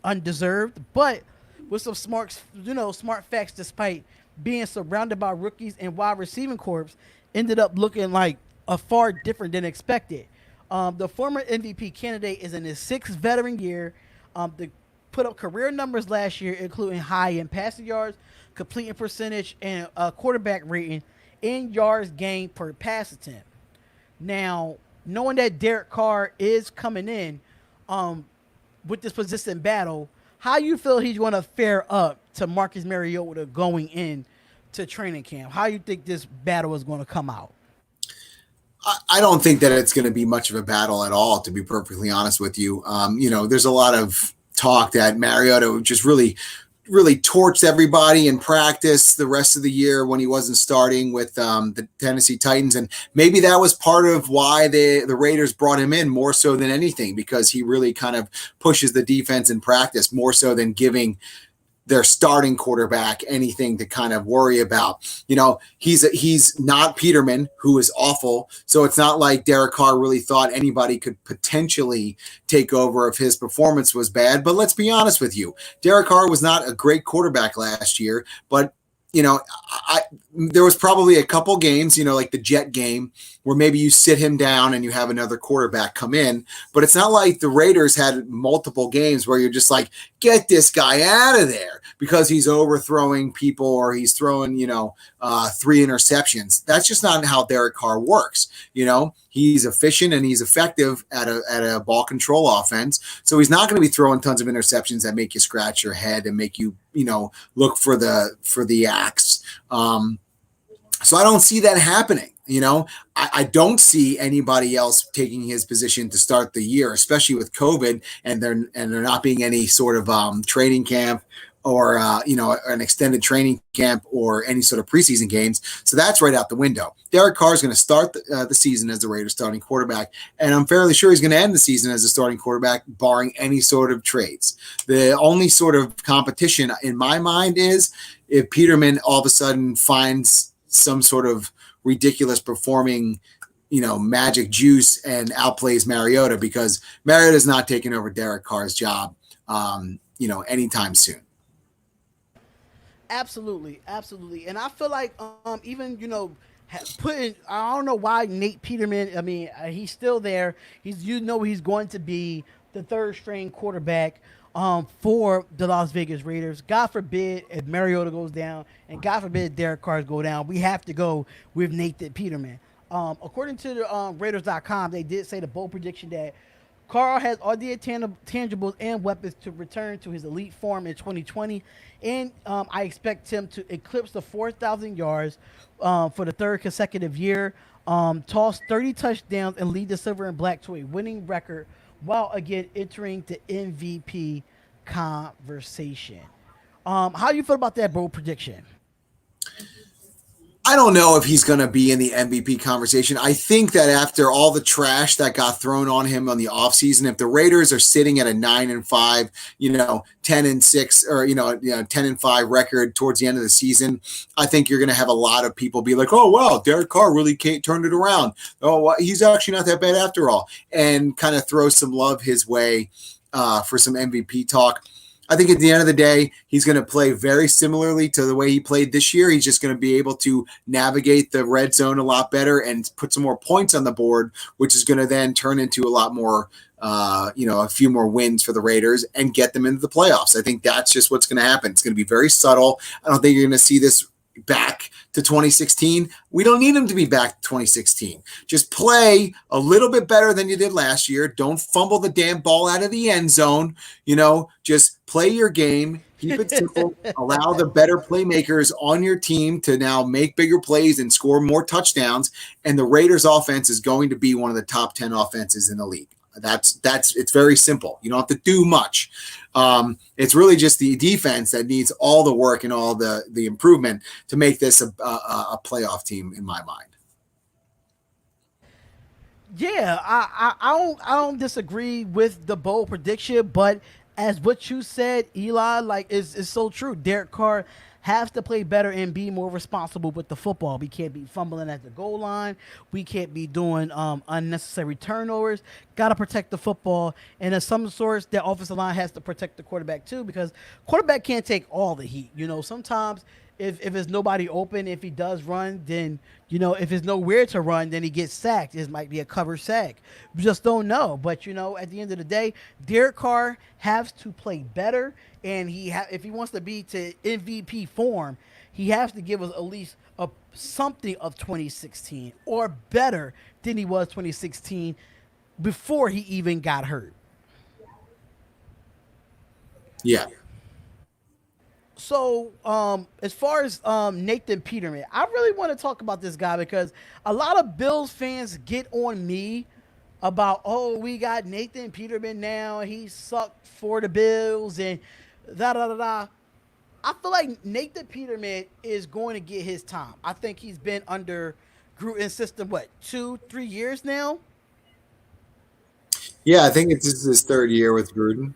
undeserved, but with some smart facts, despite being surrounded by rookies and wide receiving corps, ended up looking like a far different than expected. The former MVP candidate is in his 6th veteran year. They put up career numbers last year, including high in passing yards, completing percentage, and quarterback rating in yards gained per pass attempt. Now, knowing that Derek Carr is coming in with this position battle, how you feel he's going to fare up to Marcus Mariota going in to training camp? How you think this battle is going to come out? I don't think that it's going to be much of a battle at all, to be perfectly honest with you. There's a lot of talk that Mariota just really really torched everybody in practice the rest of the year when he wasn't starting with the Tennessee Titans. And maybe that was part of why the Raiders brought him in more so than anything, because he really kind of pushes the defense in practice more so than giving their starting quarterback anything to kind of worry about. He's not Peterman, who is awful. So it's not like Derek Carr really thought anybody could potentially take over if his performance was bad. But let's be honest with you. Derek Carr was not a great quarterback last year, but there was probably a couple games, like the Jet game, where maybe you sit him down and you have another quarterback come in. But it's not like the Raiders had multiple games where you're just like, get this guy out of there because he's overthrowing people or he's throwing, 3 interceptions. That's just not how Derek Carr works. He's efficient and he's effective at a ball control offense. So he's not going to be throwing tons of interceptions that make you scratch your head and make you, look for the axe. So I don't see that happening. I don't see anybody else taking his position to start the year, especially with COVID and there not being any sort of training camp or an extended training camp or any sort of preseason games. So that's right out the window. Derek Carr is going to start the season as the Raiders starting quarterback, and I'm fairly sure he's going to end the season as a starting quarterback, barring any sort of trades. The only sort of competition in my mind is if Peterman all of a sudden finds some sort of ridiculous performing magic juice and outplays Mariota, because Mariota's not taking over Derek Carr's job anytime soon. Absolutely. And I feel like even putting, I don't know why Nate Peterman, I mean, he's still there. He's going to be the third string quarterback for the Las Vegas Raiders. God forbid if Mariota goes down, and God forbid Derek Carr go down, we have to go with Nate Peterman. According to the Raiders.com, they did say the bold prediction that Carr has all the tangibles and weapons to return to his elite form in 2020, and I expect him to eclipse the 4,000 yards for the third consecutive year, toss 30 touchdowns, and lead the Silver and Black to a winning record while again entering the MVP conversation. How do you feel about that bold prediction? I don't know if he's going to be in the MVP conversation. I think that after all the trash that got thrown on him on the offseason, if the Raiders are sitting at a 9-5, 10-6, or 10-5 record towards the end of the season, I think you're going to have a lot of people be like, "Oh wow, Derek Carr really turned it around. Oh, well, he's actually not that bad after all," and kind of throw some love his way for some MVP talk. I think at the end of the day, he's going to play very similarly to the way he played this year. He's just going to be able to navigate the red zone a lot better and put some more points on the board, which is going to then turn into a lot more, a few more wins for the Raiders and get them into the playoffs. I think that's just what's going to happen. It's going to be very subtle. I don't think you're going to see this back to 2016. We don't need him to be back to 2016. Just play a little bit better than you did last year. Don't fumble the damn ball out of the end zone. Just play your game. Keep it simple. Allow the better playmakers on your team to now make bigger plays and score more touchdowns. And the Raiders offense is going to be one of the top 10 offenses in the league. It's very simple. You don't have to do much. It's really just the defense that needs all the work and all the improvement to make this a playoff team in my mind. Yeah, I don't disagree with the bold prediction, but as what you said, Eli, is so true. Derek Carr has to play better and be more responsible with the football. We can't be fumbling at the goal line. We can't be doing unnecessary turnovers. Got to protect the football. And in some sorts, the offensive line has to protect the quarterback too, because quarterback can't take all the heat. Sometimes if there's nobody open, if he does run, then, if there's nowhere to run, then he gets sacked. It might be a cover sack. We just don't know. But, at the end of the day, Derek Carr has to play better. And if he wants to be to MVP form, he has to give us at least something of 2016 or better than he was 2016 before he even got hurt. Yeah. So, as far as Nathan Peterman, I really want to talk about this guy because a lot of Bills fans get on me about, we got Nathan Peterman now. He sucked for the Bills and da-da-da-da. I feel like Nathan Peterman is going to get his time. I think he's been under Gruden's system, what, 2, 3 years now? Yeah, I think it's this is his third year with Gruden.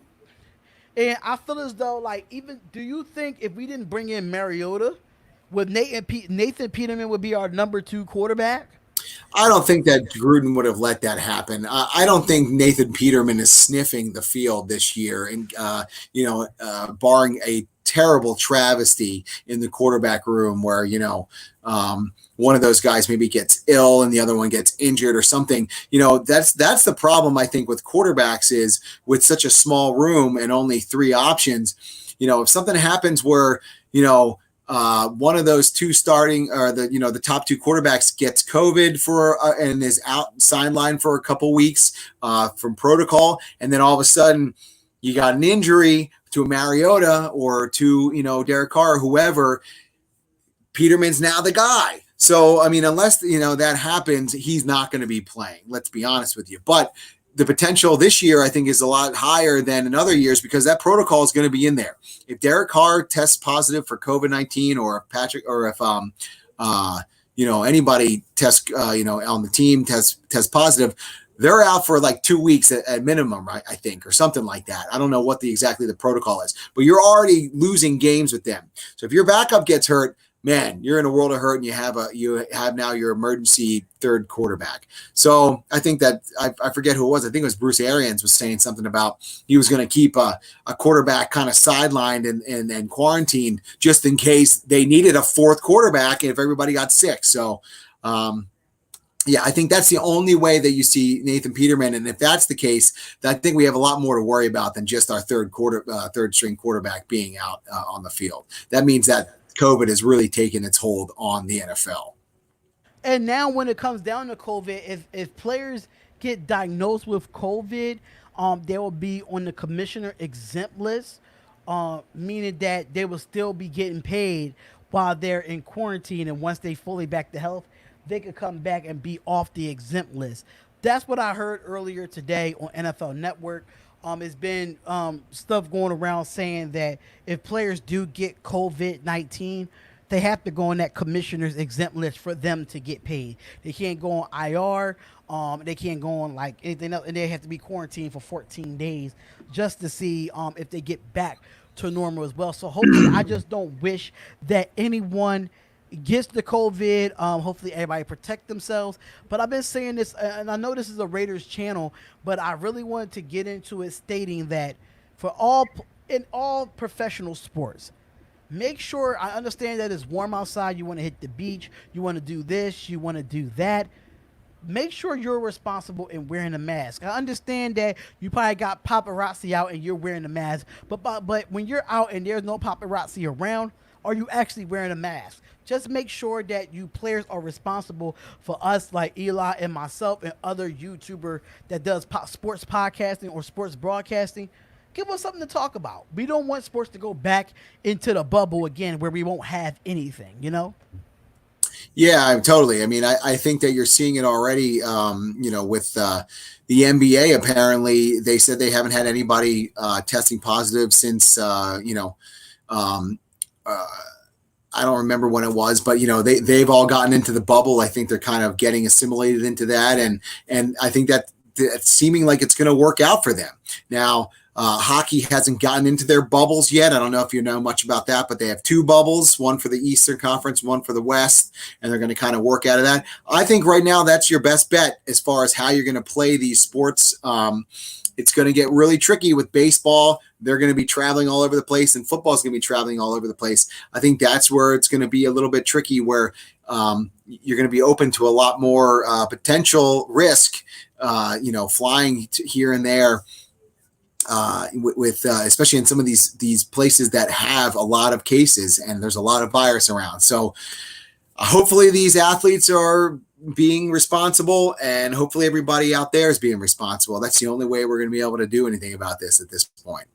And I feel as though, like, even do you think if we didn't bring in Mariota, would Nathan Peterman would be our number 2 quarterback? I don't think that Gruden would have let that happen. I don't think Nathan Peterman is sniffing the field this year, and barring a terrible travesty in the quarterback room where one of those guys maybe gets ill and the other one gets injured or something. That's the problem I think with quarterbacks is with such a small room and only 3 options. If something happens where one of those two starting or the top 2 quarterbacks gets COVID and is out sidelined for a couple weeks from protocol, and then all of a sudden you got an injury to a Mariota or to Derek Carr or whoever, Peterman's now the guy. So I mean, unless that happens, he's not going to be playing. Let's be honest with you, but the potential this year, I think, is a lot higher than in other years because that protocol is going to be in there. If Derek Carr tests positive for COVID-19, or if Patrick, or if anybody tests, on the team tests positive, they're out for like 2 weeks at minimum, right? I think, or something like that. I don't know what exactly the protocol is, but you're already losing games with them. So if your backup gets hurt, man, you're in a world of hurt, and you have now your emergency third quarterback. So I think that I forget who it was. I think it was Bruce Arians was saying something about he was going to keep a quarterback kind of sidelined and quarantined just in case they needed a 4th quarterback if everybody got sick. So, yeah, I think that's the only way that you see Nathan Peterman, and if that's the case, I think we have a lot more to worry about than just our third string quarterback being out on the field. That means that COVID has really taken its hold on the NFL. And now, when it comes down to COVID, if players get diagnosed with COVID, they will be on the commissioner exempt list, meaning that they will still be getting paid while they're in quarantine. And once they fully back to health, they could come back and be off the exempt list. That's what I heard earlier today on NFL Network. It's been stuff going around saying that if players do get COVID-19, they have to go on that commissioner's exempt list for them to get paid. They can't go on IR. They can't go on like anything else, and they have to be quarantined for 14 days just to see if they get back to normal as well. So hopefully, I just don't wish that anyone gets the COVID. Hopefully everybody protect themselves. But I've been saying this, and I know this is a Raiders channel, but I really wanted to get into it, stating that in all professional sports, make sure, I understand that it's warm outside, you want to hit the beach, you want to do this, you want to do that. Make sure you're responsible in wearing a mask. I understand that you probably got paparazzi out and you're wearing a mask, but when you're out and there's no paparazzi around, are you actually wearing a mask? Just make sure that you players are responsible for us, like Eli and myself and other YouTuber that does sports podcasting or sports broadcasting. Give us something to talk about. We don't want sports to go back into the bubble again where we won't have anything. Yeah, totally. I mean, I think that you're seeing it already, with the NBA. Apparently, they said they haven't had anybody testing positive since, I don't remember when it was, but they've all gotten into the bubble. I think they're kind of getting assimilated into that, and I think that it's seeming like it's going to work out for them. Now, hockey hasn't gotten into their bubbles yet. I don't know if you know much about that, but they have 2 bubbles, one for the Eastern Conference, one for the West, and they're going to kind of work out of that. I think right now that's your best bet as far as how you're going to play these sports. It's going to get really tricky with baseball. They're going to be traveling all over the place, and football is going to be traveling all over the place. I think that's where it's going to be a little bit tricky, where you're going to be open to a lot more potential risk, flying here and there, with especially in some of these places that have a lot of cases and there's a lot of virus around. So hopefully these athletes are being responsible, and hopefully everybody out there is being responsible. That's the only way we're going to be able to do anything about this at this point.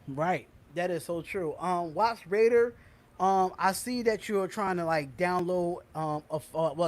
Right. That is so true. Watch Raider. I see that you're trying to like download,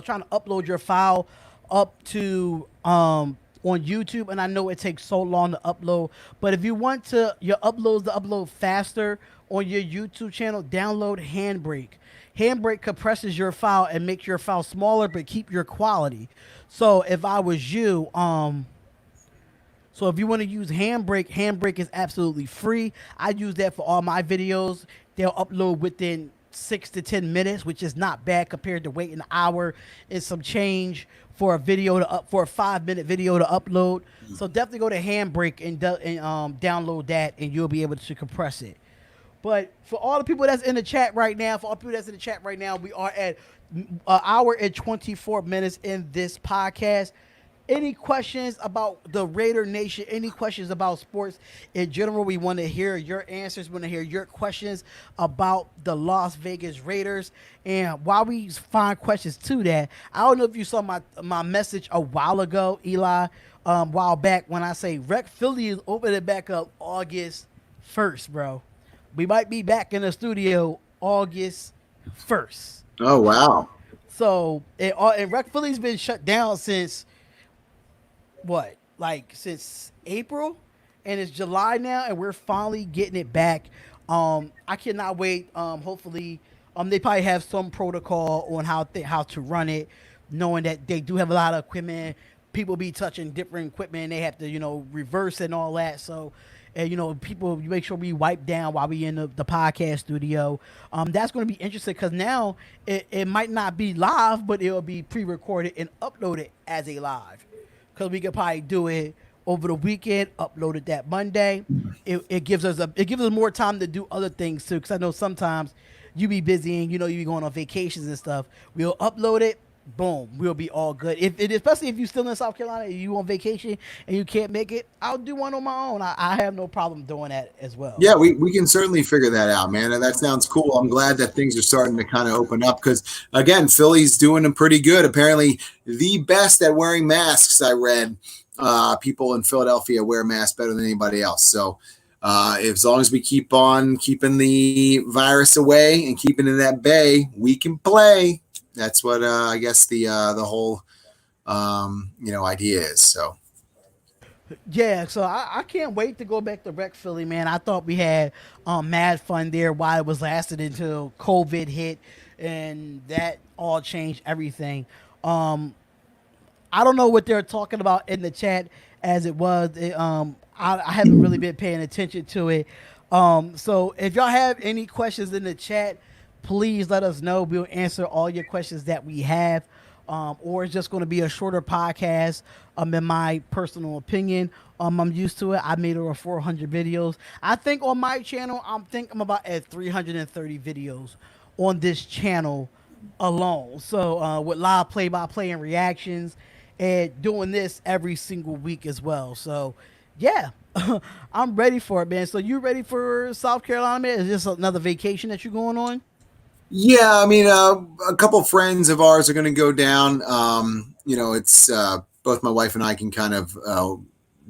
trying to upload your file up to on on YouTube, and I know it takes so long to upload. But if you want your uploads to upload faster on your YouTube channel, download Handbrake. Handbrake compresses your file and makes your file smaller, but keep your quality. So if I was you, so if you want to use Handbrake, Handbrake is absolutely free. I use that for all my videos. They'll upload within 6 to 10 minutes, which is not bad compared to waiting an hour and some change for a 5-minute video to upload. So definitely go to Handbrake and download that, and you'll be able to compress it. But for all the people that's in the chat right now, we are at an hour and 24 minutes in this podcast. Any questions about the Raider Nation? Any questions about sports in general? We want to hear your answers. We want to hear your questions about the Las Vegas Raiders. And while we find questions to that, I don't know if you saw my message a while ago, Eli, while back when I say Rec Philly is opening back up August 1st, bro. We might be back in the studio August 1st. Oh, wow. So, and Rec Philly's been shut down since since April, and it's July now, and we're finally getting it back. I cannot wait. Hopefully, they probably have some protocol on how to run it, knowing that they do have a lot of equipment. People be touching different equipment, and they have to, reverse it and all that. So, and people make sure we wipe down while we in the podcast studio. That's going to be interesting because now it might not be live, but it'll be pre-recorded and uploaded as a live. Because we could probably do it over the weekend, upload it that Monday. It gives us more time to do other things too. Because I know sometimes you be busy and you be going on vacations and stuff. We'll upload it, boom, we'll be all good. Especially if you're still in South Carolina and you on vacation and you can't make it, I'll do one on my own. I have no problem doing that as well. Yeah, we can certainly figure that out, man. And that sounds cool. I'm glad that things are starting to kind of open up because, again, Philly's doing them pretty good. Apparently the best at wearing masks, I read. People in Philadelphia wear masks better than anybody else. So as long as we keep on keeping the virus away and keeping it at bay, we can play. That's what I guess the whole idea is. So yeah, so I can't wait to go back to Rec Philly, man. I thought we had mad fun there while it was lasting until COVID hit, and that all changed everything. I don't know what they're talking about in the chat as it was. I haven't really been paying attention to it. So if y'all have any questions in the chat, please let us know. We'll answer all your questions that we have. Or it's just going to be a shorter podcast. In my personal opinion, I'm used to it. I made over 400 videos. I think on my channel, I'm about at 330 videos on this channel alone. So with live play-by-play and reactions, and doing this every single week as well. So yeah, I'm ready for it, man. So you ready for South Carolina, man? Is this another vacation that you're going on? Yeah, I mean, a couple of friends of ours are going to go down. It's both my wife and I can kind of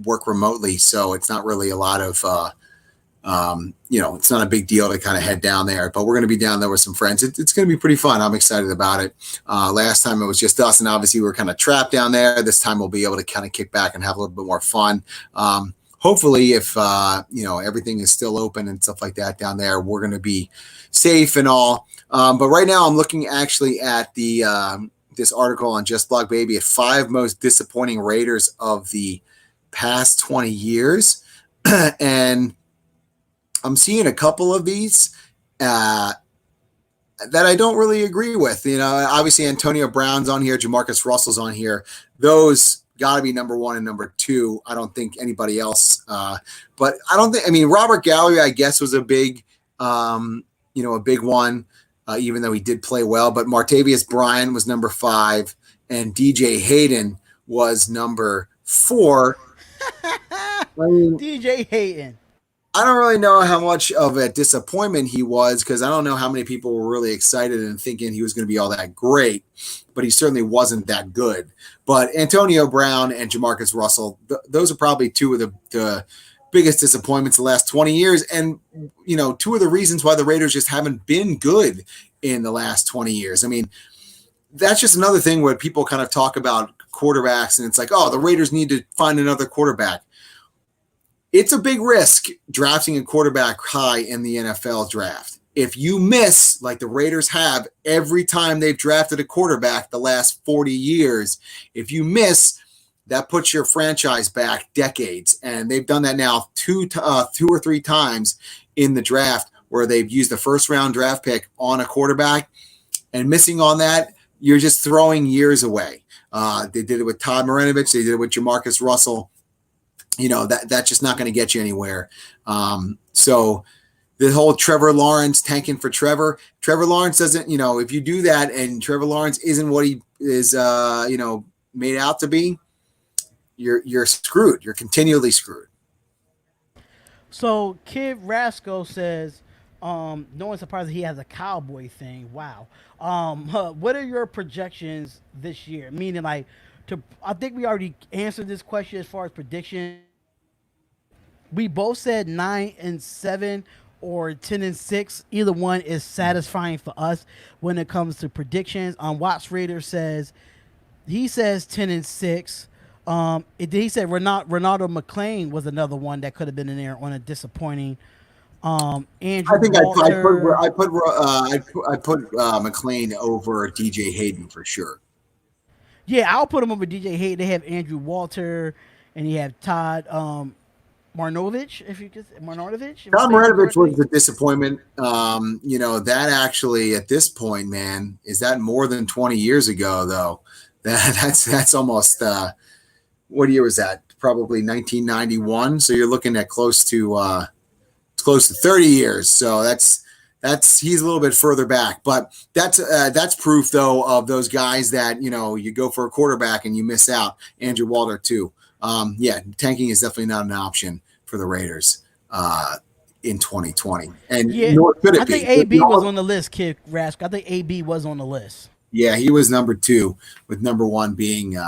work remotely, so it's not really a lot of, it's not a big deal to kind of head down there. But we're going to be down there with some friends. It's going to be pretty fun. I'm excited about it. Last time it was just us, and obviously we were kind of trapped down there. This time we'll be able to kind of kick back and have a little bit more fun. Hopefully, if everything is still open and stuff like that down there, we're going to be safe and all. But right now, I'm looking actually at the this article on Just Blog Baby at 5 most disappointing Raiders of the past 20 years, and I'm seeing a couple of these that I don't really agree with. Obviously Antonio Brown's on here, Jamarcus Russell's on here. Those got to be number 1 and number 2. I don't think anybody else. But I don't think. I mean, Robert Gallery, I guess, was a big one. Even though he did play well, but Martavius Bryant was number 5 and DJ Hayden was number 4. DJ Hayden. I don't really know how much of a disappointment he was because I don't know how many people were really excited and thinking he was going to be all that great, but he certainly wasn't that good. But Antonio Brown and Jamarcus Russell, those are probably 2 of the biggest disappointments the last 20 years. And, 2 of the reasons why the Raiders just haven't been good in the last 20 years. I mean, that's just another thing where people kind of talk about quarterbacks, and it's like, oh, the Raiders need to find another quarterback. It's a big risk drafting a quarterback high in the NFL draft. If you miss, like the Raiders have every time they've drafted a quarterback the last 40 years, if you miss, that puts your franchise back decades. And they've done that now two or three times in the draft where they've used the first round draft pick on a quarterback, and missing on that, you're just throwing years away. They did it with Todd Marinovich. They did it with Jamarcus Russell. That's just not going to get you anywhere. So the whole Trevor Lawrence tanking for Trevor Lawrence doesn't, if you do that and Trevor Lawrence isn't what he is, made out to be, you're screwed. You're continually screwed. So Kid Rasco says, no one's surprised that he has a cowboy thing. Wow. What are your projections this year? Meaning, I think we already answered this question as far as predictions. We both said 9-7 or 10-6. Either one is satisfying for us when it comes to predictions. Watts Raider says 10-6. He said Ronaldo McClain was another one that could have been in there on a disappointing. Andrew I think Walter, I put McClain over DJ Hayden for sure. Yeah, I'll put him over DJ Hayden. They have Andrew Walter, and you have Todd Marnovich. Todd Marnovich was a disappointment. That actually at this point, man, is that more than 20 years ago though? That's almost what year was that? Probably 1991. So you're looking at close to 30 years. So that's he's a little bit further back, but that's proof though of those guys that, you go for a quarterback and you miss out. Andrew Walter too. Tanking is definitely not an option for the Raiders in 2020. And nor could it I think be. AB was on the list, Kid Rask. I think AB was on the list. Yeah, he was number 2, with number 1 being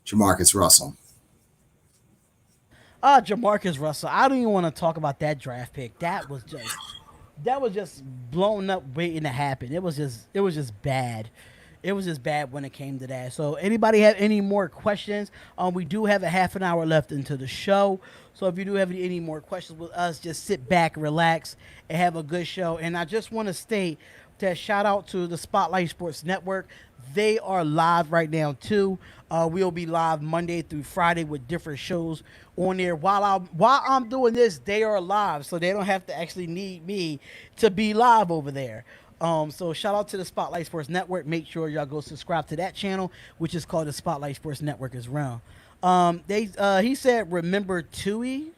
Jamarcus Russell. Jamarcus Russell. I don't even want to talk about that draft pick. That was just blown up waiting to happen. It was just bad. It was just bad when it came to that. So anybody have any more questions? We do have a half an hour left into the show. So if you do have any more questions with us, just sit back, relax, and have a good show. And I just want to state that shout out to the Spotlight Sports Network. They are live right now too. We'll be live Monday through Friday with different shows on there. While I'm doing this, they are live, so they don't have to actually need me to be live over there. So shout out to the Spotlight Sports Network. Make sure y'all go subscribe to that channel, which is called the Spotlight Sports Network as well. He said, remember Tui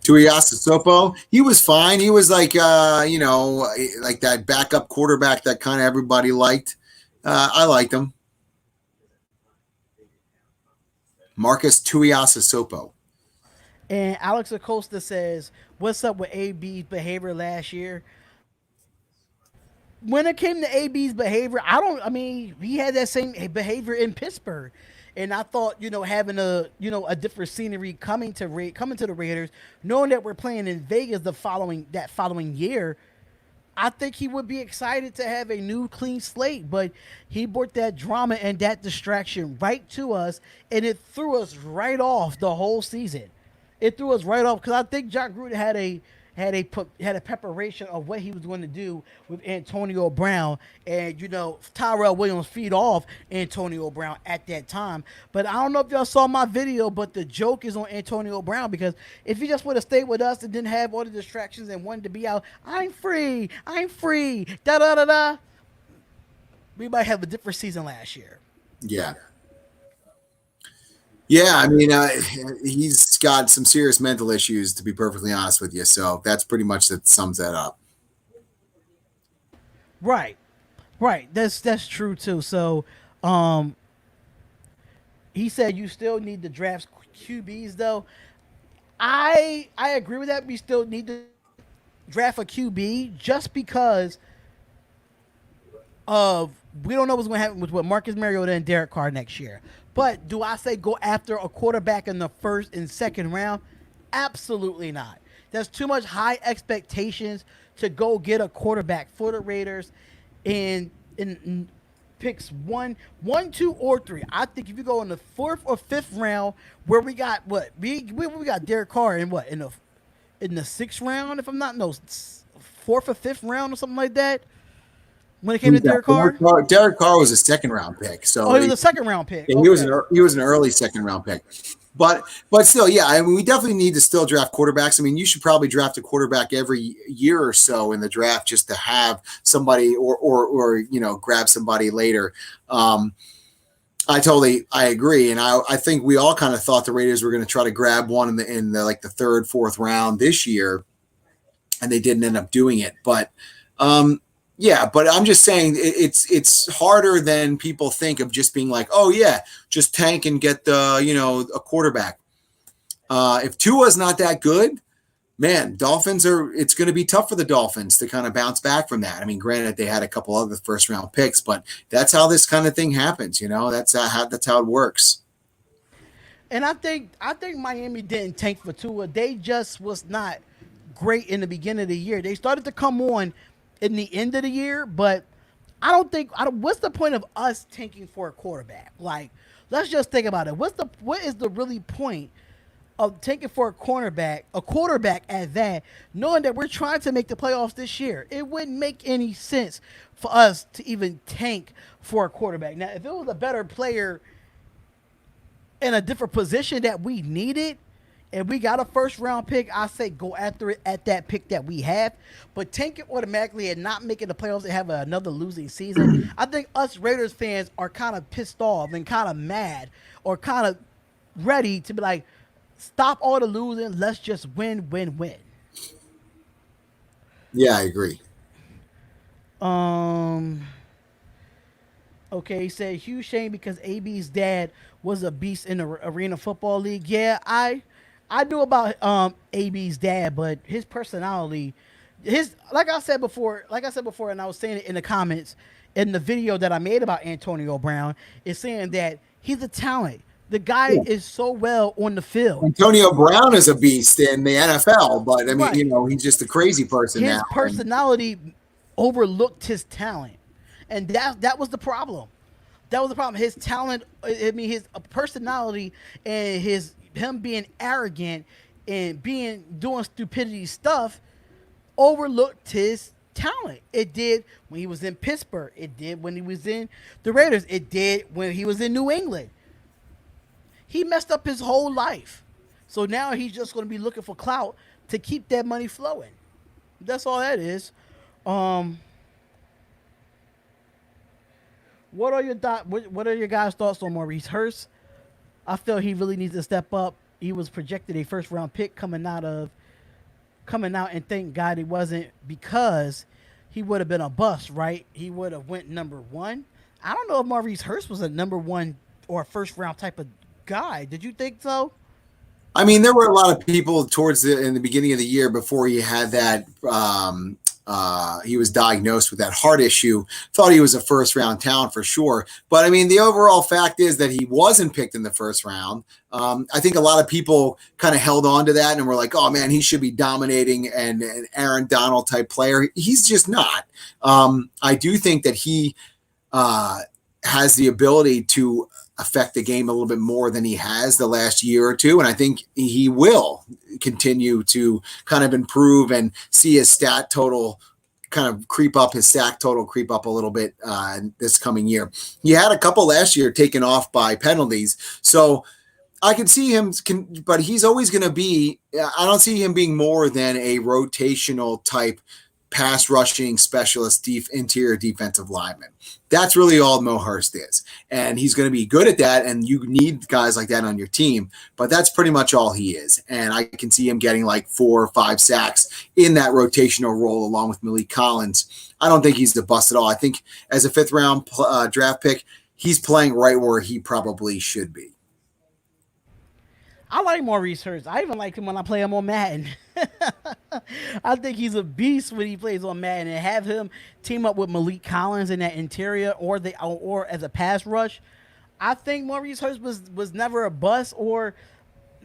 Asasopo, he was fine. He was like, like that backup quarterback that kind of everybody liked. I liked him. Marcus Tuiasosopo. And Alex Acosta says, what's up with AB's behavior last year? When it came to AB's behavior, he had that same behavior in Pittsburgh. And I thought, having a different scenery coming to the Raiders, knowing that we're playing in Vegas the following year, I think he would be excited to have a new clean slate. But he brought that drama and that distraction right to us, and it threw us right off the whole season. It threw us right off because I think John Gruden had a preparation of what he was going to do with Antonio Brown, and Tyrell Williams feed off Antonio Brown at that time. But I don't know if y'all saw my video, but the joke is on Antonio Brown, because if he just would have stayed with us and didn't have all the distractions and wanted to be out, I'm free, da da da da, we might have a different season last year. Yeah, he's got some serious mental issues, to be perfectly honest with you. So that's pretty much that sums that up. Right. That's true too. So, he said you still need to draft QBs though. I agree with that. We still need to draft a QB just because of we don't know what's going to happen with Marcus Mariota and Derek Carr next year. But do I say go after a quarterback in the first and second round? Absolutely not. There's too much high expectations to go get a quarterback for the Raiders in picks one, 2, or 3. I think if you go in the 4th or 5th round, where we got what we got Derek Carr in what in the 6th round, if I'm not 4th or 5th round or something like that. When it came to Derek Carr, Derek Carr was a second round pick. So he was a second round pick. Yeah, he was an early second round pick. But still, yeah, I mean, we definitely need to still draft quarterbacks. I mean, you should probably draft a quarterback every year or so in the draft just to have somebody or grab somebody later. I agree, and I think we all kind of thought the Raiders were going to try to grab one in the like the 3rd, 4th round this year, and they didn't end up doing it. But yeah, but I'm just saying it's harder than people think of just being like, oh yeah, just tank and get a quarterback. If Tua's not that good, man, it's going to be tough for the Dolphins to kind of bounce back from that. I mean, granted, they had a couple other 1st round picks, but that's how this kind of thing happens. That's how it works. And I think Miami didn't tank for Tua. They just was not great in the beginning of the year. They started to come on in the end of the year, but what's the point of us tanking for a quarterback? Like, let's just think about it. What is the really point of taking for a quarterback at that, knowing that we're trying to make the playoffs this year? It wouldn't make any sense for us to even tank for a quarterback. Now, if it was a better player in a different position that we needed, and we got a 1st round pick, I say go after it at that pick that we have. But tank it automatically and not making the playoffs and have another losing season, I think us Raiders fans are kind of pissed off and kind of mad or kind of ready to be like, stop all the losing, let's just win. Yeah, I agree. Okay, he said, huge shame because AB's dad was a beast in the Arena Football League. Yeah, I knew about AB's dad, but his personality, like I said before, and I was saying it in the comments in the video that I made about Antonio Brown, is saying that he's a talent. The guy is so well on the field. Antonio Brown is a beast in the NFL, but I mean, he's just a crazy person now. His personality overlooked his talent, and that was the problem. That was the problem. His talent, his personality and him being arrogant and doing stupidity stuff overlooked his talent. It did when he was in Pittsburgh. It did when he was in the Raiders. It did when he was in New England. He messed up his whole life. So now he's just going to be looking for clout to keep that money flowing. That's all that is. What are your guys' thoughts on Maurice Hurst? I feel he really needs to step up. He was projected a 1st round pick coming out, and thank God he wasn't, because he would have been a bust, right? He would have went number 1. I don't know if Maurice Hurst was a number 1 or a 1st round type of guy. Did you think so? I mean, there were a lot of people in the beginning of the year before he had that he was diagnosed with that heart issue, thought he was a 1st round talent for sure. But I mean, the overall fact is that he wasn't picked in the 1st round. I think a lot of people kind of held on to that and were like, oh man, he should be dominating and an Aaron Donald type player. He's just not. I do think that he has the ability to affect the game a little bit more than he has the last year or two. And I think he will continue to kind of improve and see his stat total kind of creep up a little bit this coming year. He had a couple last year taken off by penalties. So I can see him, but he's always going to be, I don't see him being more than a rotational type pass rushing specialist, interior defensive lineman. That's really all Mo Hurst is. And he's going to be good at that. And you need guys like that on your team, but that's pretty much all he is. And I can see him getting like 4 or 5 sacks in that rotational role along with Malik Collins. I don't think he's the bust at all. I think as a 5th round draft pick, he's playing right where he probably should be. I like Maurice Hurst. I even like him when I play him on Madden. I think he's a beast when he plays on Madden, and have him team up with Malik Collins in that interior or as a pass rush. I think Maurice Hurst was never a bust, or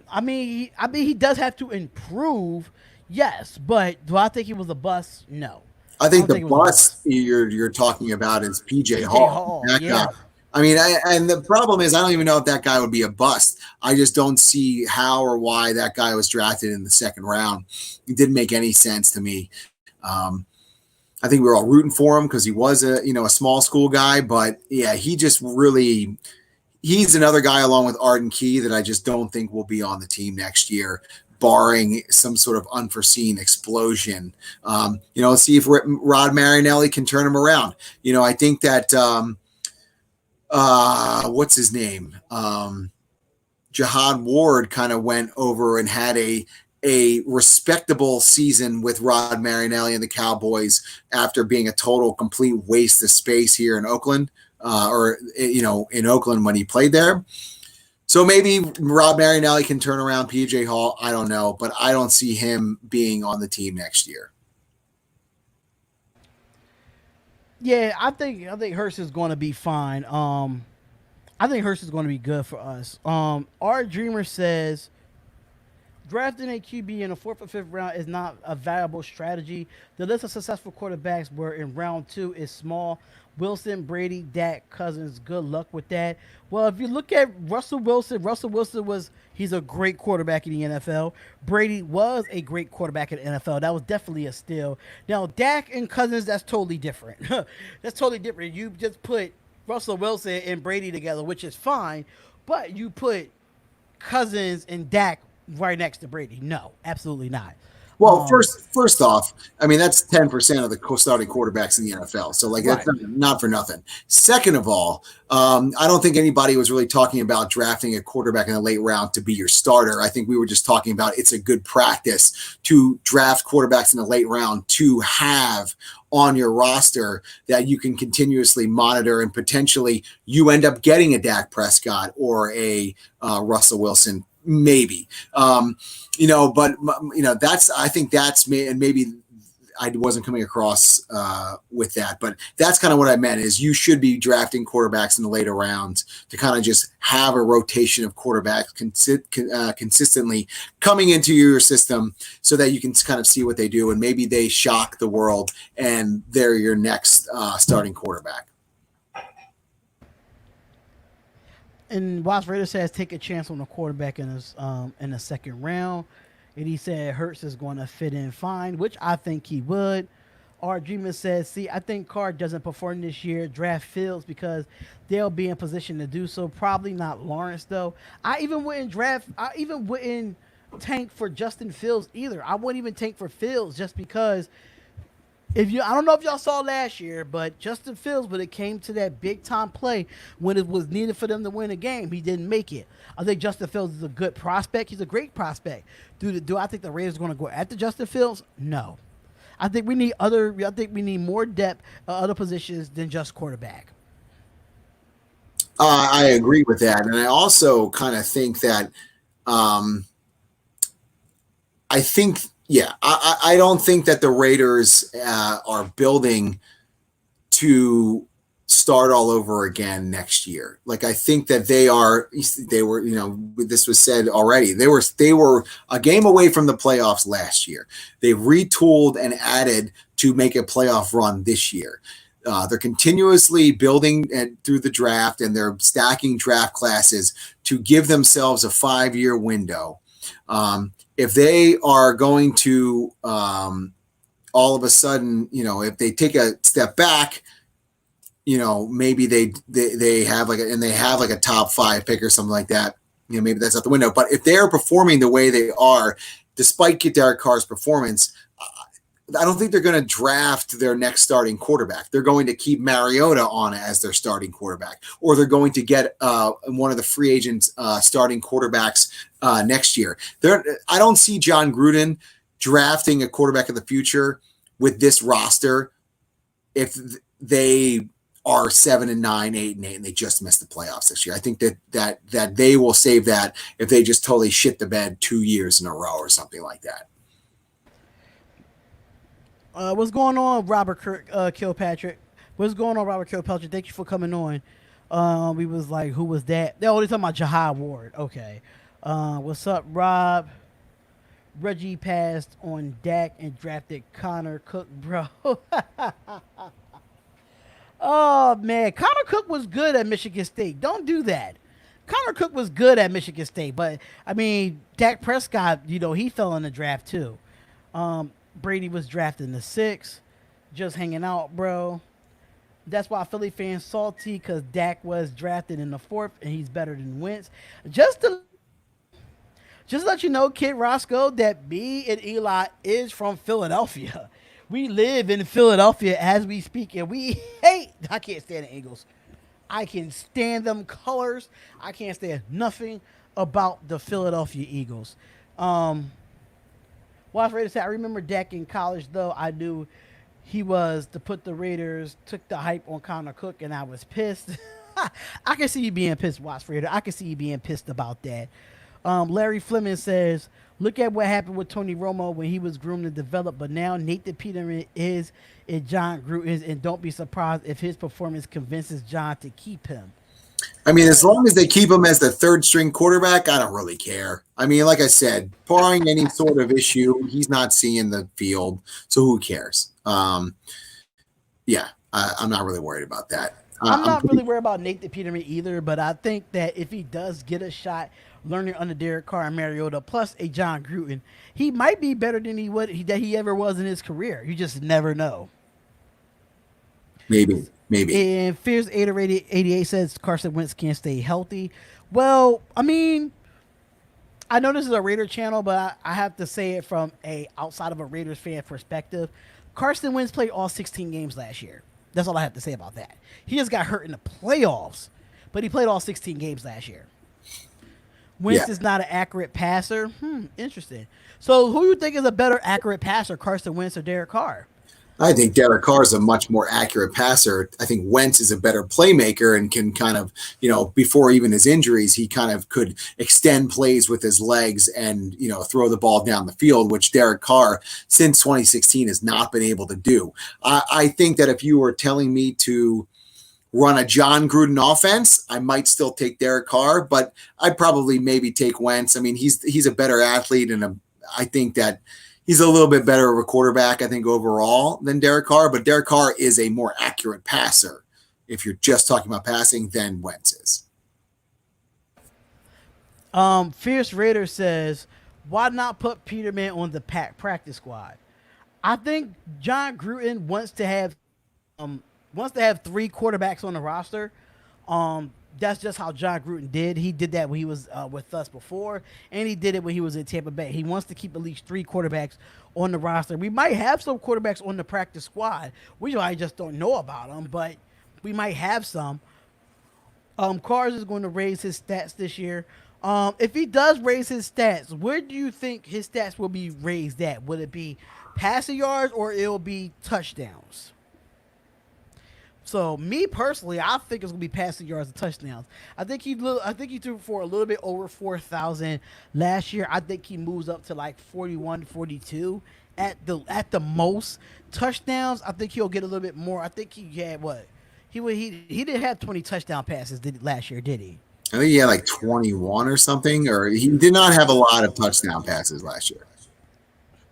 I mean he does have to improve, yes, but do I think he was a bust? No. I think the think it was a bust you're talking about is PJ PJ Hall. Hall, That yeah. guy. I mean, and the problem is I don't even know if that guy would be a bust. I just don't see how or why that guy was drafted in the second round. It didn't make any sense to me. Um, I think we were all rooting for him because he was a small school guy, but yeah, he just really he's another guy along with Arden Key that I just don't think will be on the team next year, barring some sort of unforeseen explosion. Let's see if Rod Marinelli can turn him around. I think that what's his name? Jihad Ward kind of went over and had a respectable season with Rod Marinelli and the Cowboys after being a total complete waste of space here in Oakland, in Oakland when he played there. So maybe Rod Marinelli can turn around PJ Hall. I don't know, but I don't see him being on the team next year. Yeah, I think Hurst is going to be fine. I think Hurst is going to be good for us. Our Dreamer says drafting a QB in the fourth or fifth round is not a viable strategy. The list of successful quarterbacks were in round 2 is small. Wilson, Brady, Dak, Cousins. Good luck with that. Well, if you look at Russell Wilson he's a great quarterback in the NFL. Brady was a great quarterback in the NFL. That was definitely a steal. Now, Dak and Cousins, that's totally different. That's totally different. You just put Russell Wilson and Brady together, which is fine, but you put Cousins and Dak right next to Brady. No, absolutely not. Well, first off, I mean that's 10% of the starting quarterbacks in the NFL. So that's not for nothing. Second of all, I don't think anybody was really talking about drafting a quarterback in the late round to be your starter. I think we were just talking about it's a good practice to draft quarterbacks in the late round to have on your roster that you can continuously monitor and potentially you end up getting a Dak Prescott or a Russell Wilson. Maybe, I think that's me, and maybe I wasn't coming across with that, but that's kind of what I meant is you should be drafting quarterbacks in the later rounds to kind of just have a rotation of quarterbacks consistently coming into your system so that you can kind of see what they do and maybe they shock the world and they're your next starting quarterback. And Watts Raider says take a chance on the quarterback in the second round. And he said Hurts is going to fit in fine, which I think he would. Our Dreamer says, see, I think Carr doesn't perform this year. Draft Fields because they'll be in position to do so. Probably not Lawrence, though. I even wouldn't tank for Justin Fields either. I wouldn't even tank for Fields just because I don't know if y'all saw last year, but Justin Fields, when it came to that big time play, when it was needed for them to win a game, he didn't make it. I think Justin Fields is a good prospect. He's a great prospect. Do I think the Raiders are going to go after Justin Fields? No. I think we need more depth at other positions than just quarterback. I agree with that, and I also kind of think that I don't think that the Raiders are building to start all over again next year. I think that they were, this was said already. They were a game away from the playoffs last year. They retooled and added to make a playoff run this year. They're continuously building through the draft and they're stacking draft classes to give themselves a 5-year window. If they are going to all of a sudden, if they take a step back, maybe they have a top 5 pick or something like that. Maybe that's out the window. But if they're performing the way they are, despite Derek Carr's performance, I don't think they're going to draft their next starting quarterback. They're going to keep Mariota on as their starting quarterback, or they're going to get one of the free agents starting quarterbacks next year. I don't see John Gruden drafting a quarterback of the future with this roster if they are 7-9, 8-8, and they just missed the playoffs this year. I think that they will save that if they just totally shit the bed 2 years in a row or something like that. What's going on, Robert Kilpatrick? What's going on, Robert Kilpatrick? Thank you for coming on. We was like, who was that? They're only talking about Jihad Ward. Okay. What's up, Rob? Reggie passed on Dak and drafted Connor Cook, bro. Oh man, Connor Cook was good at Michigan State. Don't do that. Connor Cook was good at Michigan State, but I mean, Dak Prescott, he fell in the draft too. Brady was drafted in the 6th, just hanging out, bro. That's why Philly fans salty because Dak was drafted in the 4th and he's better than Wentz. Just to let you know, Kid Roscoe, that me and Eli is from Philadelphia. We live in Philadelphia as we speak, and we hate. I can't stand the Eagles. I can stand them colors. I can't stand nothing about the Philadelphia Eagles. Well, I was ready to say, I remember Dak in college, though. I knew he was to put the Raiders, took the hype on Connor Cook, and I was pissed. I can see you being pissed, Watts Raider. I can see you being pissed about that. Larry Fleming says, look at what happened with Tony Romo when he was groomed to develop, but now Nathan Peterman is in John Gruden's, and don't be surprised if his performance convinces John to keep him. I mean, as long as they keep him as the 3rd-string quarterback, I don't really care. I mean, like I said, barring any sort of issue, he's not seeing the field, so who cares? I'm not really worried about that. I'm not really worried about Nathan Peterman either, but I think that if he does get a shot learning under Derek Carr and Mariota, plus a John Gruden, he might be better than he ever was in his career. You just never know. Maybe. And Fierce 88 says Carson Wentz can't stay healthy. Well, I mean, I know this is a Raider channel, but I have to say it from a outside of a Raiders fan perspective. Carson Wentz played all 16 games last year. That's all I have to say about that. He just got hurt in the playoffs, but he played all 16 games last year. Wentz is not an accurate passer. Interesting. So who do you think is a better accurate passer, Carson Wentz or Derek Carr? I think Derek Carr is a much more accurate passer. I think Wentz is a better playmaker and can kind of, before even his injuries, he kind of could extend plays with his legs and, throw the ball down the field, which Derek Carr since 2016 has not been able to do. I think that if you were telling me to run a John Gruden offense, I might still take Derek Carr, but I'd probably maybe take Wentz. I mean, he's a better athlete, and I think that he's a little bit better of a quarterback, I think, overall than Derek Carr, but Derek Carr is a more accurate passer if you're just talking about passing than Wentz is. Fierce Raider says, why not put Peterman on the practice squad? I think John Gruden wants to have 3 quarterbacks on the roster. That's just how John Gruden did. He did that when he was with us before, and he did it when he was in Tampa Bay. He wants to keep at least 3 quarterbacks on the roster. We might have some quarterbacks on the practice squad. I just don't know about them, but we might have some. Cars is going to raise his stats this year. If he does raise his stats, where do you think his stats will be raised at? Would it be passing yards or it'll be touchdowns? So me personally, I think it's gonna be passing yards and touchdowns. I think he threw for a little bit over 4,000 last year. I think he moves up to like 41, 42 at the most. Touchdowns, I think he'll get a little bit more. I think he had what? He didn't have 20 touchdown passes last year, did he? I think he had like 21 or something, or he did not have a lot of touchdown passes last year.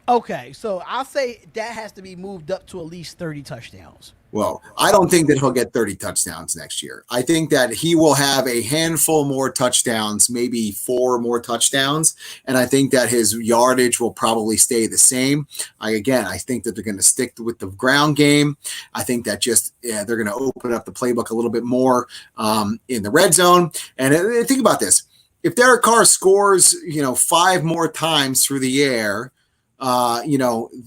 Okay, so I'll say that has to be moved up to at least 30 touchdowns. Well, I don't think that he'll get 30 touchdowns next year. I think that he will have a handful more touchdowns, maybe 4 more touchdowns, and I think that his yardage will probably stay the same. I think that they're going to stick with the ground game. I think that they're going to open up the playbook a little bit more in the red zone. And think about this. If Derek Carr scores, 5 more times through the air,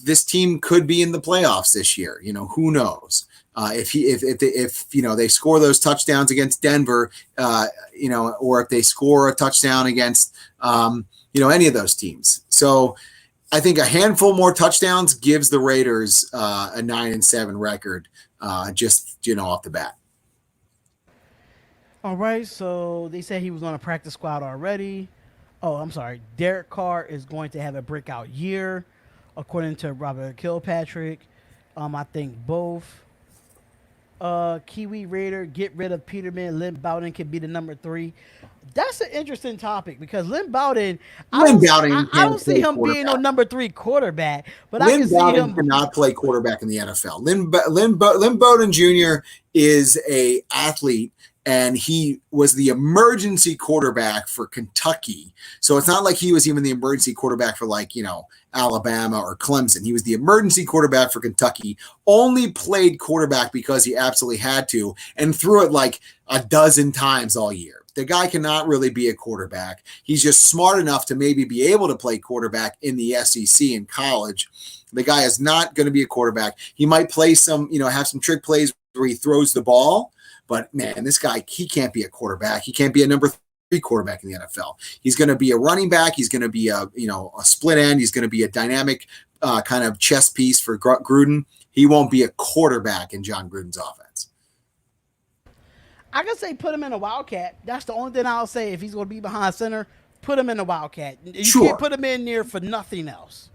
this team could be in the playoffs this year. Who knows? If they score those touchdowns against Denver, or if they score a touchdown against, any of those teams. So I think a handful more touchdowns gives the Raiders a 9-7 record, off the bat. All right. So they said he was on a practice squad already. Oh, I'm sorry. Derek Carr is going to have a breakout year, according to Robert Kilpatrick. I think both. Kiwi Raider, get rid of Peterman. Lynn Bowden can be the number 3. That's an interesting topic because Lynn Bowden, Lynn Bowden I can't don't see play him being no quarterback. number 3 quarterback, but I can Lynn see Bowden him. cannot play quarterback in the NFL. Lynn Bowden Jr. is a athlete, and he was the emergency quarterback for Kentucky. So it's not like he was even the emergency quarterback for Alabama or Clemson. He was the emergency quarterback for Kentucky, only played quarterback because he absolutely had to, and threw it like a dozen times all year. The guy cannot really be a quarterback. He's just smart enough to maybe be able to play quarterback in the SEC in college. The guy is not going to be a quarterback. He might play have some trick plays where he throws the ball, but man, this guy, he can't be a quarterback. He can't be a number 3 quarterback in the NFL. He's going to be a running back. He's going to be a split end. He's going to be a dynamic kind of chess piece for Gruden. He won't be a quarterback in John Gruden's offense. I can say put him in a Wildcat. That's the only thing I'll say if he's going to be behind center. Put him in a Wildcat. You can't put him in there for nothing else.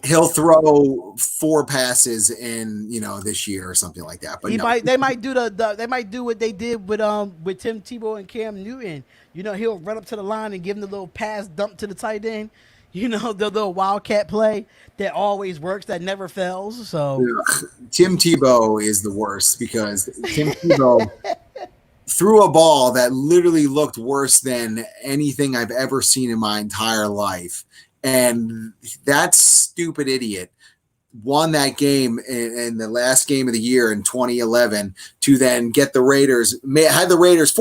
He'll throw 4 passes in this year or something like that. But they might do what they did with Tim Tebow and Cam Newton. He'll run up to the line and give him the little pass dump to the tight end. The little Wildcat play that always works, that never fails. So Tim Tebow is the worst because Tim Tebow threw a ball that literally looked worse than anything I've ever seen in my entire life. And that stupid idiot won that game in the last game of the year in 2011 to then get the Raiders, had the Raiders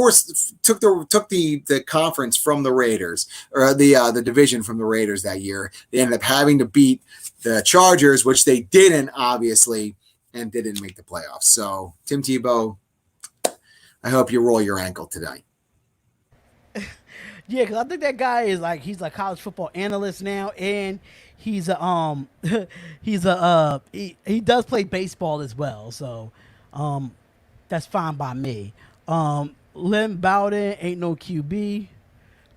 took the conference from the Raiders, or the division from the Raiders that year. They ended up having to beat the Chargers, which they didn't, obviously, and didn't make the playoffs. So Tim Tebow, I hope you roll your ankle today. Yeah, because I think that guy is he's a college football analyst now, and he's he does play baseball as well, so that's fine by me. Lynn Bowden ain't no QB.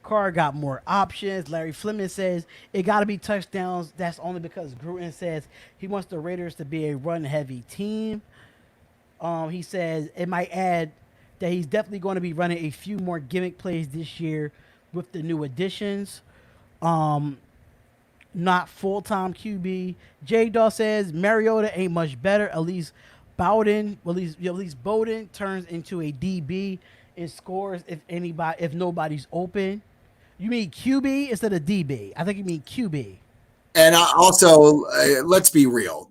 Carr got more options. Larry Fleming says it got to be touchdowns. That's only because Gruden says he wants the Raiders to be a run-heavy team. He says it might add that he's definitely going to be running a few more gimmick plays this year with the new additions. Not full-time QB. J-Daw says Mariota ain't much better. At least Bowden turns into a DB and scores if nobody's open. You mean QB instead of DB? I think you mean QB. And also, let's be real.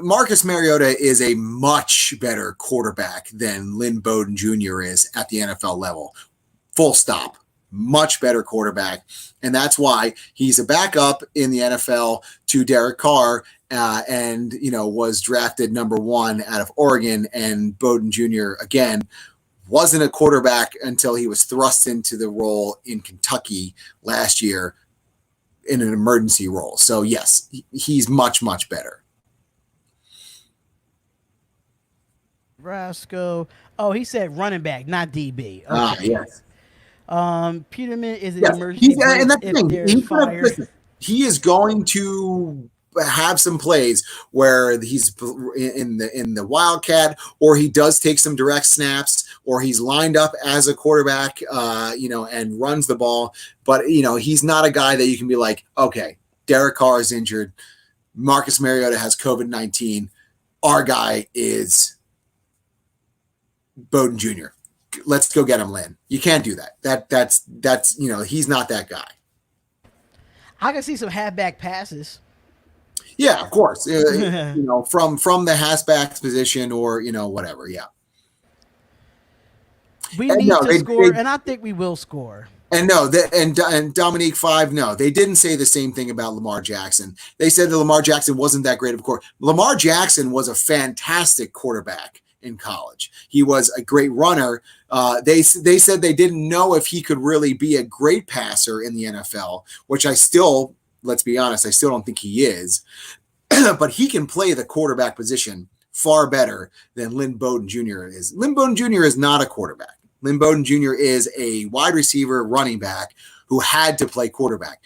Marcus Mariota is a much better quarterback than Lynn Bowden Jr. is at the NFL level. Full stop. Much better quarterback. And that's why he's a backup in the NFL to Derek Carr and was drafted number 1 out of Oregon. And Bowden Jr., again, wasn't a quarterback until he was thrust into the role in Kentucky last year in an emergency role. So yes, he's much, much better. Rasco. Oh, he said running back, not DB. Okay. Yes. Peterman is an emergency. And that's the thing. He is going to have some plays where he's in the Wildcat, or he does take some direct snaps, or he's lined up as a quarterback, and runs the ball. But he's not a guy that you can be like, okay, Derek Carr is injured, Marcus Mariota has COVID-19, our guy is Bowden Jr. Let's go get him, Lynn. You can't do that. That's he's not that guy. I can see some halfback passes. Yeah, of course. From the halfback position or whatever. Yeah. We need to score, and I think we will score. And and Dominique 5, no, they didn't say the same thing about Lamar Jackson. They said that Lamar Jackson wasn't that great of a quarterback. Lamar Jackson was a fantastic quarterback in college. He was a great runner. They said they didn't know if he could really be a great passer in the NFL, which let's be honest, I still don't think he is. But he can play the quarterback position far better than Lynn Bowden Jr. is. Lynn Bowden Jr. is not a quarterback. Lynn Bowden Jr. is a wide receiver running back who had to play quarterback.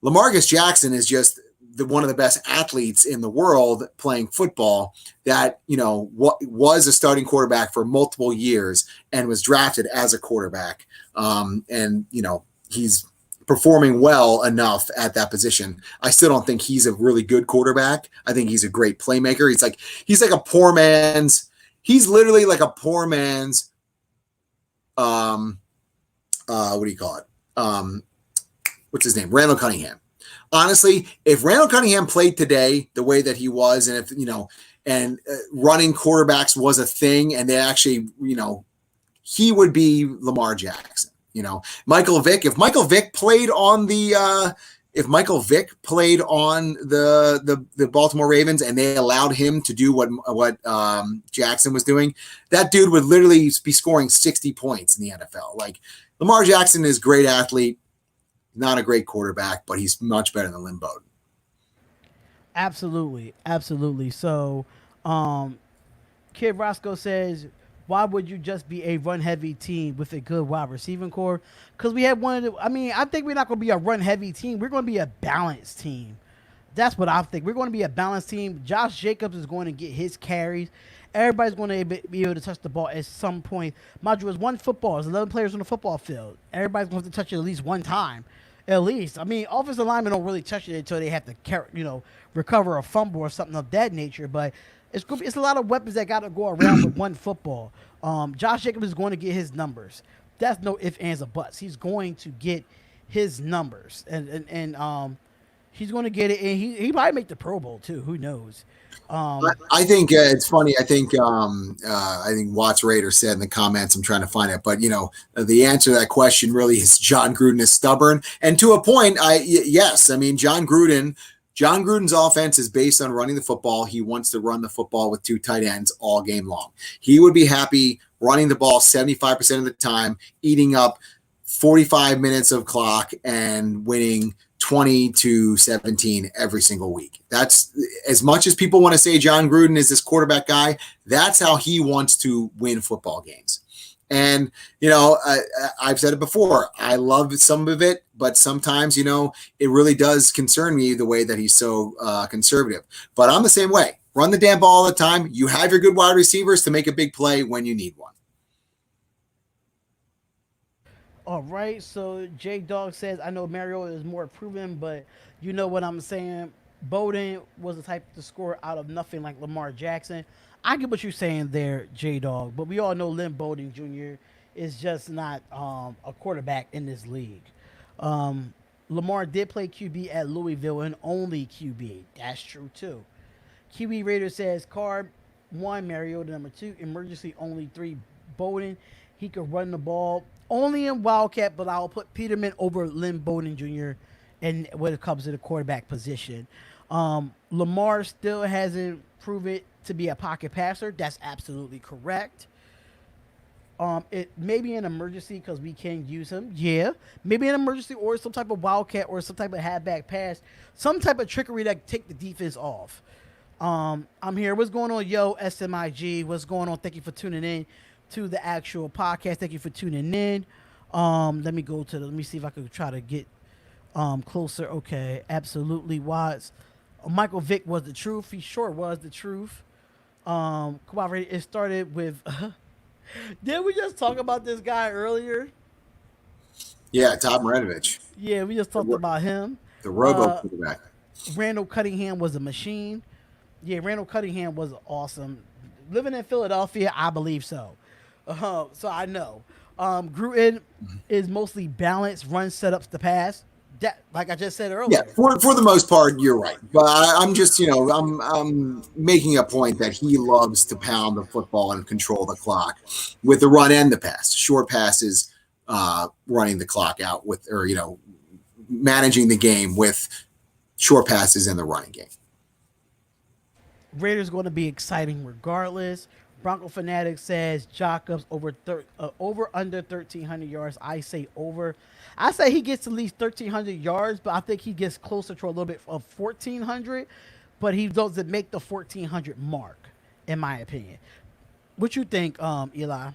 LaMarcus Jackson is just one of the best athletes in the world playing football that, was a starting quarterback for multiple years and was drafted as a quarterback. And he's performing well enough at that position. I still don't think he's a really good quarterback. I think he's a great playmaker. He's literally like a poor man's, what do you call it? What's his name? Randall Cunningham. Honestly, if Randall Cunningham played today the way that he was, and if, running quarterbacks was a thing, and they actually, he would be Lamar Jackson. Michael Vick, if Michael Vick played on the Baltimore Ravens and they allowed him to do what Jackson was doing, that dude would literally be scoring 60 points in the NFL. Like, Lamar Jackson is a great athlete, not a great quarterback, but he's much better than Lynn Bowden. Absolutely. So, Kid Roscoe says, why would you just be a run-heavy team with a good wide receiving core? Because we have I think we're not going to be a run-heavy team. We're going to be a balanced team. That's what I think. We're going to be a balanced team. Josh Jacobs is going to get his carries. Everybody's going to be able to touch the ball at some point. Mind you, it's one football. There's 11 players on the football field. Everybody's going to have to touch it at least one time. At least. Offensive linemen don't really touch it until they have to recover a fumble or something of that nature. But it's a lot of weapons that got to go around with one football. Josh Jacobs is going to get his numbers. That's no ifs, ands, or buts. He's going to get his numbers, and he's going to get it. And he might make the Pro Bowl too. Who knows? I think it's funny. I think Watts Raider said in the comments, I'm trying to find it, but the answer to that question really is John Gruden is stubborn, and to a point, yes. John Gruden's offense is based on running the football. He wants to run the football with two tight ends all game long. He would be happy running the ball 75% of the time, eating up 45 minutes of clock and winning 20-17 every single week. That's as much as people want to say John Gruden is this quarterback guy. That's how he wants to win football games. And, I've said it before, I love some of it, but sometimes, it really does concern me the way that he's so conservative. But I'm the same way. Run the damn ball all the time. You have your good wide receivers to make a big play when you need one. All right. So J Dog says, I know Mariota is more proven, but you know what I'm saying? Bowden was the type to score out of nothing like Lamar Jackson. I get what you're saying there, J-Dog, but we all know Lynn Bowden Jr. is just not a quarterback in this league. Lamar did play QB at Louisville and only QB. That's true, too. QB Raider says, Carr 1, Mariota number 2, emergency only 3, Bowden. He could run the ball only in Wildcat, but I'll put Peterman over Lynn Bowden Jr. and when it comes to the quarterback position. Lamar still hasn't proven to be a pocket passer. That's absolutely correct. It may be an emergency because we can use him. Yeah, maybe an emergency or some type of wildcat or some type of halfback pass, some type of trickery that take the defense off. I'm here. What's going on, yo? SMIG. What's going on? Thank you for tuning in to the actual podcast. Thank you for tuning in. Let me see if I could try to get closer. Okay, absolutely. Watts. Michael Vick was the truth. He sure was the truth. Come on, it started with. Did we just talk about this guy earlier? Yeah, Todd Maranovich. Yeah, we just talked about him. The robo quarterback. Randall Cunningham was a machine. Yeah, Randall Cunningham was awesome. Living in Philadelphia, I believe so. So I know. Gruden is mostly balanced, run setups to pass. That, like I just said earlier. Yeah, for the most part, you're right. But I'm just, I'm making a point that he loves to pound the football and control the clock with the run and the pass. Short passes, running the clock out with, or managing the game with short passes in the running game. Raiders going to be exciting regardless. Bronco Fanatic says Jacobs over under 1,300 yards. I say over. I say he gets at least 1,300 yards, but I think he gets closer to a little bit of 1,400, but he doesn't make the 1,400 mark, in my opinion. What you think, Eli?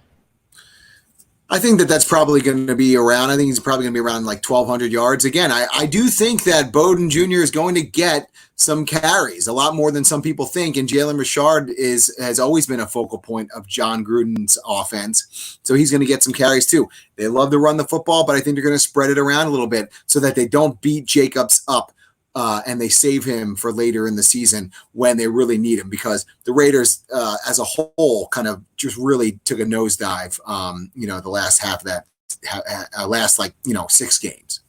I think that's probably going to be around. I think he's probably going to be around like 1,200 yards. Again, I do think that Bowden Jr. is going to get some carries, a lot more than some people think. And Jalen Richard has always been a focal point of John Gruden's offense. So he's going to get some carries too. They love to run the football, but I think they're going to spread it around a little bit so that they don't beat Jacobs up. And they save him for later in the season when they really need him, because the Raiders as a whole kind of just really took a nosedive, the last half of that, last 6 games.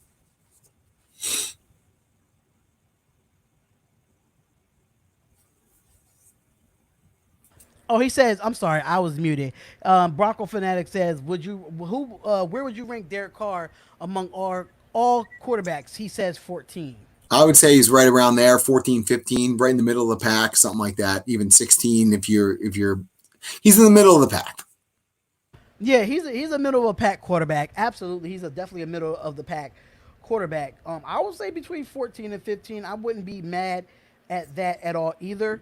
Oh, he says, I'm sorry, I was muted. Bronco Fanatic says, where would you rank Derek Carr among all quarterbacks? He says 14. I would say he's right around there, 14, 15, right in the middle of the pack, something like that. Even 16 if you're he's in the middle of the pack. Yeah, he's a middle of the pack quarterback. Absolutely. He's definitely a middle of the pack quarterback. I would say between 14 and 15. I wouldn't be mad at that at all either.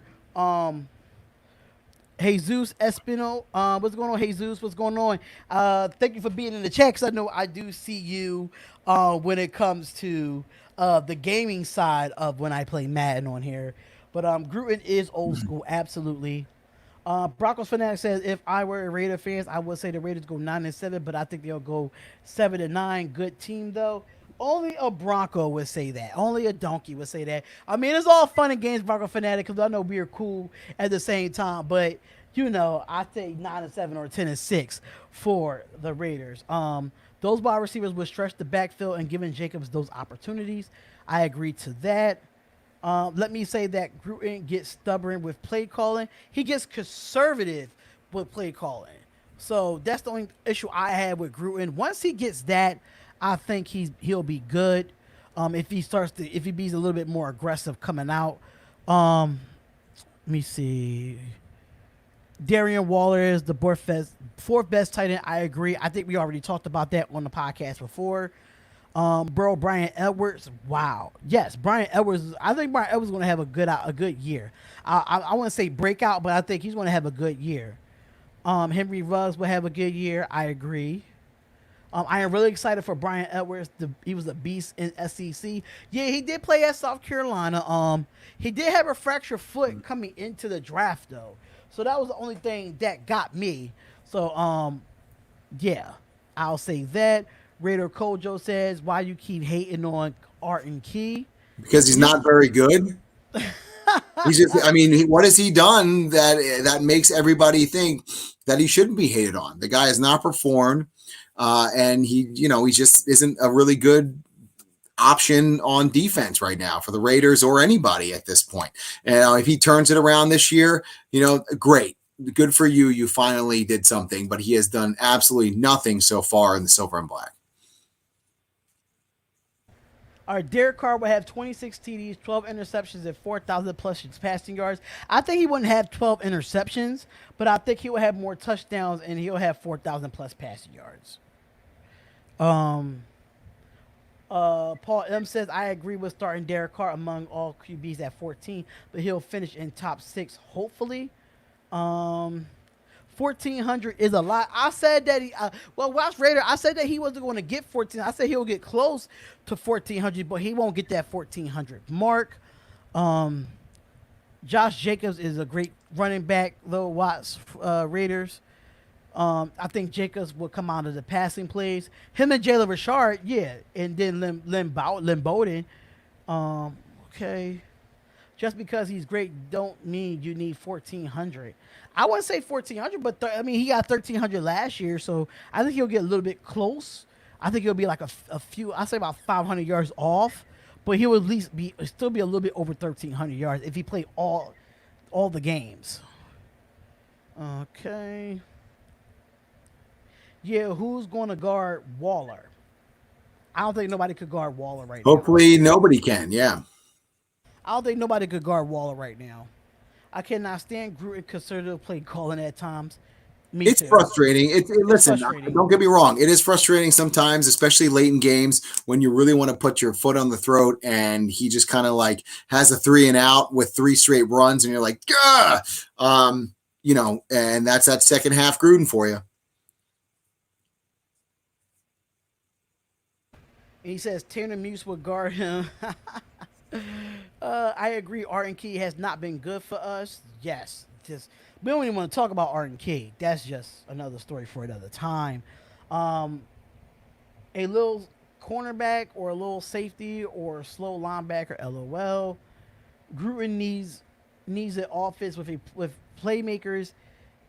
Jesus Espino, what's going on, Jesus? What's going on? Thank you for being in the chat, because I know I do see you when it comes to the gaming side of when I play Madden on here. But Gruden is old school, absolutely. Broncos Fanatic says, if I were a Raider fans, I would say the Raiders go 9-7, but I think they'll go 7-9. Good team, though. Only a Bronco would say that. Only a donkey would say that. I mean, it's all fun and games, Bronco Fanatic, because I know we are cool at the same time. But, I say 9-7 or 10-6 for the Raiders. Those wide receivers would stretch the backfield and giving Jacobs those opportunities. I agree to that. Let me say that Gruden gets stubborn with play calling. He gets conservative with play calling. So that's the only issue I have with Gruden. Once he gets that, I think he'll be good. If he be a little bit more aggressive coming out. Let me see. Darion Waller is the fourth best tight end. I agree. I think we already talked about that on the podcast before. Brian Edwards. Wow. Yes, Brian Edwards. I think Brian Edwards is going to have a good year. I want to say breakout, but I think he's going to have a good year. Henry Ruggs will have a good year. I agree. I am really excited for Brian Edwards. He was a beast in SEC. Yeah, he did play at South Carolina. He did have a fractured foot coming into the draft, though. So that was the only thing that got me. So, yeah, I'll say that. Raider Kojo says, why you keep hating on Art and Key? Because he's not very good. He's just, what has he done that makes everybody think that he shouldn't be hated on? The guy has not performed, and he just isn't a really good option on defense right now for the Raiders or anybody at this point. And if he turns it around this year, great. Good for you. You finally did something, but he has done absolutely nothing so far in the silver and black. All right, Derek Carr will have 26 TDs, 12 interceptions, and 4,000 plus passing yards. I think he wouldn't have 12 interceptions, but I think he will have more touchdowns, and he'll have 4,000 plus passing yards. Paul M says, I agree with starting Derek Carr among all QBs at 14, but he'll finish in top 6, hopefully. 1,400 is a lot. I said that watch Raider. I said that he wasn't going to get 14. I said he'll get close to 1,400, but he won't get that 1,400 mark. Josh Jacobs is a great running back, though. Watts Raiders. I think Jacobs will come out of the passing plays. Him and Jalen Richard, yeah, and then Lynn Bowden. Okay. Just because he's great don't mean you need 1,400. I wouldn't say 1,400, but he got 1,300 last year, so I think he'll get a little bit close. I think he'll be like a few, I'd say about 500 yards off, but he'll at least still be a little bit over 1,300 yards if he played all the games. Okay. Yeah, who's going to guard Waller? I don't think nobody could guard Waller right now. Hopefully nobody can, yeah. I don't think nobody could guard Waller right now. I cannot stand Gruden conservative play calling at times. It's frustrating. Listen, don't get me wrong. It is frustrating sometimes, especially late in games when you really want to put your foot on the throat and he just kind of like has a 3 and out with 3 straight runs and you're like, gah! And that's that second half Gruden for you. he says Tanner Muse will guard him. I agree. Arden Key has not been good for us. Yes, just we don't even want to talk about Arden Key. That's just another story for another time. A little cornerback or a little safety or slow linebacker, LOL. Gruden needs an offense with playmakers,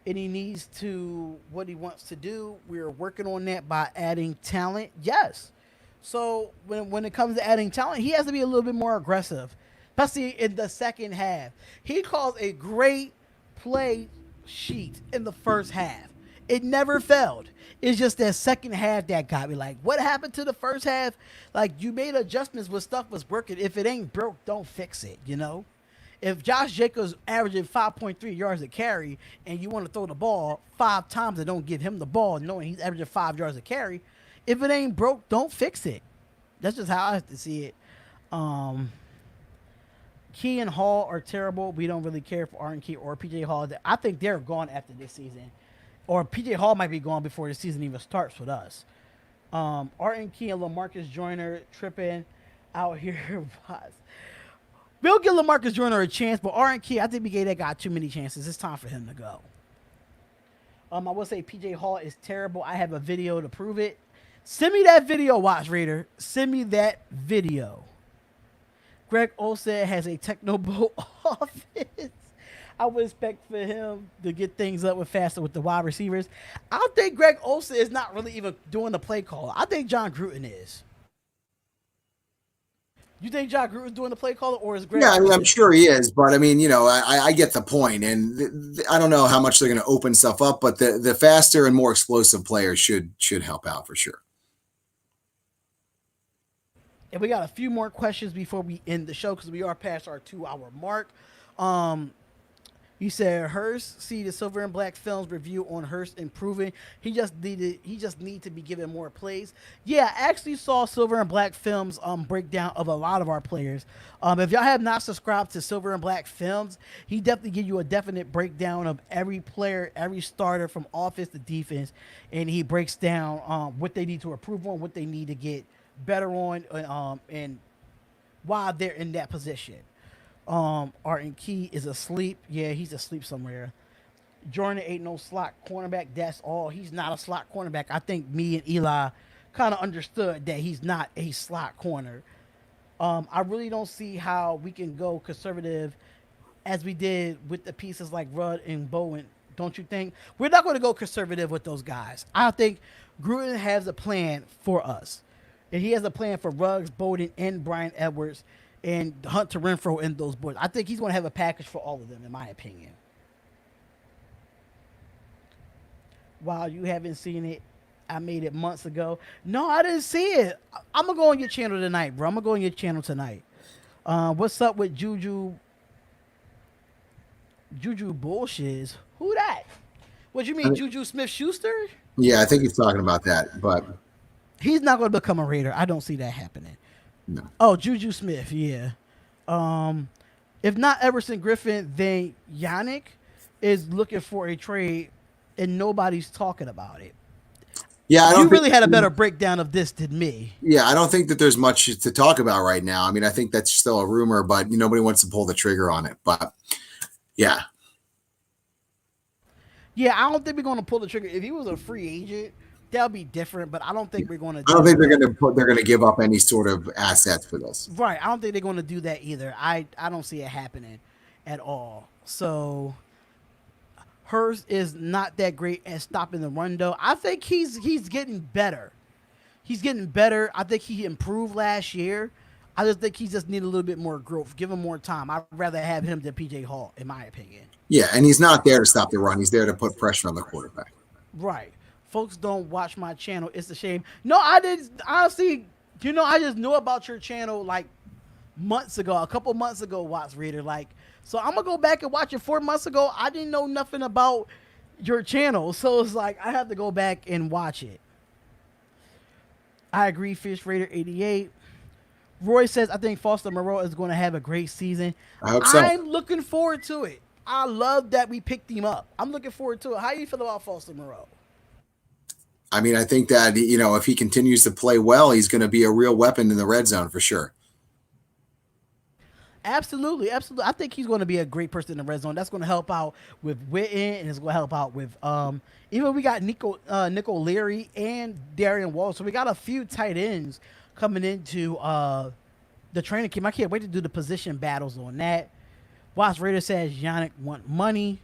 and he needs to what he wants to do. We're working on that by adding talent. Yes. So when it comes to adding talent, he has to be a little bit more aggressive, especially in the second half. He calls a great play sheet in the first half. It never failed. It's just that second half that got me. Like, what happened to the first half? Like, you made adjustments when stuff was working. If it ain't broke, don't fix it, you know? If Josh Jacobs averaging 5.3 yards a carry and you want to throw the ball 5 times and don't give him the ball knowing he's averaging 5 yards a carry, if it ain't broke, don't fix it. That's just how I have to see it. Key and Hall are terrible. We don't really care for Arden Key or PJ Hall. I think they're gone after this season. Or PJ Hall might be gone before the season even starts with us. Arden Key and LaMarcus Joyner tripping out here. We'll give LaMarcus Joyner a chance, but Arden Key, I think we gave that guy too many chances. It's time for him to go. I will say PJ Hall is terrible. I have a video to prove it. Send me that video, Watch Raider. Send me that video. Greg Olsen has a technoboat offense. I would expect for him to get things up with faster with the wide receivers. I don't think Greg Olsen is not really even doing the play call. I think John Gruden is. You think John Gruden's doing the play call, or is Greg? Yeah, I mean, I'm sure he is, but I mean, you know, I get the point, and I don't know how much they're going to open stuff up, but the faster and more explosive players should help out for sure. And we got a few more questions before we end the show because we are past our 2-hour mark. You said Hurst, see the Silver and Black Films review on Hurst improving. He just need to be given more plays. Yeah, I actually saw Silver and Black Films breakdown of a lot of our players. If y'all have not subscribed to Silver and Black Films, he definitely give you a definite breakdown of every player, every starter from offense to defense, and he breaks down what they need to improve on, what they need to get better on, and why they're in that position. Arden Key is asleep. Yeah, he's asleep somewhere. Jordan ain't no slot cornerback. That's all. He's not a slot cornerback. I think me and Eli kind of understood that he's not a slot corner. I really don't see how we can go conservative as we did with the pieces like Rudd and Bowen. Don't you think? We're not going to go conservative with those guys. I think Gruden has a plan for us. And he has a plan for Ruggs, Bowden, and Brian Edwards, and Hunter Renfrow and those boys. I think he's going to have a package for all of them, in my opinion. Wow, you haven't seen it. I made it months ago. No, I didn't see it. I'm going to go on your channel tonight, bro. I'm going to go on your channel tonight. What's up with Juju bullshit? Who that? What you mean, Juju Smith-Schuster? Yeah, I think he's talking about that, but he's not going to become a Raider. I don't see that happening. No. Oh, Juju Smith, yeah. If not Everson Griffen, then Yannick is looking for a trade, and nobody's talking about it. Yeah, you really had a better breakdown of this than me. Yeah, I don't think that there's much to talk about right now. I mean, I think that's still a rumor, but nobody wants to pull the trigger on it. But yeah. Yeah, I don't think we're going to pull the trigger. If he was a free agent, that'll be different, but I don't think we're going to. I don't think they're going to give up any sort of assets for this. Right. I don't think they're going to do that either. I don't see it happening at all. So Hurst is not that great at stopping the run, though. I think he's getting better. He's getting better. I think he improved last year. I just think he just needs a little bit more growth. Give him more time. I'd rather have him than PJ Hall, in my opinion. Yeah, and he's not there to stop the run. He's there to put pressure on the quarterback. Right. Folks don't watch my channel. It's a shame. No, I didn't. Honestly, I just knew about your channel like months ago, a couple months ago, Watts Reader. So I'm going to go back and watch it 4 months ago. I didn't know nothing about your channel. So it's like I have to go back and watch it. I agree, Fish Raider 88. Roy says, I think Foster Moreau is going to have a great season. I hope so. I'm looking forward to it. I love that we picked him up. I'm looking forward to it. How do you feel about Foster Moreau? I mean, I think that, if he continues to play well, he's going to be a real weapon in the red zone for sure. Absolutely, absolutely. I think he's going to be a great person in the red zone. That's going to help out with Witten, and it's going to help out with even we got Nico Leary and Darion Wall. So we got a few tight ends coming into the training camp. I can't wait to do the position battles on that. Watts Raider says Yannick want money.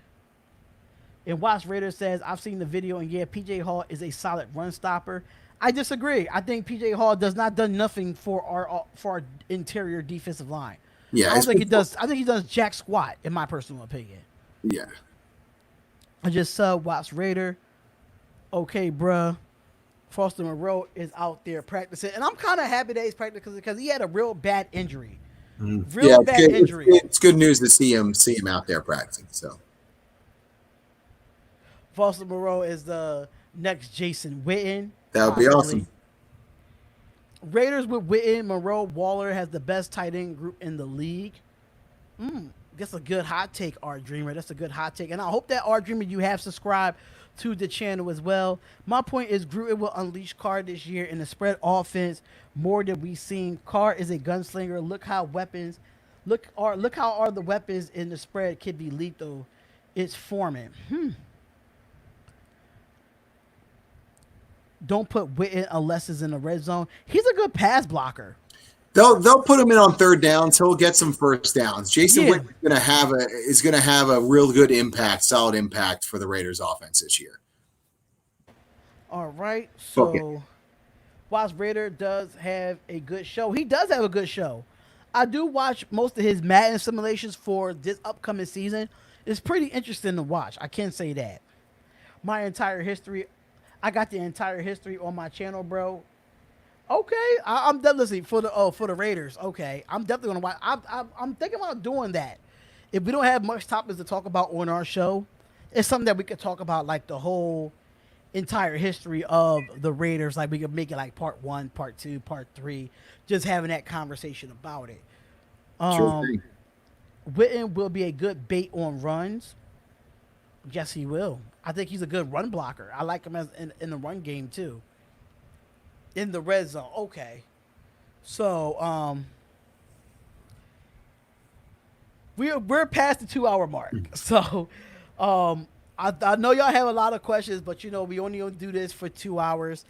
And Watts Raider says, I've seen the video, and yeah, PJ Hall is a solid run stopper. I disagree. I think PJ Hall does not done nothing for our interior defensive line. Yeah, I don't think he does. I think he does jack squat, in my personal opinion. Yeah. I just saw Watts Raider. Okay, bruh. Foster Moreau is out there practicing, and I'm kind of happy that he's practicing because he had a real bad injury. Real bad injury. It's good news to see him out there practicing. So. Foster Moreau is the next Jason Witten. That would be awesome. Raiders with Witten, Moreau, Waller has the best tight end group in the league. That's a good hot take, Art Dreamer. That's a good hot take. And I hope that, Art Dreamer, you have subscribed to the channel as well. My point is Gruden will unleash Carr this year in the spread offense more than we've seen. Carr is a gunslinger. Look how the weapons in the spread can be lethal. It's Foreman. Don't put Witten unless it's in the red zone. He's a good pass blocker. They'll put him in on third downs. He'll get some first downs. Jason Witten is going to have a real good impact, solid impact for the Raiders offense this year. All right. So Watts Raider does have a good show. He does have a good show. I do watch most of his Madden simulations for this upcoming season. It's pretty interesting to watch. I can say that. My entire history, I got the entire history on my channel, bro. Okay, I'm definitely for the Raiders. Okay, I'm definitely gonna watch. I'm thinking about doing that. If we don't have much topics to talk about on our show, it's something that we could talk about, like the whole entire history of the Raiders. Like we could make it like part 1, part 2, part 3, just having that conversation about it. Sure thing. Witten will be a good bait on runs. Yes, he will. I think he's a good run blocker. I like him as in the run game too. In the red zone. Okay. So, we're past the 2-hour mark. So, I know y'all have a lot of questions, but we only do this for 2 hours,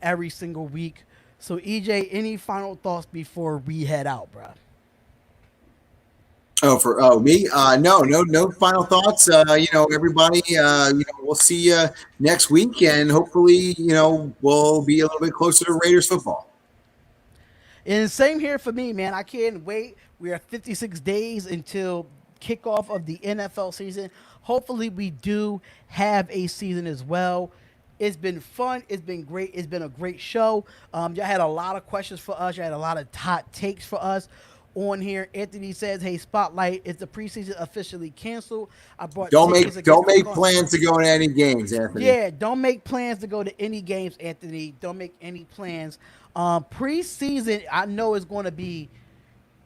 every single week. So, EJ, any final thoughts before we head out, bro? Me? No final thoughts. Everybody, we'll see you next week, and hopefully, we'll be a little bit closer to Raiders football. And same here for me, man. I can't wait. We are 56 days until kickoff of the NFL season. Hopefully, we do have a season as well. It's been fun. It's been great. It's been a great show. Y'all had a lot of questions for us. Y'all had a lot of hot takes for us on here. Anthony says, "Hey, Spotlight, is the preseason officially canceled? I brought don't make plans to go to any games, Anthony. Yeah, don't make plans to go to any games, Anthony. Don't make any plans. Preseason, I know is going to be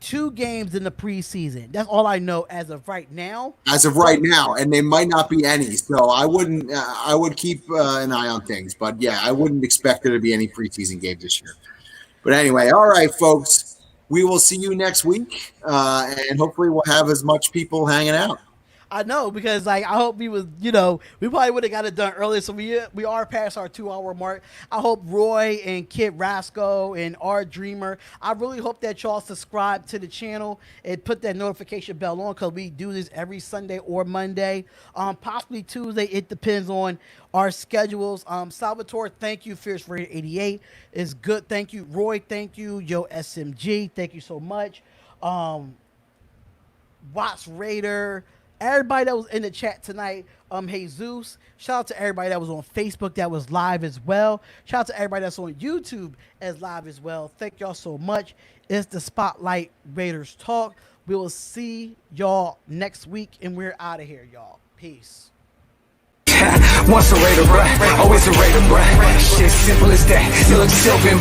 2 games in the preseason. That's all I know as of right now. And they might not be any. So I wouldn't. I would keep an eye on things, but yeah, I wouldn't expect there to be any preseason games this year. But anyway, all right, folks. We will see you next week, and hopefully we'll have as much people hanging out. I know, because I hope we probably would have got it done earlier, so we are past our 2-hour mark. I hope Roy and Kid Rasco and our Dreamer, I really hope that y'all subscribe to the channel and put that notification bell on, because we do this every Sunday or Monday, possibly Tuesday. It depends on our schedules. Salvatore, thank you. Fierce Raider 88 is good. Thank you. Roy, thank you. Yo, SMG, thank you so much. Watts Raider, everybody that was in the chat tonight, Jesus, shout out to everybody that was on Facebook that was live as well. Shout out to everybody that's on YouTube as live as well. Thank y'all so much. It's the Spotlight Raiders Talk. We will see y'all next week, and we're out of here, y'all. Peace. Once a Raider, bruh, always a Raider, bruh. Shit simple as that. You look silver.